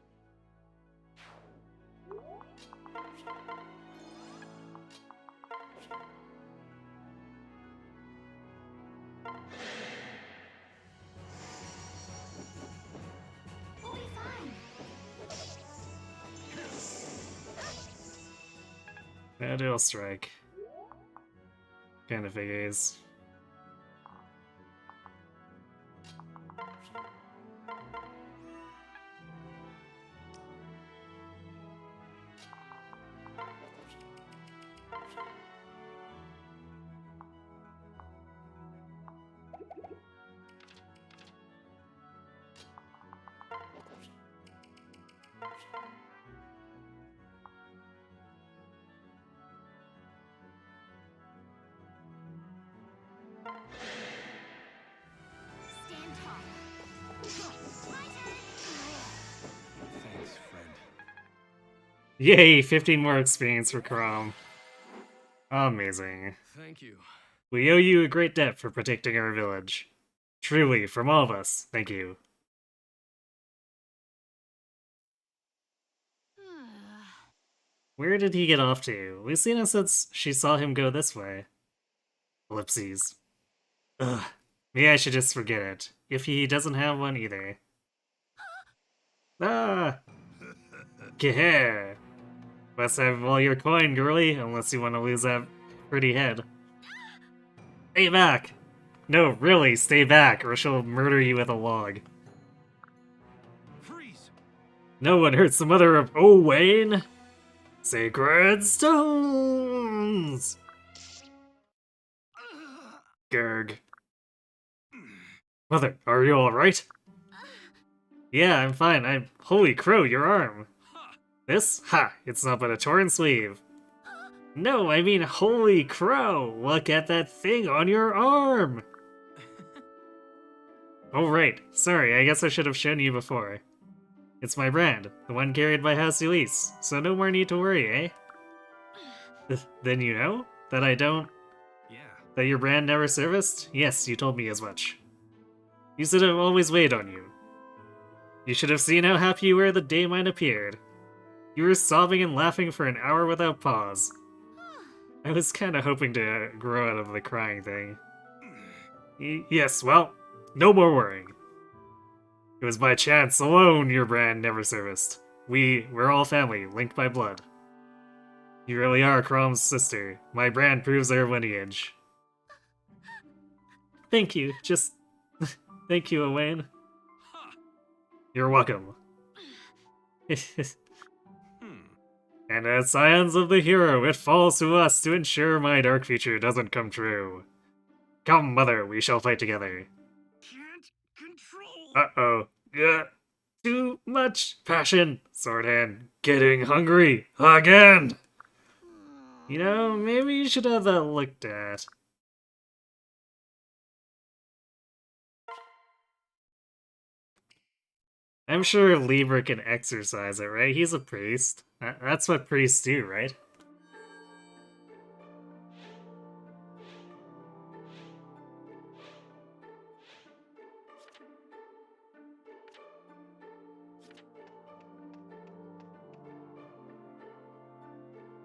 We'll be fine. Yeah, dual strike. Kind of figures. Stand tall. My turn. Thanks, friend. Yay, 15 more experience for Crom. Amazing. Thank you. We owe you a great debt for protecting our village. Truly, from all of us, thank you. Where did he get off to? Lucina says she saw him go this way. Ellipses. Ugh. Maybe I should just forget it. If he doesn't have one either. Ah! Gehair! Must have all your coin, girly, unless you want to lose that pretty head. Stay back! No, really, stay back, or she'll murder you with a log. Freeze! No one hurts the mother of Owain! Sacred stones! Gerg. Mother, are you alright? Yeah, I'm fine. Holy crow, your arm! This? Ha! It's not but a torn sleeve. No, I mean holy crow! Look at that thing on your arm! Oh right, sorry, I guess I should have shown you before. It's my brand, the one carried by House Elise, so no more need to worry, eh? Then you know? That I don't... Yeah. That your brand never serviced? Yes, you told me as much. You said I've always weighed on you. You should have seen how happy you were the day mine appeared. You were sobbing and laughing for an hour without pause. I was kinda hoping to grow out of the crying thing. Yes, well, no more worrying. It was by chance alone your brand never serviced. We're all family, linked by blood. You really are Crom's sister. My brand proves our lineage. Thank you, just... Thank you, Owain. You're welcome. And as scions of the hero, it falls to us to ensure my dark future doesn't come true. Come, mother, we shall fight together. Can't control. Uh-oh. Yeah. Too much passion. Sword hand. Getting hungry. Again! You know, maybe you should have that looked at. I'm sure Lieber can exercise it, right? He's a priest. That's what priests do, right?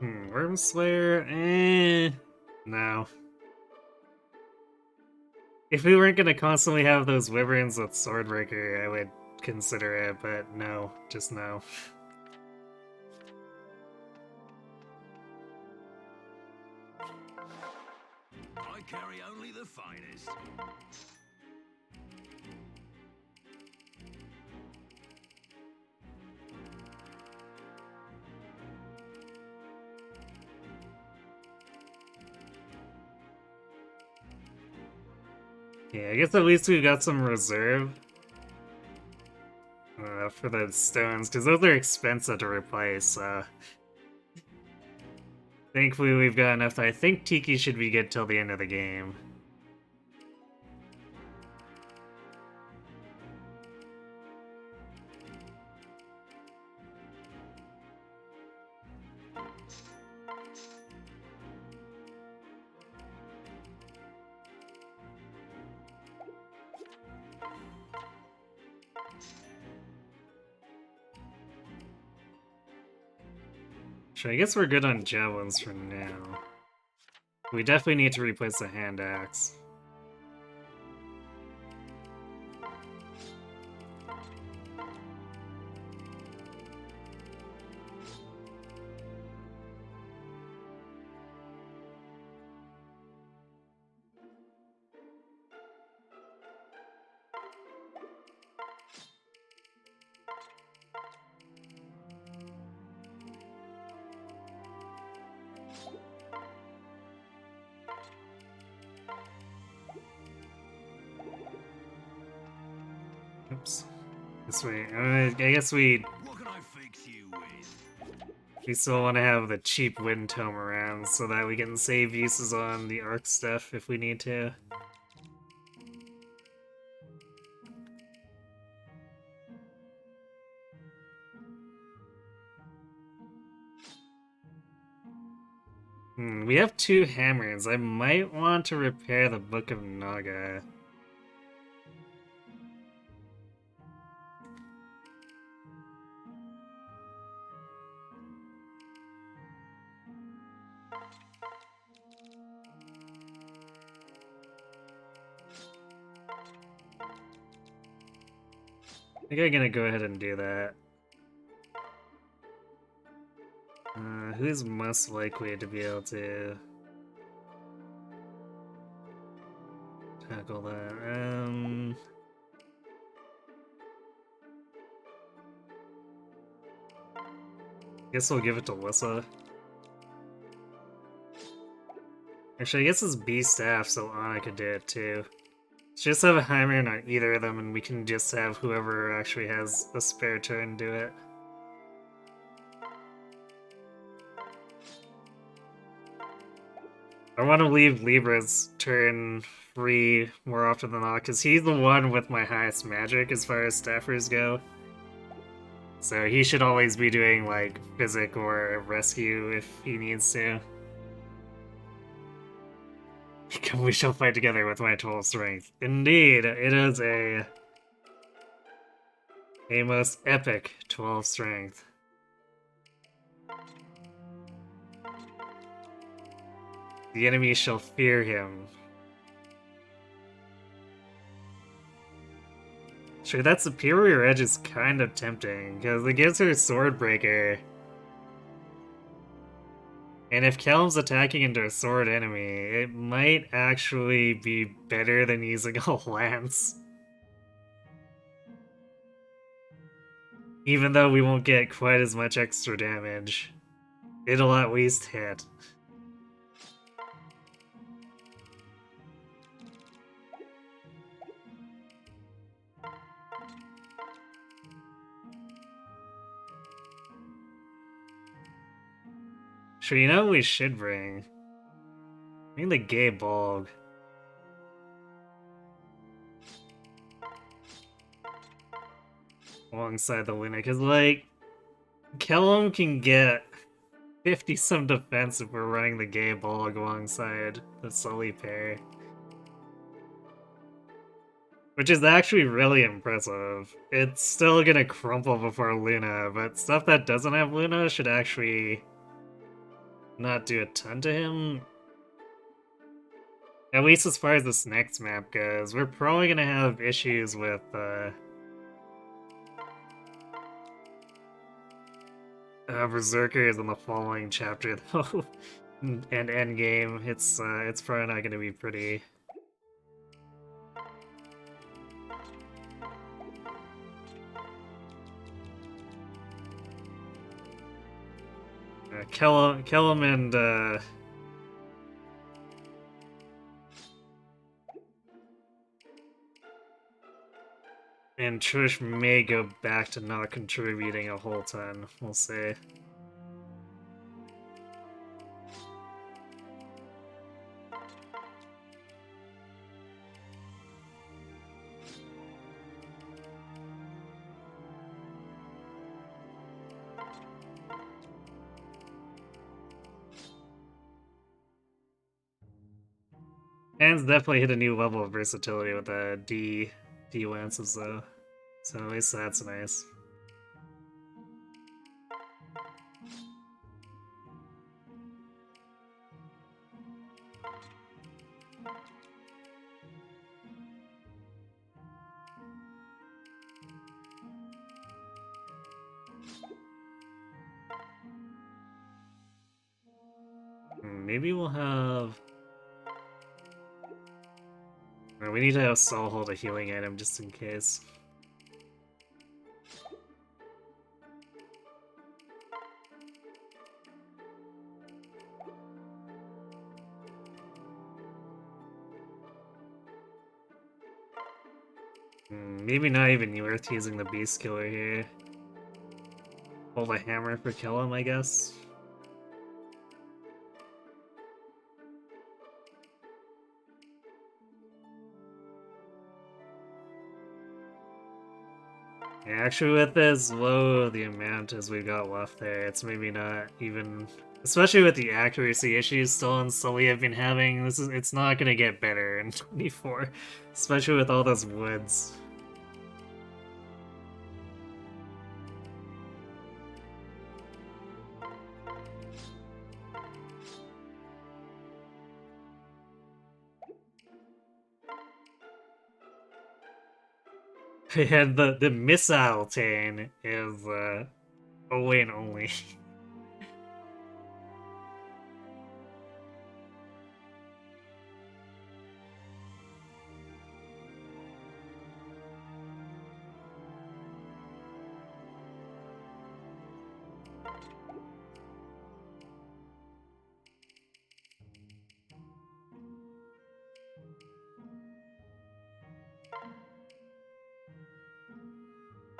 Wormslayer? No. If we weren't gonna constantly have those wyverns with Swordbreaker, I would consider it, but no, just no. I carry only the finest. Yeah, I guess at least we got some reserve for the stones, because those are expensive to replace, so... Thankfully we've got enough that I think Tiki should be good till the end of the game. So I guess we're good on javelins for now. We definitely need to replace the hand axe. Oops. I guess we What can I fix you with? still want to have the cheap wind tome around so that we can save uses on the arc stuff if we need to. We have 2 hammers. I might want to repair the Book of Naga. I think I'm gonna go ahead and do that. Who's most likely to be able to tackle that? Guess we'll give it to Lissa. Actually, I guess it's B staff, so Anna could do it too. Let's just have a hammer on either of them, and we can just have whoever actually has a spare turn do it. I want to leave Libra's turn free more often than not, because he's the one with my highest magic as far as staffers go. So he should always be doing, like, physic or rescue if he needs to. We shall fight together with my 12 strength. Indeed, it is a most epic 12 strength. The enemy shall fear him. Sure, that superior edge is kind of tempting, because it gives her Swordbreaker. And if Kelm's attacking into a sword enemy, it might actually be better than using a lance. Even though we won't get quite as much extra damage, it'll at least hit. Sure, you know what we should bring? Bring the Gay Bog. Alongside the Luna, because, like, Kellum can get 50-some defense if we're running the Gay Bog alongside the Sully pair. Which is actually really impressive. It's still gonna crumple before Luna, but stuff that doesn't have Luna should actually not do a ton to him. At least as far as this next map goes. We're probably gonna have issues with, Berserkers in the following chapter, though. And endgame. It's probably not gonna be pretty. Kellum and Trish may go back to not contributing a whole ton, we'll see. Hands definitely hit a new level of versatility with the D lances though, so at least that's nice. Maybe we'll have. No, we need to have Soul hold a healing item just in case. Maybe not even worth using the Beast Killer here. Pull the hammer for kill him, I guess. Yeah, actually with as low the amount as we've got left there, it's maybe not even... Especially with the accuracy issues still and Sully have been having, it's not gonna get better in 24. Especially with all those woods. And the missile chain is away and only.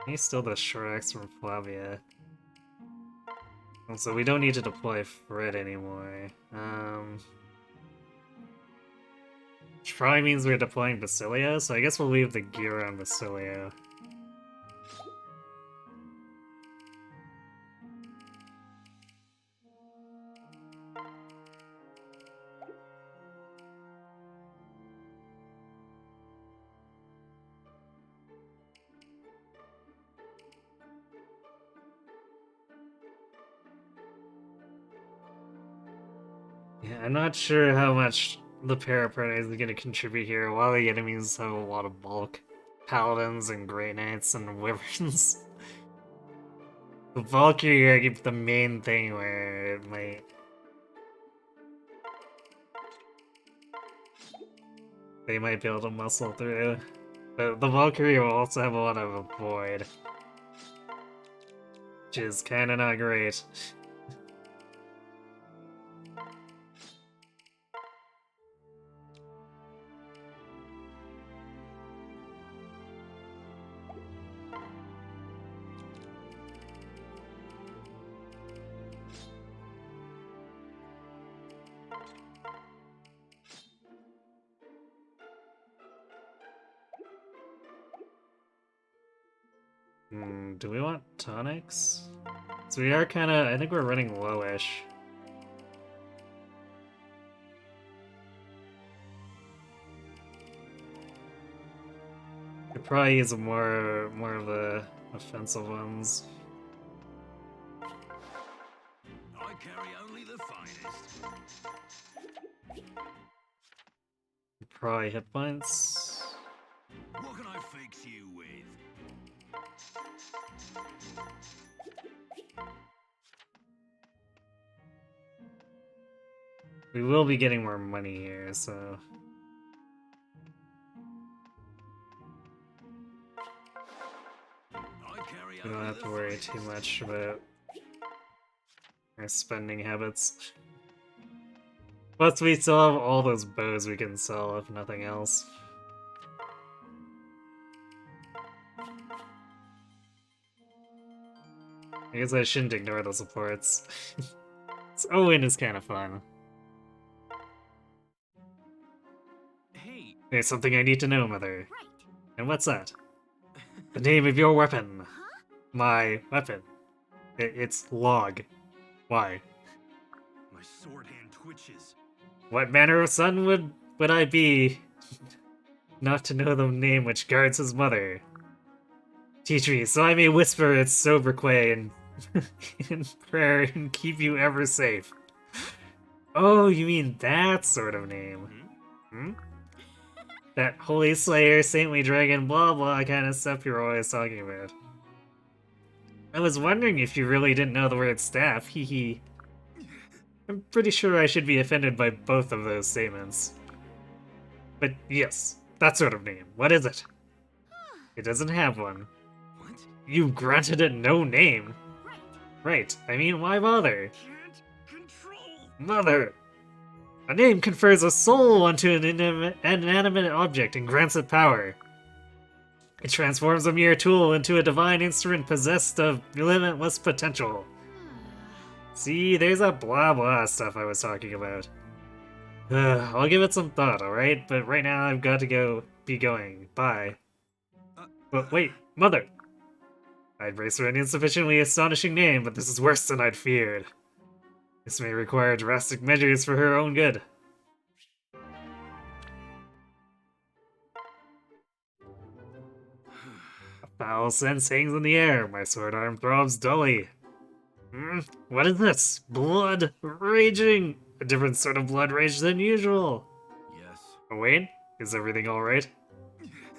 He's still the Shrex from Flavia. So we don't need to deploy Fred anymore. Which probably means we're deploying Basilio, so I guess we'll leave the gear on Basilio. Yeah, I'm not sure how much the Paraprone is going to contribute here. A lot of the enemies have a lot of bulk. Paladins and Grey Knights and Wyverns. The Valkyrie are the main thing where it might... They might be able to muscle through. But the Valkyrie will also have a lot of Avoid. Which is kinda not great. Do we want tonics? So we are kinda... I think we're running lowish. Could probably use more of the offensive ones. I carry only the finest. Probably hit points. What can I fix you with? We will be getting more money here, so... We don't have to worry too much about our spending habits. Plus, we still have all those bows we can sell, if nothing else. I guess I shouldn't ignore the supports. Owen is kind of fun. Hey, There's something I need to know, Mother. Right. And what's that? The name of your weapon. Huh? My weapon. It's Log. Why? my sword hand twitches. What manner of son would I be not to know the name which guards his mother? T23, so I may whisper its sobriquet and in prayer and keep you ever safe. Oh, you mean that sort of name? Hmm? That holy slayer, saintly dragon, blah blah kind of stuff you're always talking about. I was wondering if you really didn't know the word staff, hee hee. I'm pretty sure I should be offended by both of those statements. But yes, that sort of name, what is it? It doesn't have one. What? You granted it no name. Right. Right, I mean, why bother? Can't control. Mother! A name confers a soul onto an inanimate object and grants it power. It transforms a mere tool into a divine instrument possessed of limitless potential. See, there's that blah blah stuff I was talking about. I'll give it some thought, alright? But right now I've got to be going. Bye. But wait, Mother! I'd raised her an insufficiently astonishing name, but this is worse than I'd feared. This may require drastic measures for her own good. A foul sense hangs in the air. My sword arm throbs dully. What is this? Blood raging! A different sort of blood rage than usual. Yes. Oh, wait? Is everything alright?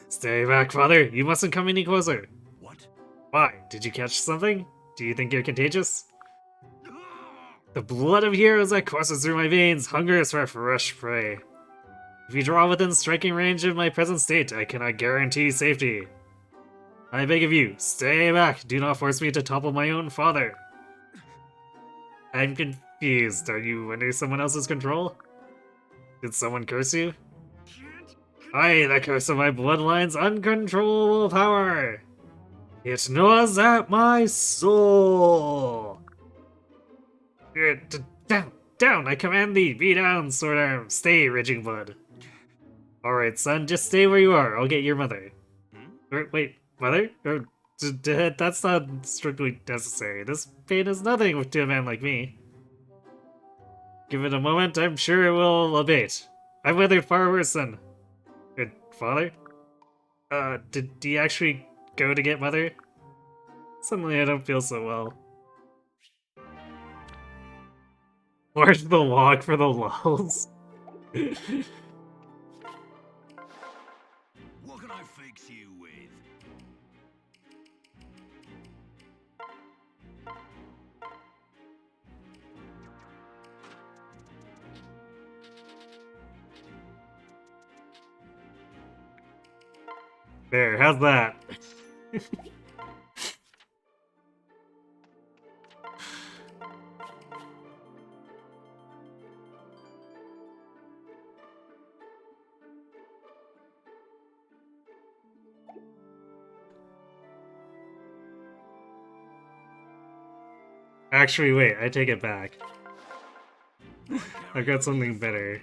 Stay back, father. You mustn't come any closer. What? Why? Did you catch something? Do you think you're contagious? The blood of heroes that courses through my veins hungers for fresh prey. If you draw within striking range of my present state, I cannot guarantee safety. I beg of you, stay back. Do not force me to topple my own father. I'm confused. Are you under someone else's control? Did someone curse you? Aye, the curse of my bloodline's uncontrollable power. It gnaws at my soul. Down, down, I command thee. Be down, sword arm. Stay, raging blood. Alright, son, just stay where you are. I'll get your mother. Wait, mother? That's not strictly necessary. This pain is nothing to a man like me. Give it a moment, I'm sure it will abate. I've weathered far worse than... Good father? Did he actually go to get mother? Suddenly I don't feel so well. Where's the log for the lulz? What can I fix you with? There, how's that? Actually, wait, I take it back. I've got something better.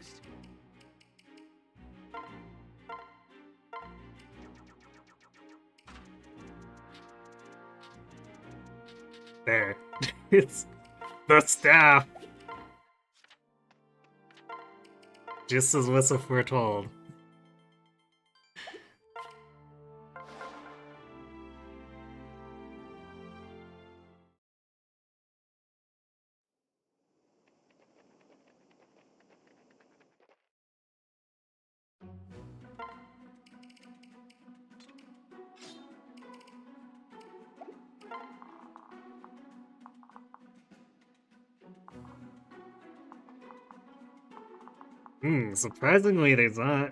There. It's the staff! Just as Wissa foretold. Surprisingly, there's not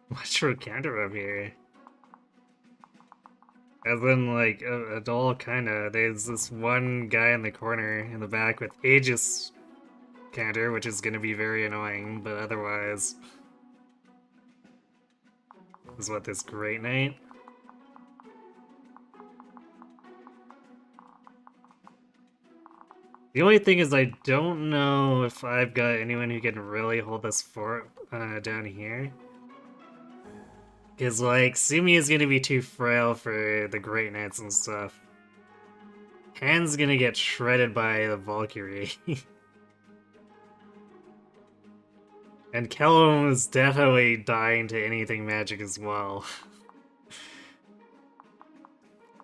much for counter up here. As in, like, a doll kinda. There's this one guy in the corner in the back with Aegis counter, which is gonna be very annoying, but otherwise... is what, this Great Knight? The only thing is I don't know if I've got anyone who can really hold this fort down here. Because, like, Sumi is gonna be too frail for the Great Knights and stuff. Han's gonna get shredded by the Valkyrie. And Kellum is definitely dying to anything magic as well.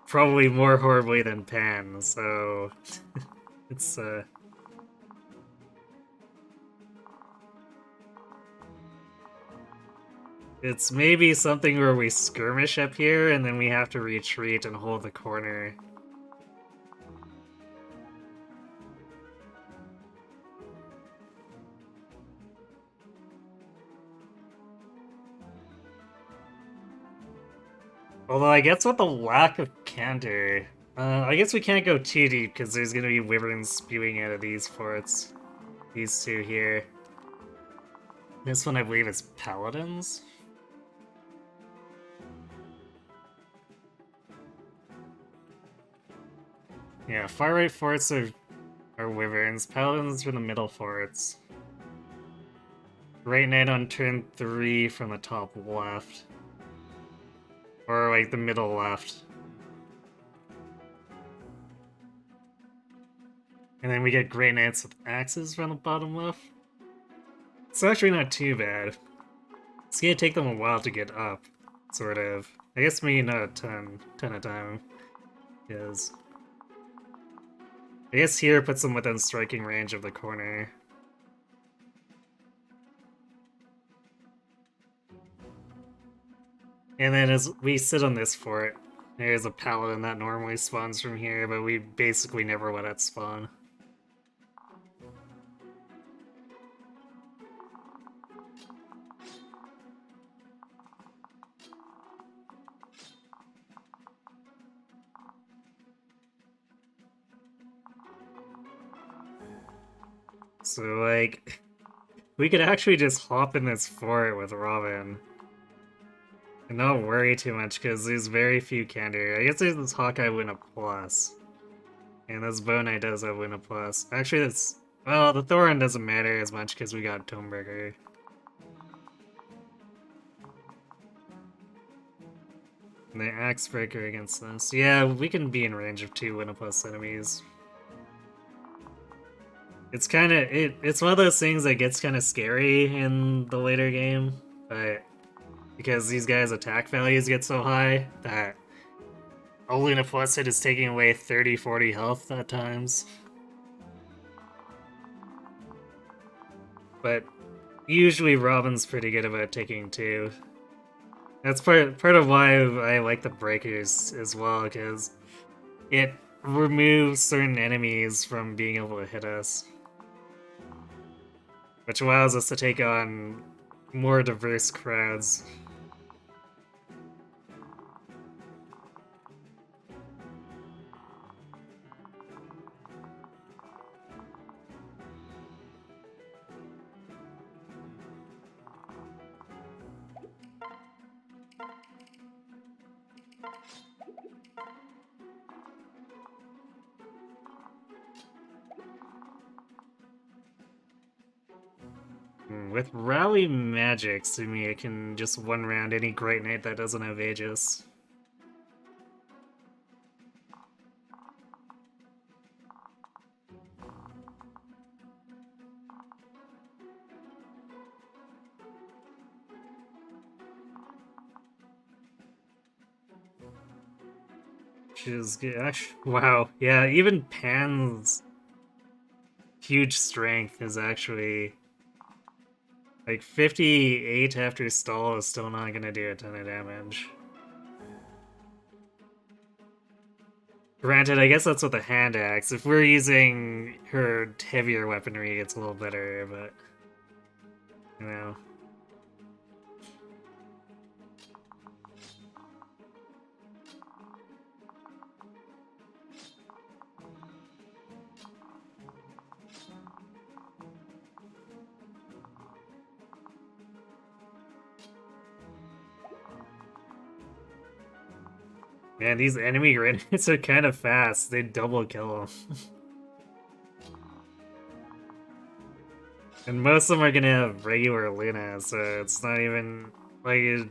Probably more horribly than Pan, so... it's, it's maybe something where we skirmish up here, and then we have to retreat and hold the corner. Although I guess with the lack of counter, I guess we can't go too deep because there's gonna be wyverns spewing out of these forts. These two here. This one I believe is paladins. Yeah, far right forts are wyverns, paladins are the middle forts. Right knight on turn 3 from the top left. Or like the middle left. And then we get Great Knights with axes from the bottom left. It's actually not too bad. It's gonna take them a while to get up, sort of. I guess maybe not a ton of time. Because I guess here puts them within striking range of the corner. And then as we sit on this fort, there's a paladin that normally spawns from here, but we basically never let it spawn. So, like, we could actually just hop in this fort with Robin and not worry too much, because there's very few counter. I guess there's this Hawkeye win a plus. And this Bow Knight does have win a plus. Actually, that's... Well, the Thorin doesn't matter as much because we got Tomebreaker. And the Axebreaker against this. Yeah, we can be in range of 2 win a plus enemies. It's kind of... It's one of those things that gets kind of scary in the later game. But because these guys' attack values get so high that a Luna Plus hit is taking away 30-40 health at times. But usually Robin's pretty good about taking 2. That's part of why I like the breakers as well, because it removes certain enemies from being able to hit us. Which allows us to take on more diverse crowds. With Rally Magics, I mean, it can just one round any Great Knight that doesn't have Aegis. Which is good. Actually, wow, yeah, even Pan's huge strength is actually... Like, 58 after stall is still not gonna do a ton of damage. Granted, I guess that's with the hand axe. If we're using her heavier weaponry, it's a little better, but... You know... Man, these enemy grenades are kind of fast. They double kill them. And most of them are gonna have regular Luna, so it's not even... Like,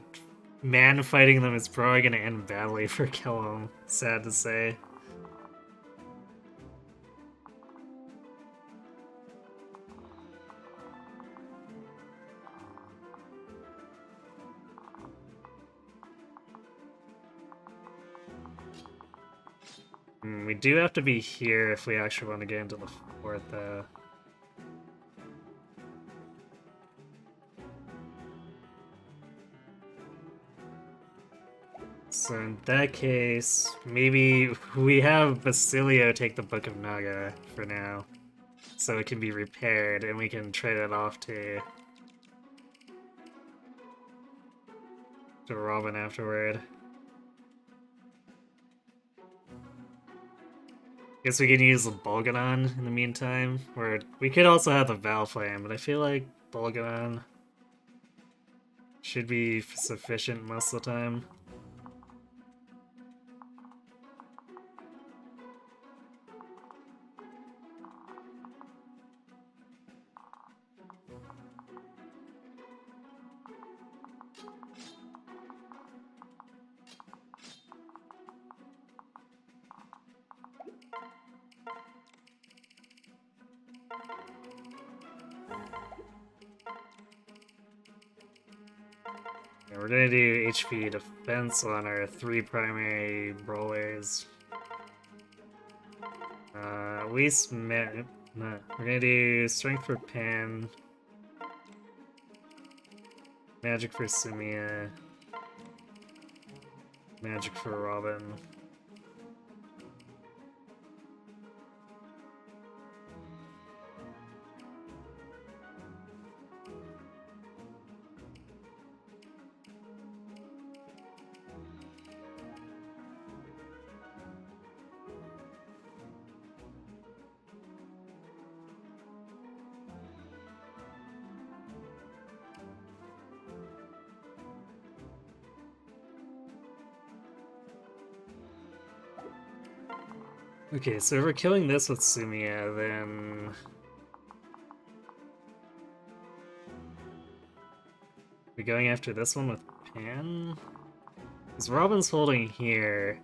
man fighting them is probably gonna end badly for Kellum. Sad to say. We do have to be here if we actually want to get into the fort, though. So in that case, maybe we have Basilio take the Book of Naga for now. So it can be repaired, and we can trade it off to Robin afterward. Guess we can use the Bolganon in the meantime, or we could also have the Valflame, but I feel like Bolganon should be sufficient most of the time. Yeah, we're gonna do HP defense on our 3 primary brawlers. No, we're gonna do strength for Pan, magic for Sumia, magic for Robin. Okay, so if we're killing this with Sumia, then... We're going after this one with Pan? Because Robin's holding here.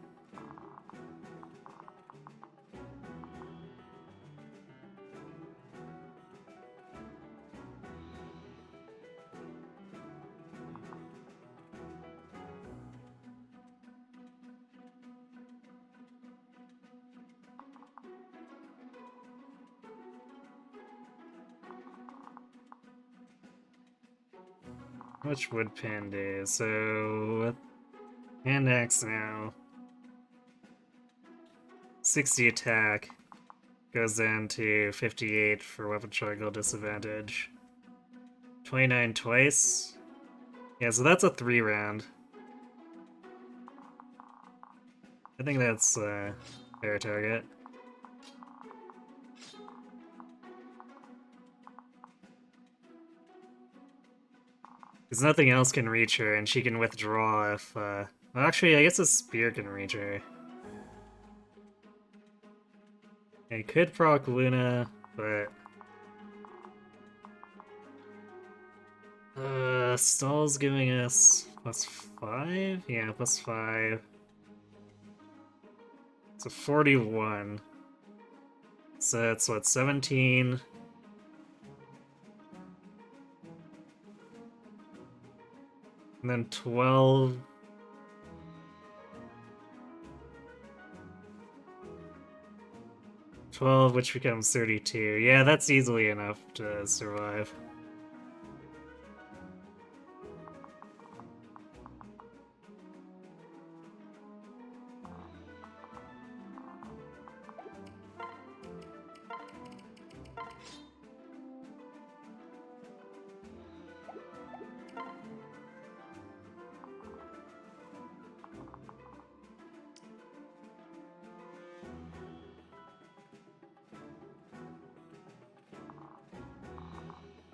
How much would Pan do? So, with hand axe now, 60 attack goes down to 58 for weapon triangle disadvantage. 29 twice. Yeah, so that's a 3 round. I think that's a fair target. Because nothing else can reach her, and she can withdraw if, well, actually, I guess a spear can reach her. It could proc Luna, but... Stall's giving us +5? Yeah, +5. It's a 41. So that's what, 17? And then 12. 12, which becomes 32. Yeah, that's easily enough to survive.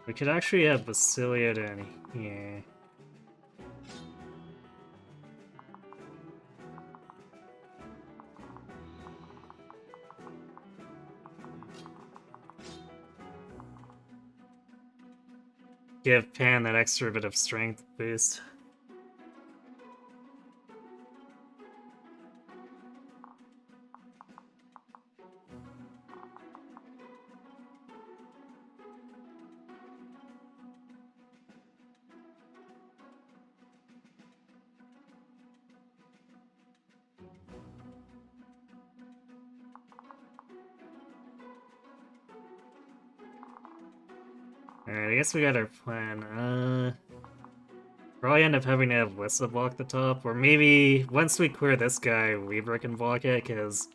We could actually have Basilia down here. Give Pan that extra bit of strength boost. Alright, I guess we got our plan. Probably end up having to have Wissa block the top, or maybe once we clear this guy, Libra can block it, because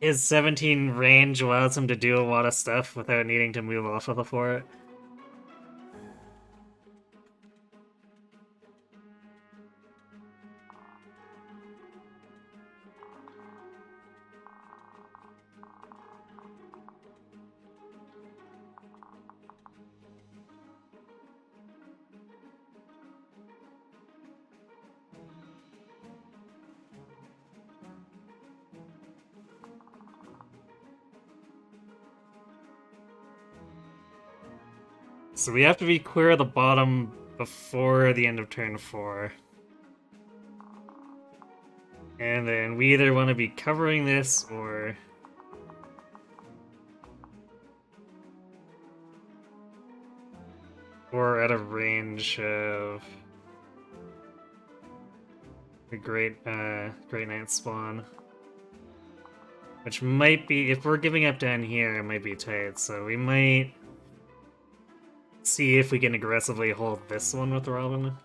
his 17 range allows him to do a lot of stuff without needing to move off of the fort. So we have to be clear of the bottom before the end of turn 4. And then we either want to be covering this, or... Or at a range of the Great Knight spawn. Which might be, if we're giving up down here, it might be tight, so we might see if we can aggressively hold this one with Robin.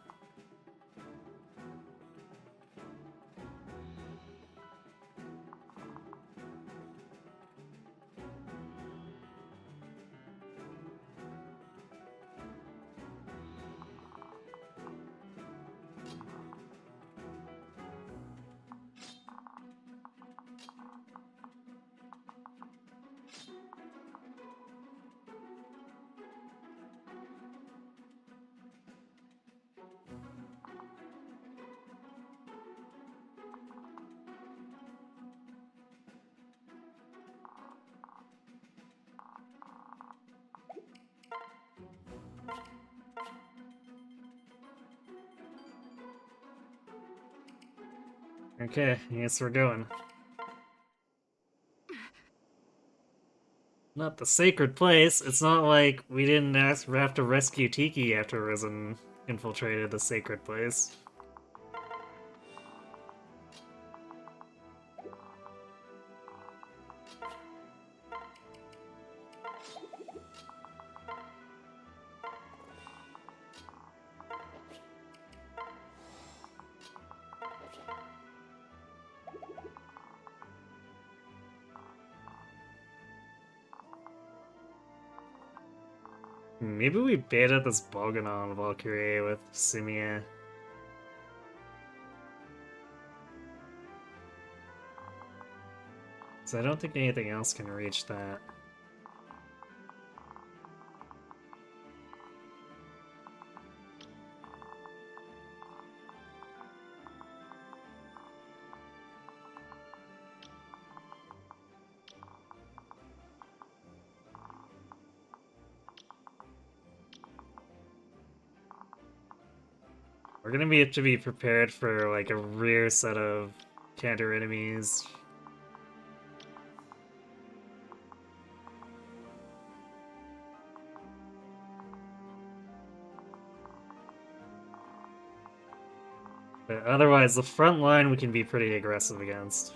Okay, I guess we're going. Not the sacred place. It's not like we didn't have to rescue Tiki after Risen infiltrated the sacred place. Maybe we beta this Bolganon Valkyrie with Simia. So I don't think anything else can reach that. We're gonna have to be prepared for like a rear set of counter enemies. But otherwise, the front line we can be pretty aggressive against.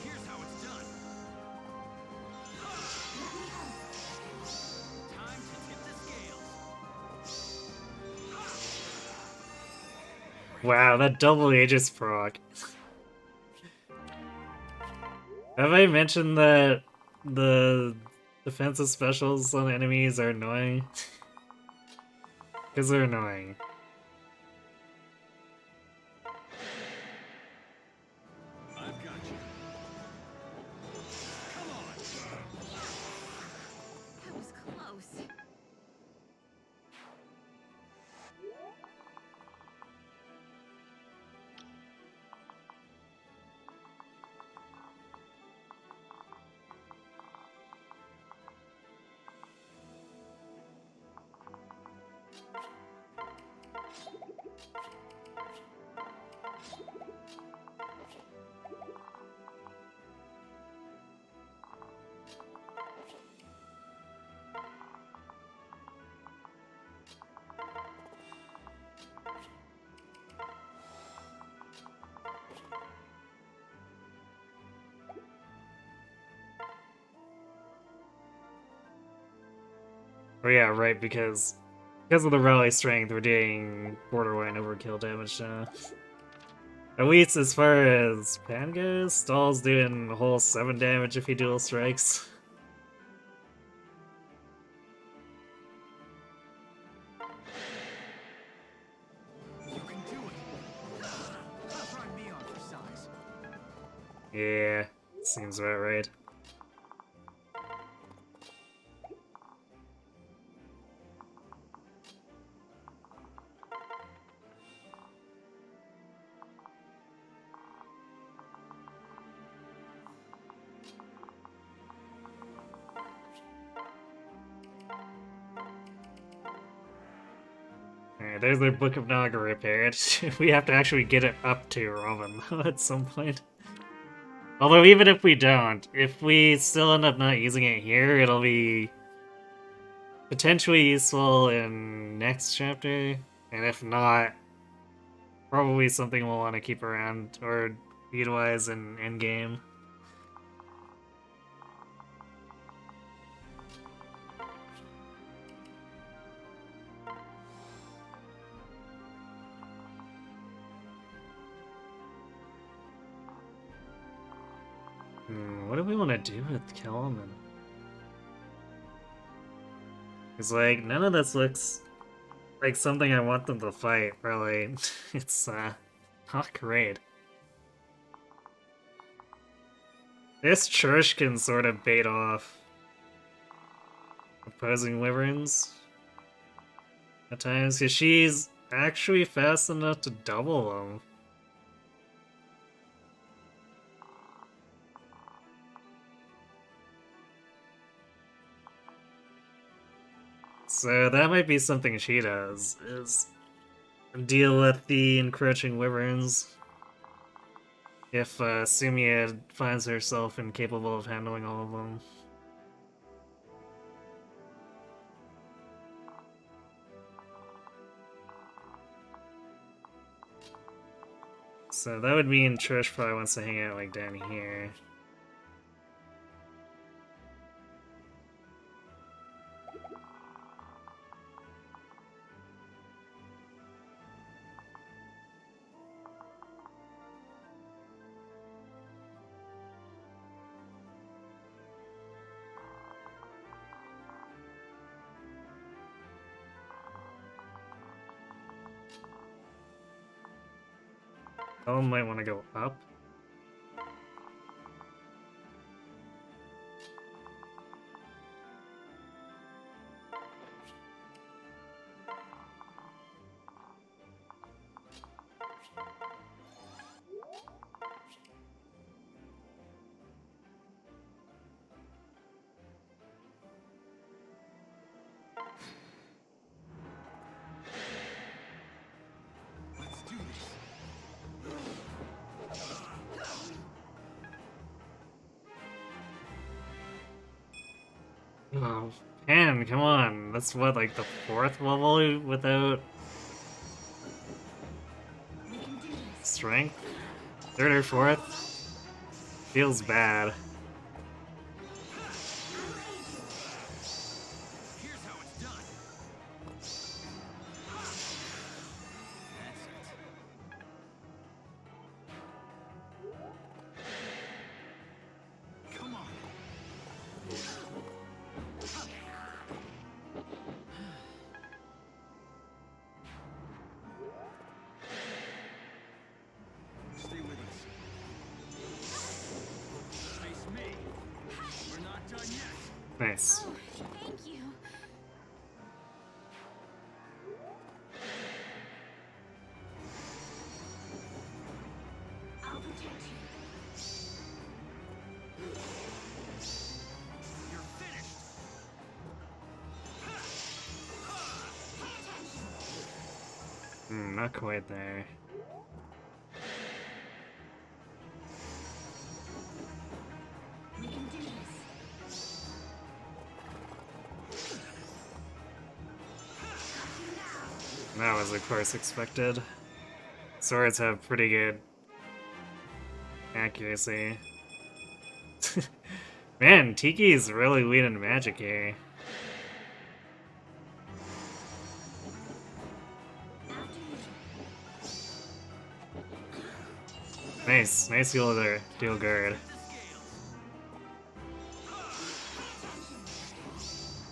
Here's how it's done. Time to tip the scales. Wow, that double Aegis proc. Have I mentioned that the defensive specials on enemies are annoying? Because they're annoying. I've got you. Come on. That was close. Oh yeah, right, because of the rally strength, we're doing borderline overkill damage now. At least as far as Pan goes, Stall's doing a whole 7 damage if he dual strikes. You can do it. Try me on for size. Yeah, seems about right. Yeah, there's their Book of Naga repaired. We have to actually get it up to Robin at some point. Although even if we don't, if we still end up not using it here, it'll be potentially useful in next chapter, and if not, probably something we'll want to keep around or utilize in endgame. What do we want to do with Kelman? It's like, none of this looks like something I want them to fight, really. It's, not great. This Church can sort of bait off opposing Wyverns at times, because she's actually fast enough to double them. So that might be something she does, is deal with the encroaching Wyverns if Sumia finds herself incapable of handling all of them. So that would mean Trish probably wants to hang out like down here. Ellen might want to go up. Let's do this. Oh, man, come on. That's what, like the 4th level without We can do this. strength? 3rd or 4th? Feels bad. Here's how it's done. That's it. Come on. Stay with us. Face me. We're not done yet. Nice. Oh, thank you. I'll protect you. You're finished. Not quite there. We can do this. That was, of course, expected. Swords have pretty good accuracy. Man, Tiki's really leading magic here. After you. Nice, nice deal there, deal guard. The scales.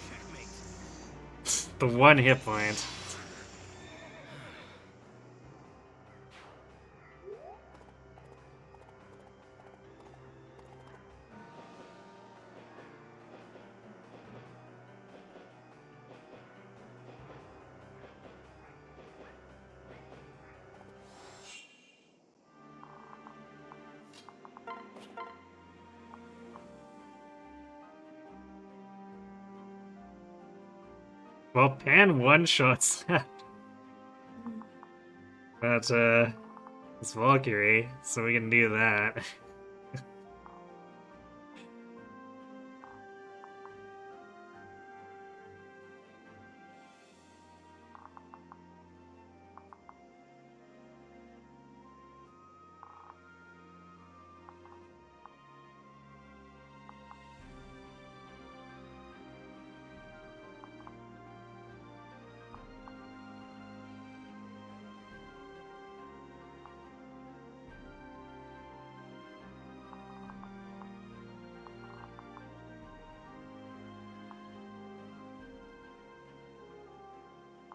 Checkmate. The 1 hit point. Well, Pan one-shots that. But, it's Valkyrie, so we can do that.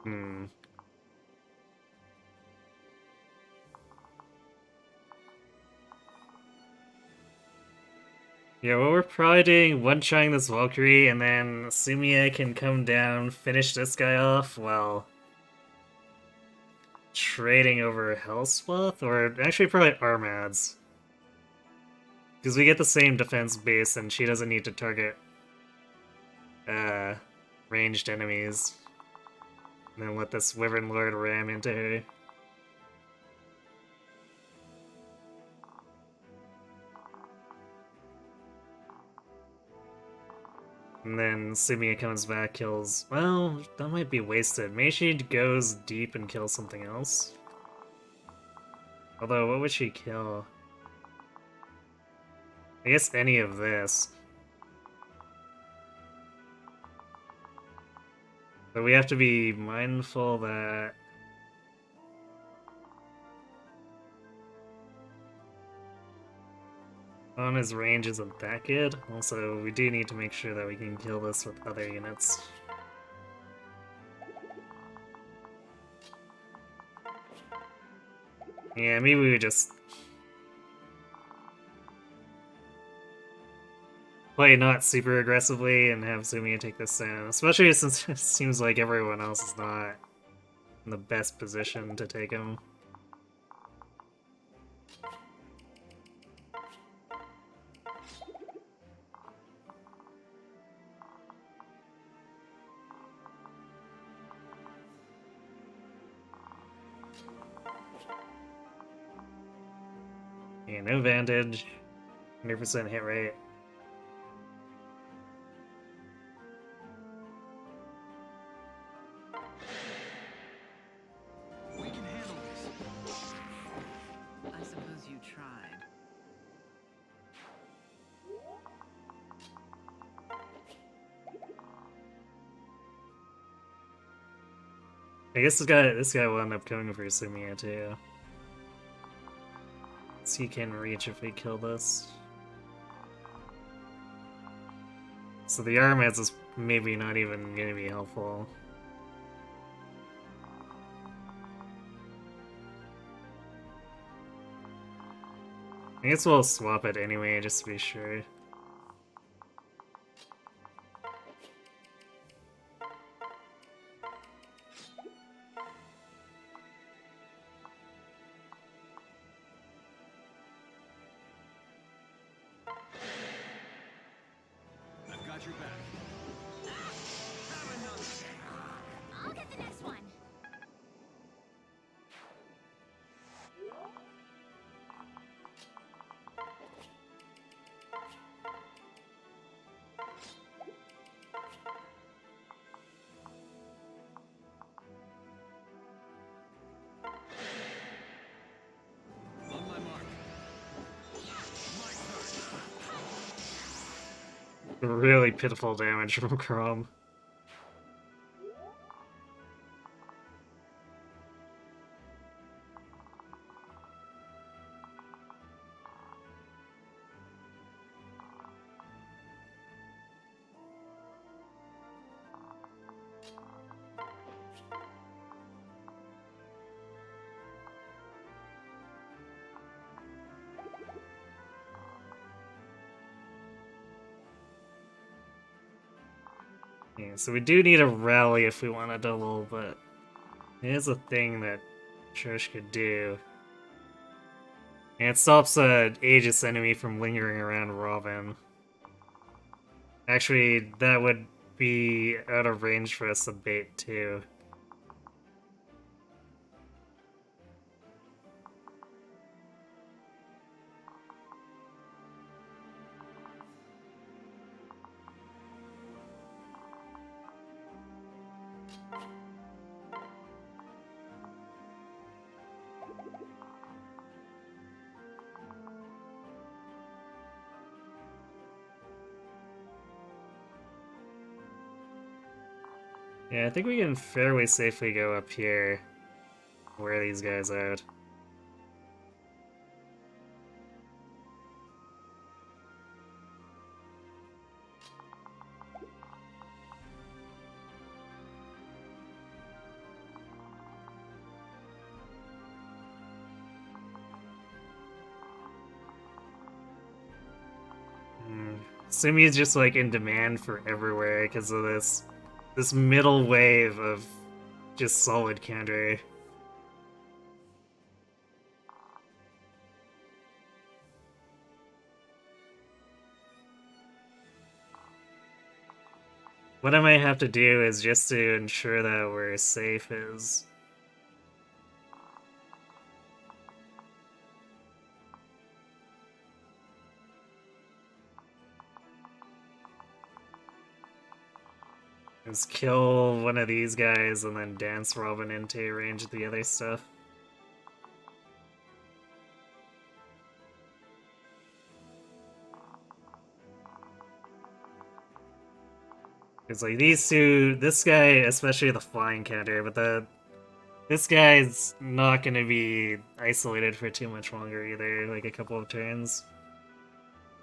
Hmm. Yeah, well, we're probably doing one-trying this Valkyrie, and then Sumiya can come down, finish this guy off, while trading over Hellspath, or actually probably Armads. Because we get the same defense base, and she doesn't need to target uh, ranged enemies. And then let this Wyvern Lord ram into her. And then Sumiya comes back, kills... Well, that might be wasted. Maybe she goes deep and kills something else? Although, what would she kill? I guess any of this. But we have to be mindful that... Ana's range isn't that good. Also, we do need to make sure that we can kill this with other units. Yeah, maybe we would just play not super aggressively and have Sumiya take this down. Especially since it seems like everyone else is not in the best position to take him. Yeah, no Vantage. 100% hit rate. We can handle this. I suppose you tried. I guess this guy will end up coming for Sumiya too. So he can reach if we kill this. So the Armads is maybe not even gonna be helpful. I guess we'll swap it anyway, just to be sure. I've got your back. Have another. I'll get the next one. On my mark. My turn. Really pitiful damage from Chrome. Yeah, so we do need a rally if we want to double, but it is a thing that Church could do. And it stops a Aegis enemy from lingering around Robin. Actually, that would be out of range for us to bait too. Yeah, I think we can fairly safely go up here. Wear these guys out. Sumi's just like in demand for everywhere because of this middle wave of just solid counter. What I might have to do is just to ensure that we're safe is kill one of these guys and then dance Robin into range of the other stuff. It's like these two, this guy, especially the flying counter, but this guy's not gonna be isolated for too much longer either, like a couple of turns.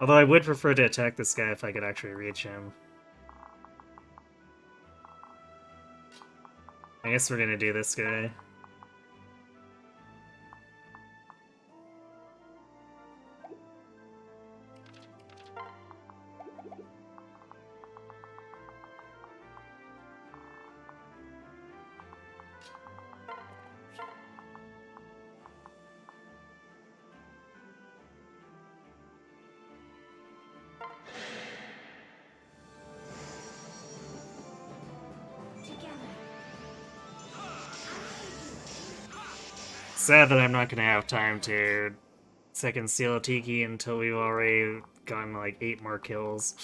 Although I would prefer to attack this guy if I could actually reach him. I guess we're gonna do this guy. Sad that I'm not gonna have time to second seal Tiki until we've already gotten like 8 more kills.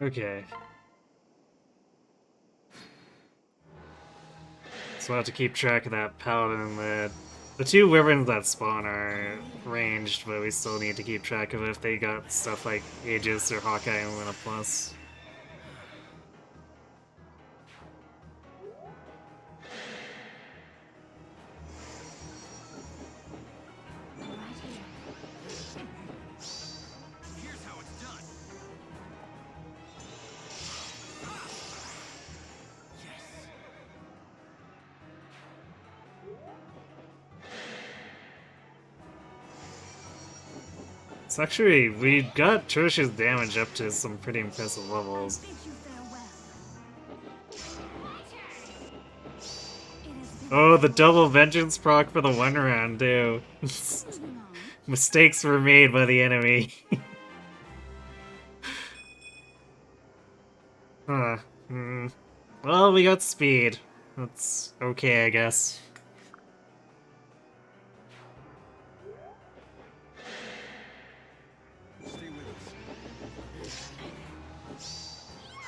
Okay. So I have to keep track of that paladin. The 2 wyverns that spawn are ranged, but we still need to keep track of if they got stuff like Aegis or Hawkeye and Luna Plus. Here's how it's done. Yes. It's actually, we got Trish's damage up to some pretty impressive levels. Bid you farewell. Oh, the double vengeance proc for the one round, too. Mistakes were made by the enemy. Huh. Hmm. Well, we got speed. That's okay, I guess. Stay with us.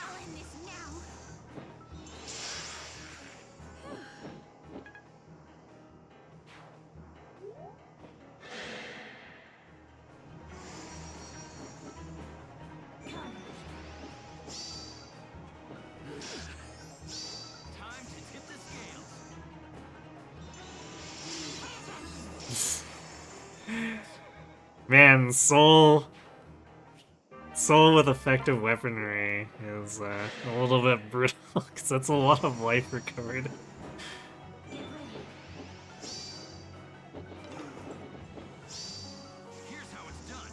I'll end this now. Time to tip the scales. Man, Soul with effective weaponry is a little bit brutal, because that's a lot of life recovered. Here's how it's done.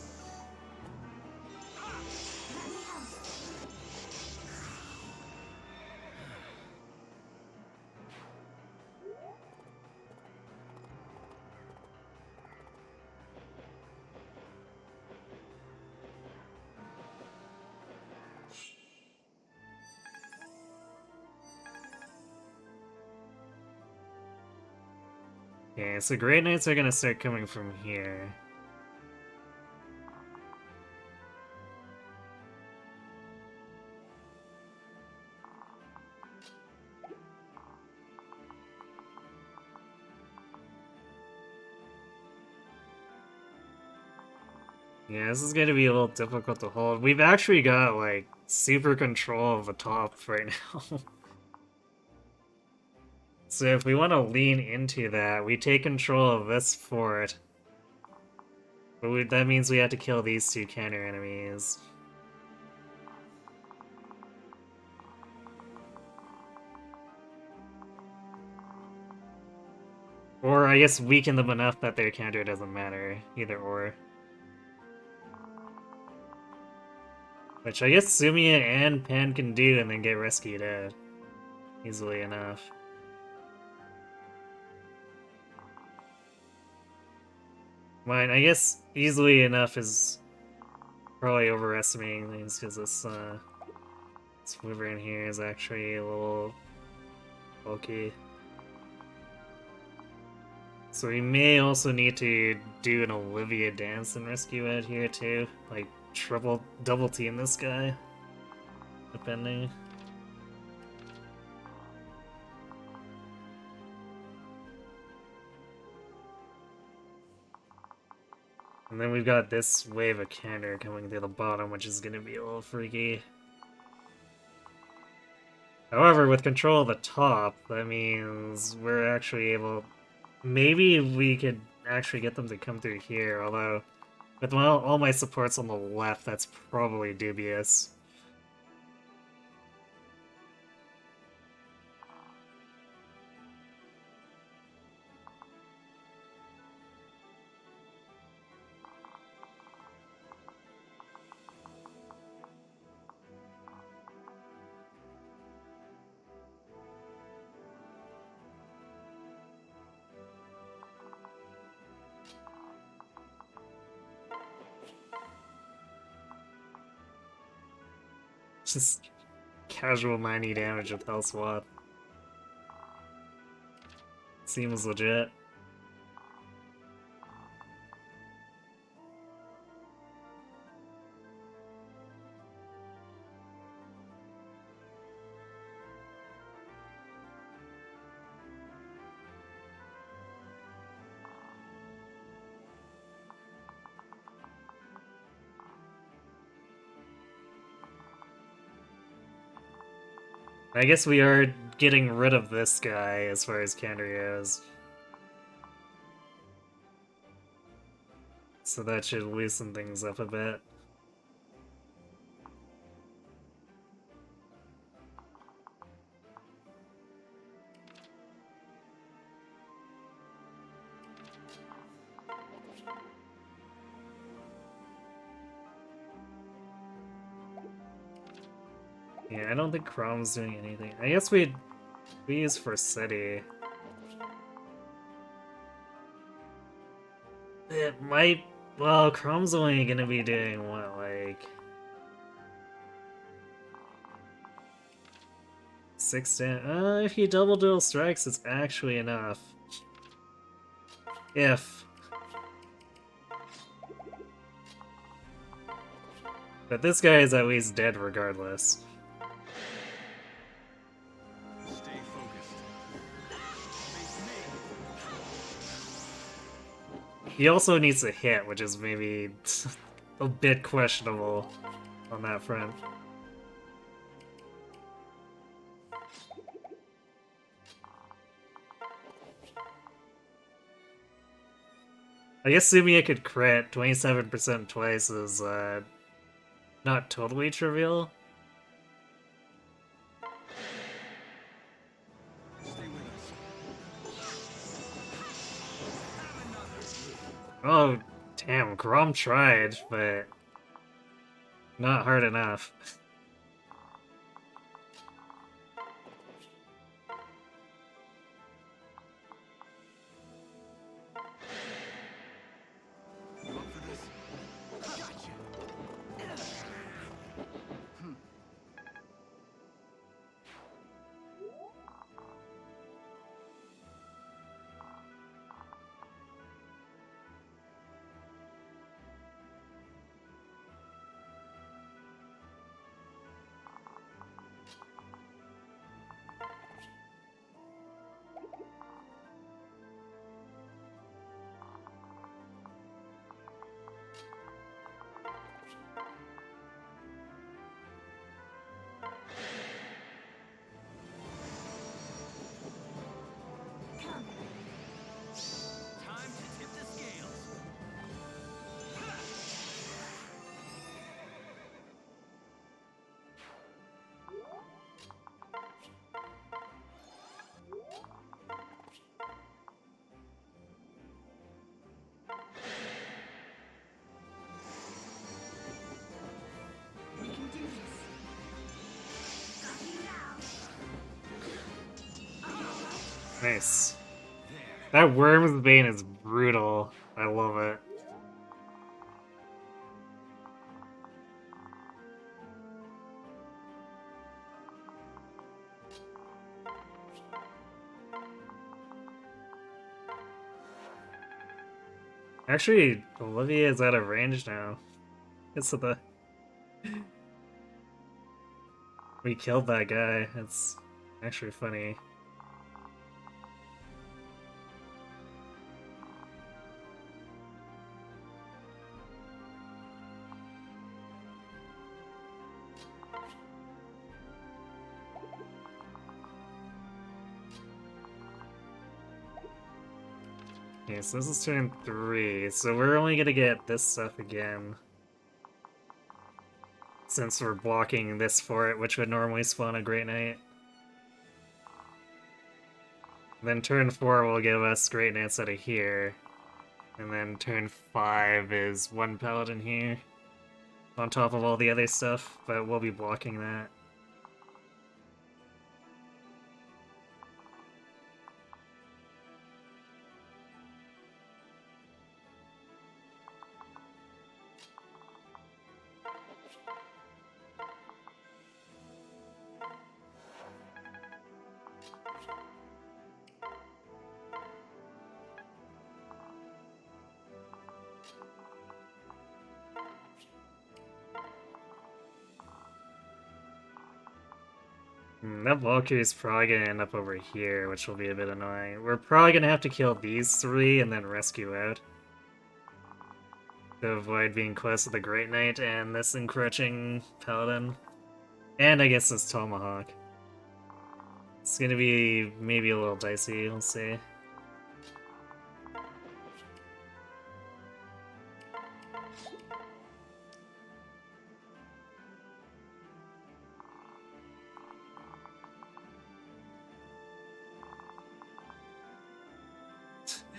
Okay, so Great Knights are gonna start coming from here. Yeah, this is gonna be a little difficult to hold. We've actually got, like, super control of the top right now. So if we want to lean into that, we take control of this fort. But that means we have to kill these two counter enemies. Or I guess weaken them enough that their counter doesn't matter. Either or. Which I guess Sumia and Pan can do and then get rescued out. Easily enough. Mine, I guess easily enough is probably overestimating things because this wyvern here is actually a little bulky. So we may also need to do an Olivia dance and rescue out here too. Like double team this guy. Depending. And then we've got this wave of counter coming through the bottom, which is gonna be a little freaky. However, with control of the top, that means we're actually able... Maybe we could actually get them to come through here, although with all my supports on the left, that's probably dubious. Just casual 90 damage with health swap. Seems legit. I guess we are getting rid of this guy as far as counter goes. So that should loosen things up a bit. Yeah, I don't think Chrome's doing anything. I guess we use for City. It might. Well, Chrome's only gonna be doing what, like 6 if you double dual strikes, it's actually enough. If. But this guy is at least dead regardless. Stay focused. Face me. He also needs a hit, which is maybe a bit questionable on that front. I guess Sumia could crit 27% twice is not totally trivial. Stay with us. Oh, damn, Grom tried, but not hard enough. You up for this? Gotcha. Come. Time to tip the scales. We can do this. Got you now. Nice. There. That Worm's Bane is brutal. I love it. Actually, Olivia is out of range now. It's the we killed that guy. It's actually funny. Okay, so this is turn 3, so we're only gonna get this stuff again. Since we're blocking this for it, which would normally spawn a Great Knight. Then turn 4 will give us Great Knights out of here. And then turn 5 is one Paladin here. On top of all the other stuff, but we'll be blocking that. That Valkyrie's probably gonna end up over here, which will be a bit annoying. We're probably gonna have to kill these 3 and then rescue out. To avoid being close to the Great Knight and this encroaching Paladin. And I guess this Tomahawk. It's gonna be maybe a little dicey, we'll see.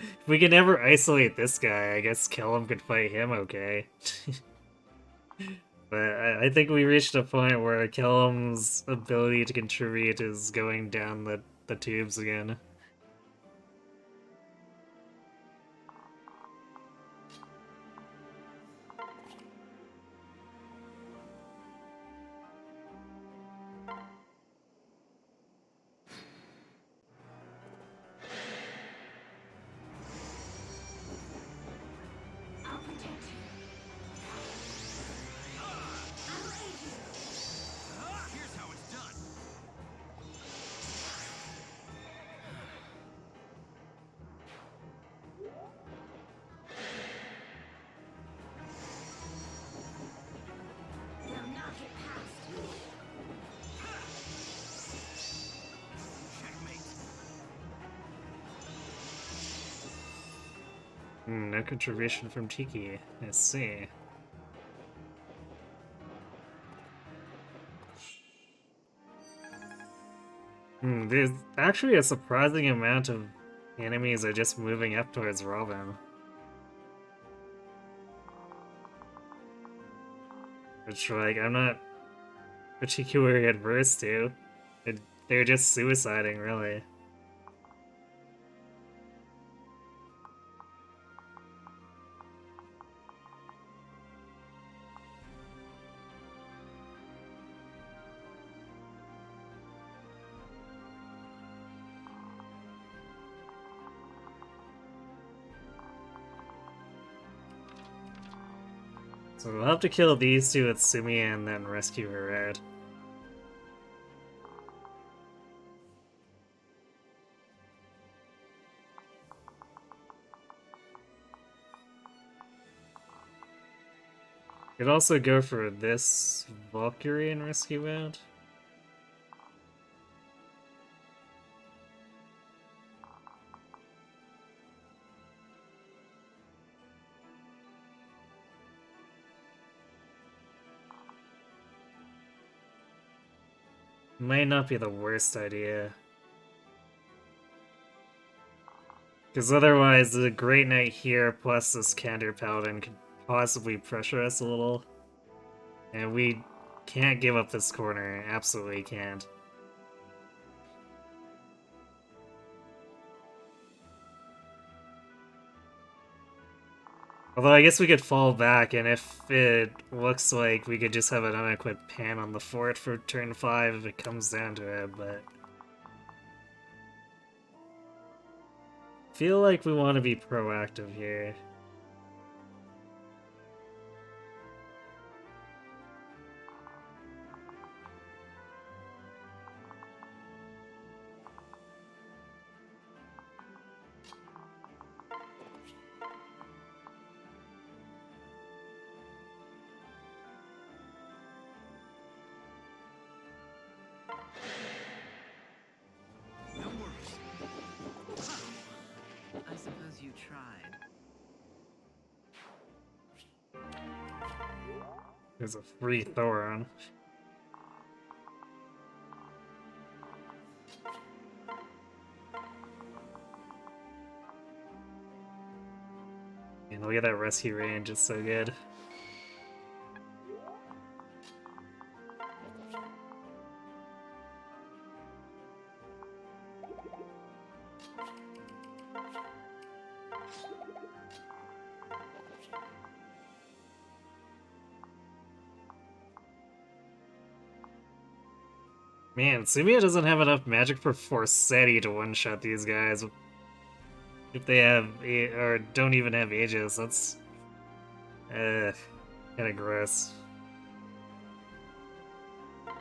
If we can never isolate this guy, I guess Kellum could fight him okay. But I think we reached a point where Kellum's ability to contribute is going down the tubes again. No contribution from Tiki. I see. There's actually a surprising amount of enemies are just moving up towards Robin. Which, like, I'm not particularly adverse to. They're just suiciding, really. So we'll have to kill these two with Sumi and then rescue her red. Could also go for this Valkyrie and rescue it. Might not be the worst idea. Because otherwise, the Great Knight here plus this Cantor Paladin could possibly pressure us a little. And we can't give up this corner, absolutely can't. Although I guess we could fall back, and if it looks like we could just have an unequipped pan on the fort for turn 5 if it comes down to it, but... feel like we want to be proactive here. No worries. I suppose you tried. There's a free Thoron. And look at that rescue range, it's so good. Man, Sumia doesn't have enough magic for Forsetti to one-shot these guys. If they have, or don't even have Aegis, that's... kinda gross. I've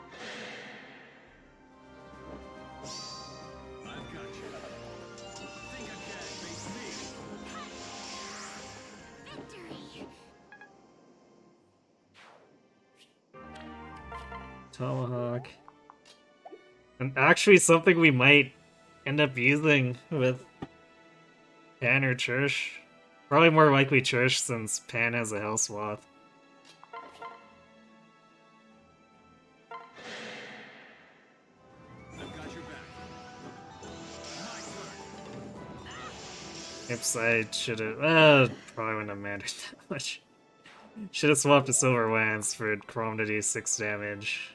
got you. Think I can't face me? Victory! Tomahawk. And actually something we might end up using with Pan or Church. Probably more likely Church since Pan has a Hell Swath. I've got your back. My turn. Oops, I should've... probably wouldn't have mattered that much. Should've swapped to Silver Lance for Chrome to do 6 damage.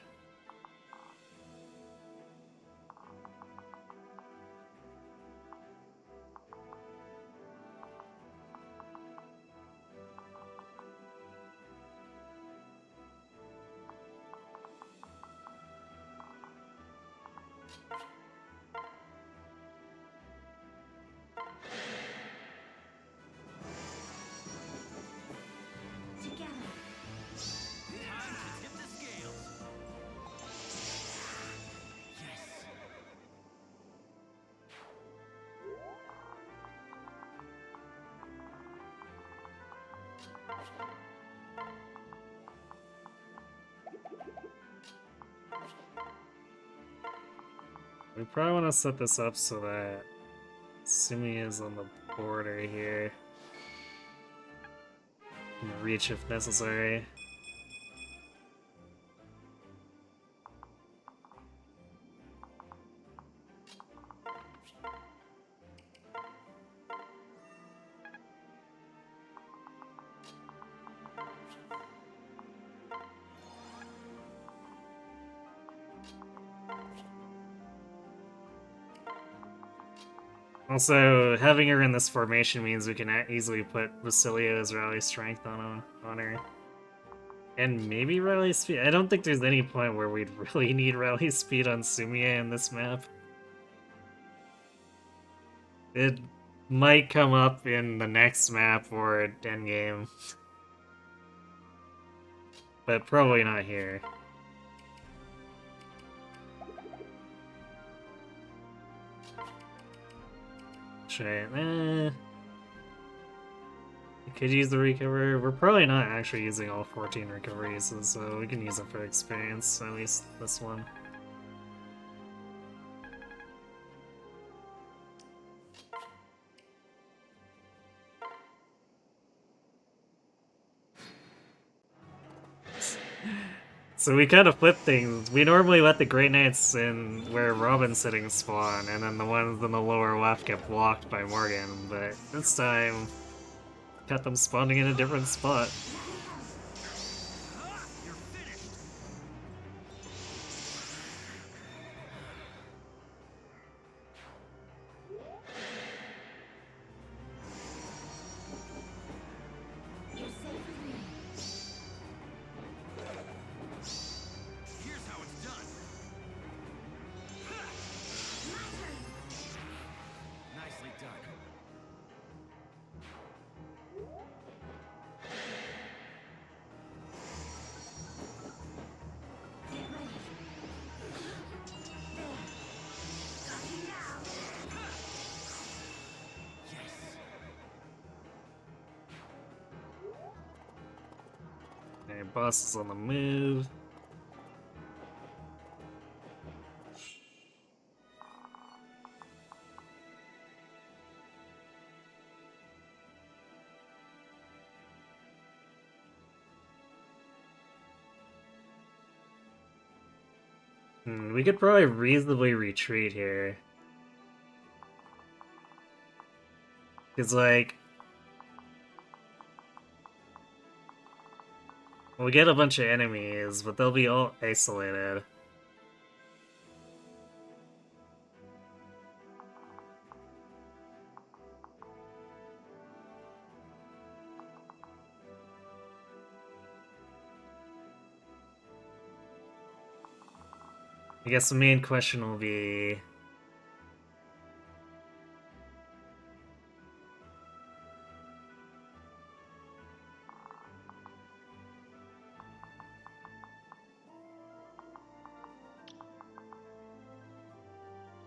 Together. Time to tip the scales. Yes. We probably want to set this up so that Sumi is on the border here. reach if necessary. Also, having her in this formation means we can easily put Basilio's rally strength on her. And maybe rally speed. I don't think there's any point where we'd really need rally speed on Sumiya in this map. It might come up in the next map or endgame. But probably not here. I could use the recover. We're probably not actually using all 14 recoveries, so we can use it for experience, at least this one. So we kind of flip things. We normally let the Great Knights in where Robin's sitting spawn, and then the ones in the lower left get blocked by Morgan, but this time, got them spawning in a different spot. You're finished. You're safe with me. Here's how it's done. My turn. Nicely done. Get ready. There. Got you now. Yes. Okay, boss is on the move. We could probably reasonably retreat here. Because, like, we'll get a bunch of enemies, but they'll be all isolated. I guess the main question will be...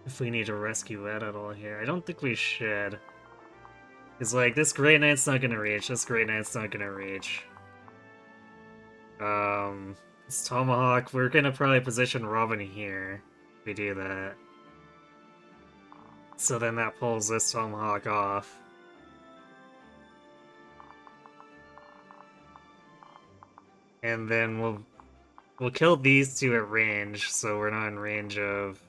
if we need to rescue Ed at all here. I don't think we should. Because, like, this Great Knight's not gonna reach, this Great Knight's not gonna reach. This Tomahawk, we're gonna probably position Robin here if we do that. So then that pulls this Tomahawk off. And then we'll kill these two at range, so we're not in range of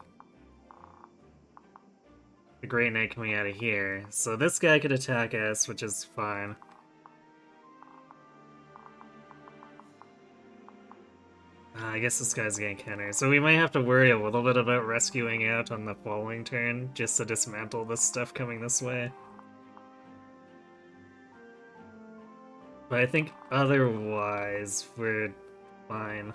the Great Knight coming out of here. So this guy could attack us, which is fine. I guess this guy's getting counter, so we might have to worry a little bit about rescuing out on the following turn, just to dismantle this stuff coming this way. But I think otherwise, we're fine.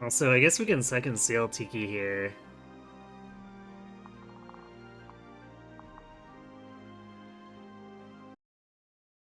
Also, I guess we can second seal Tiki here.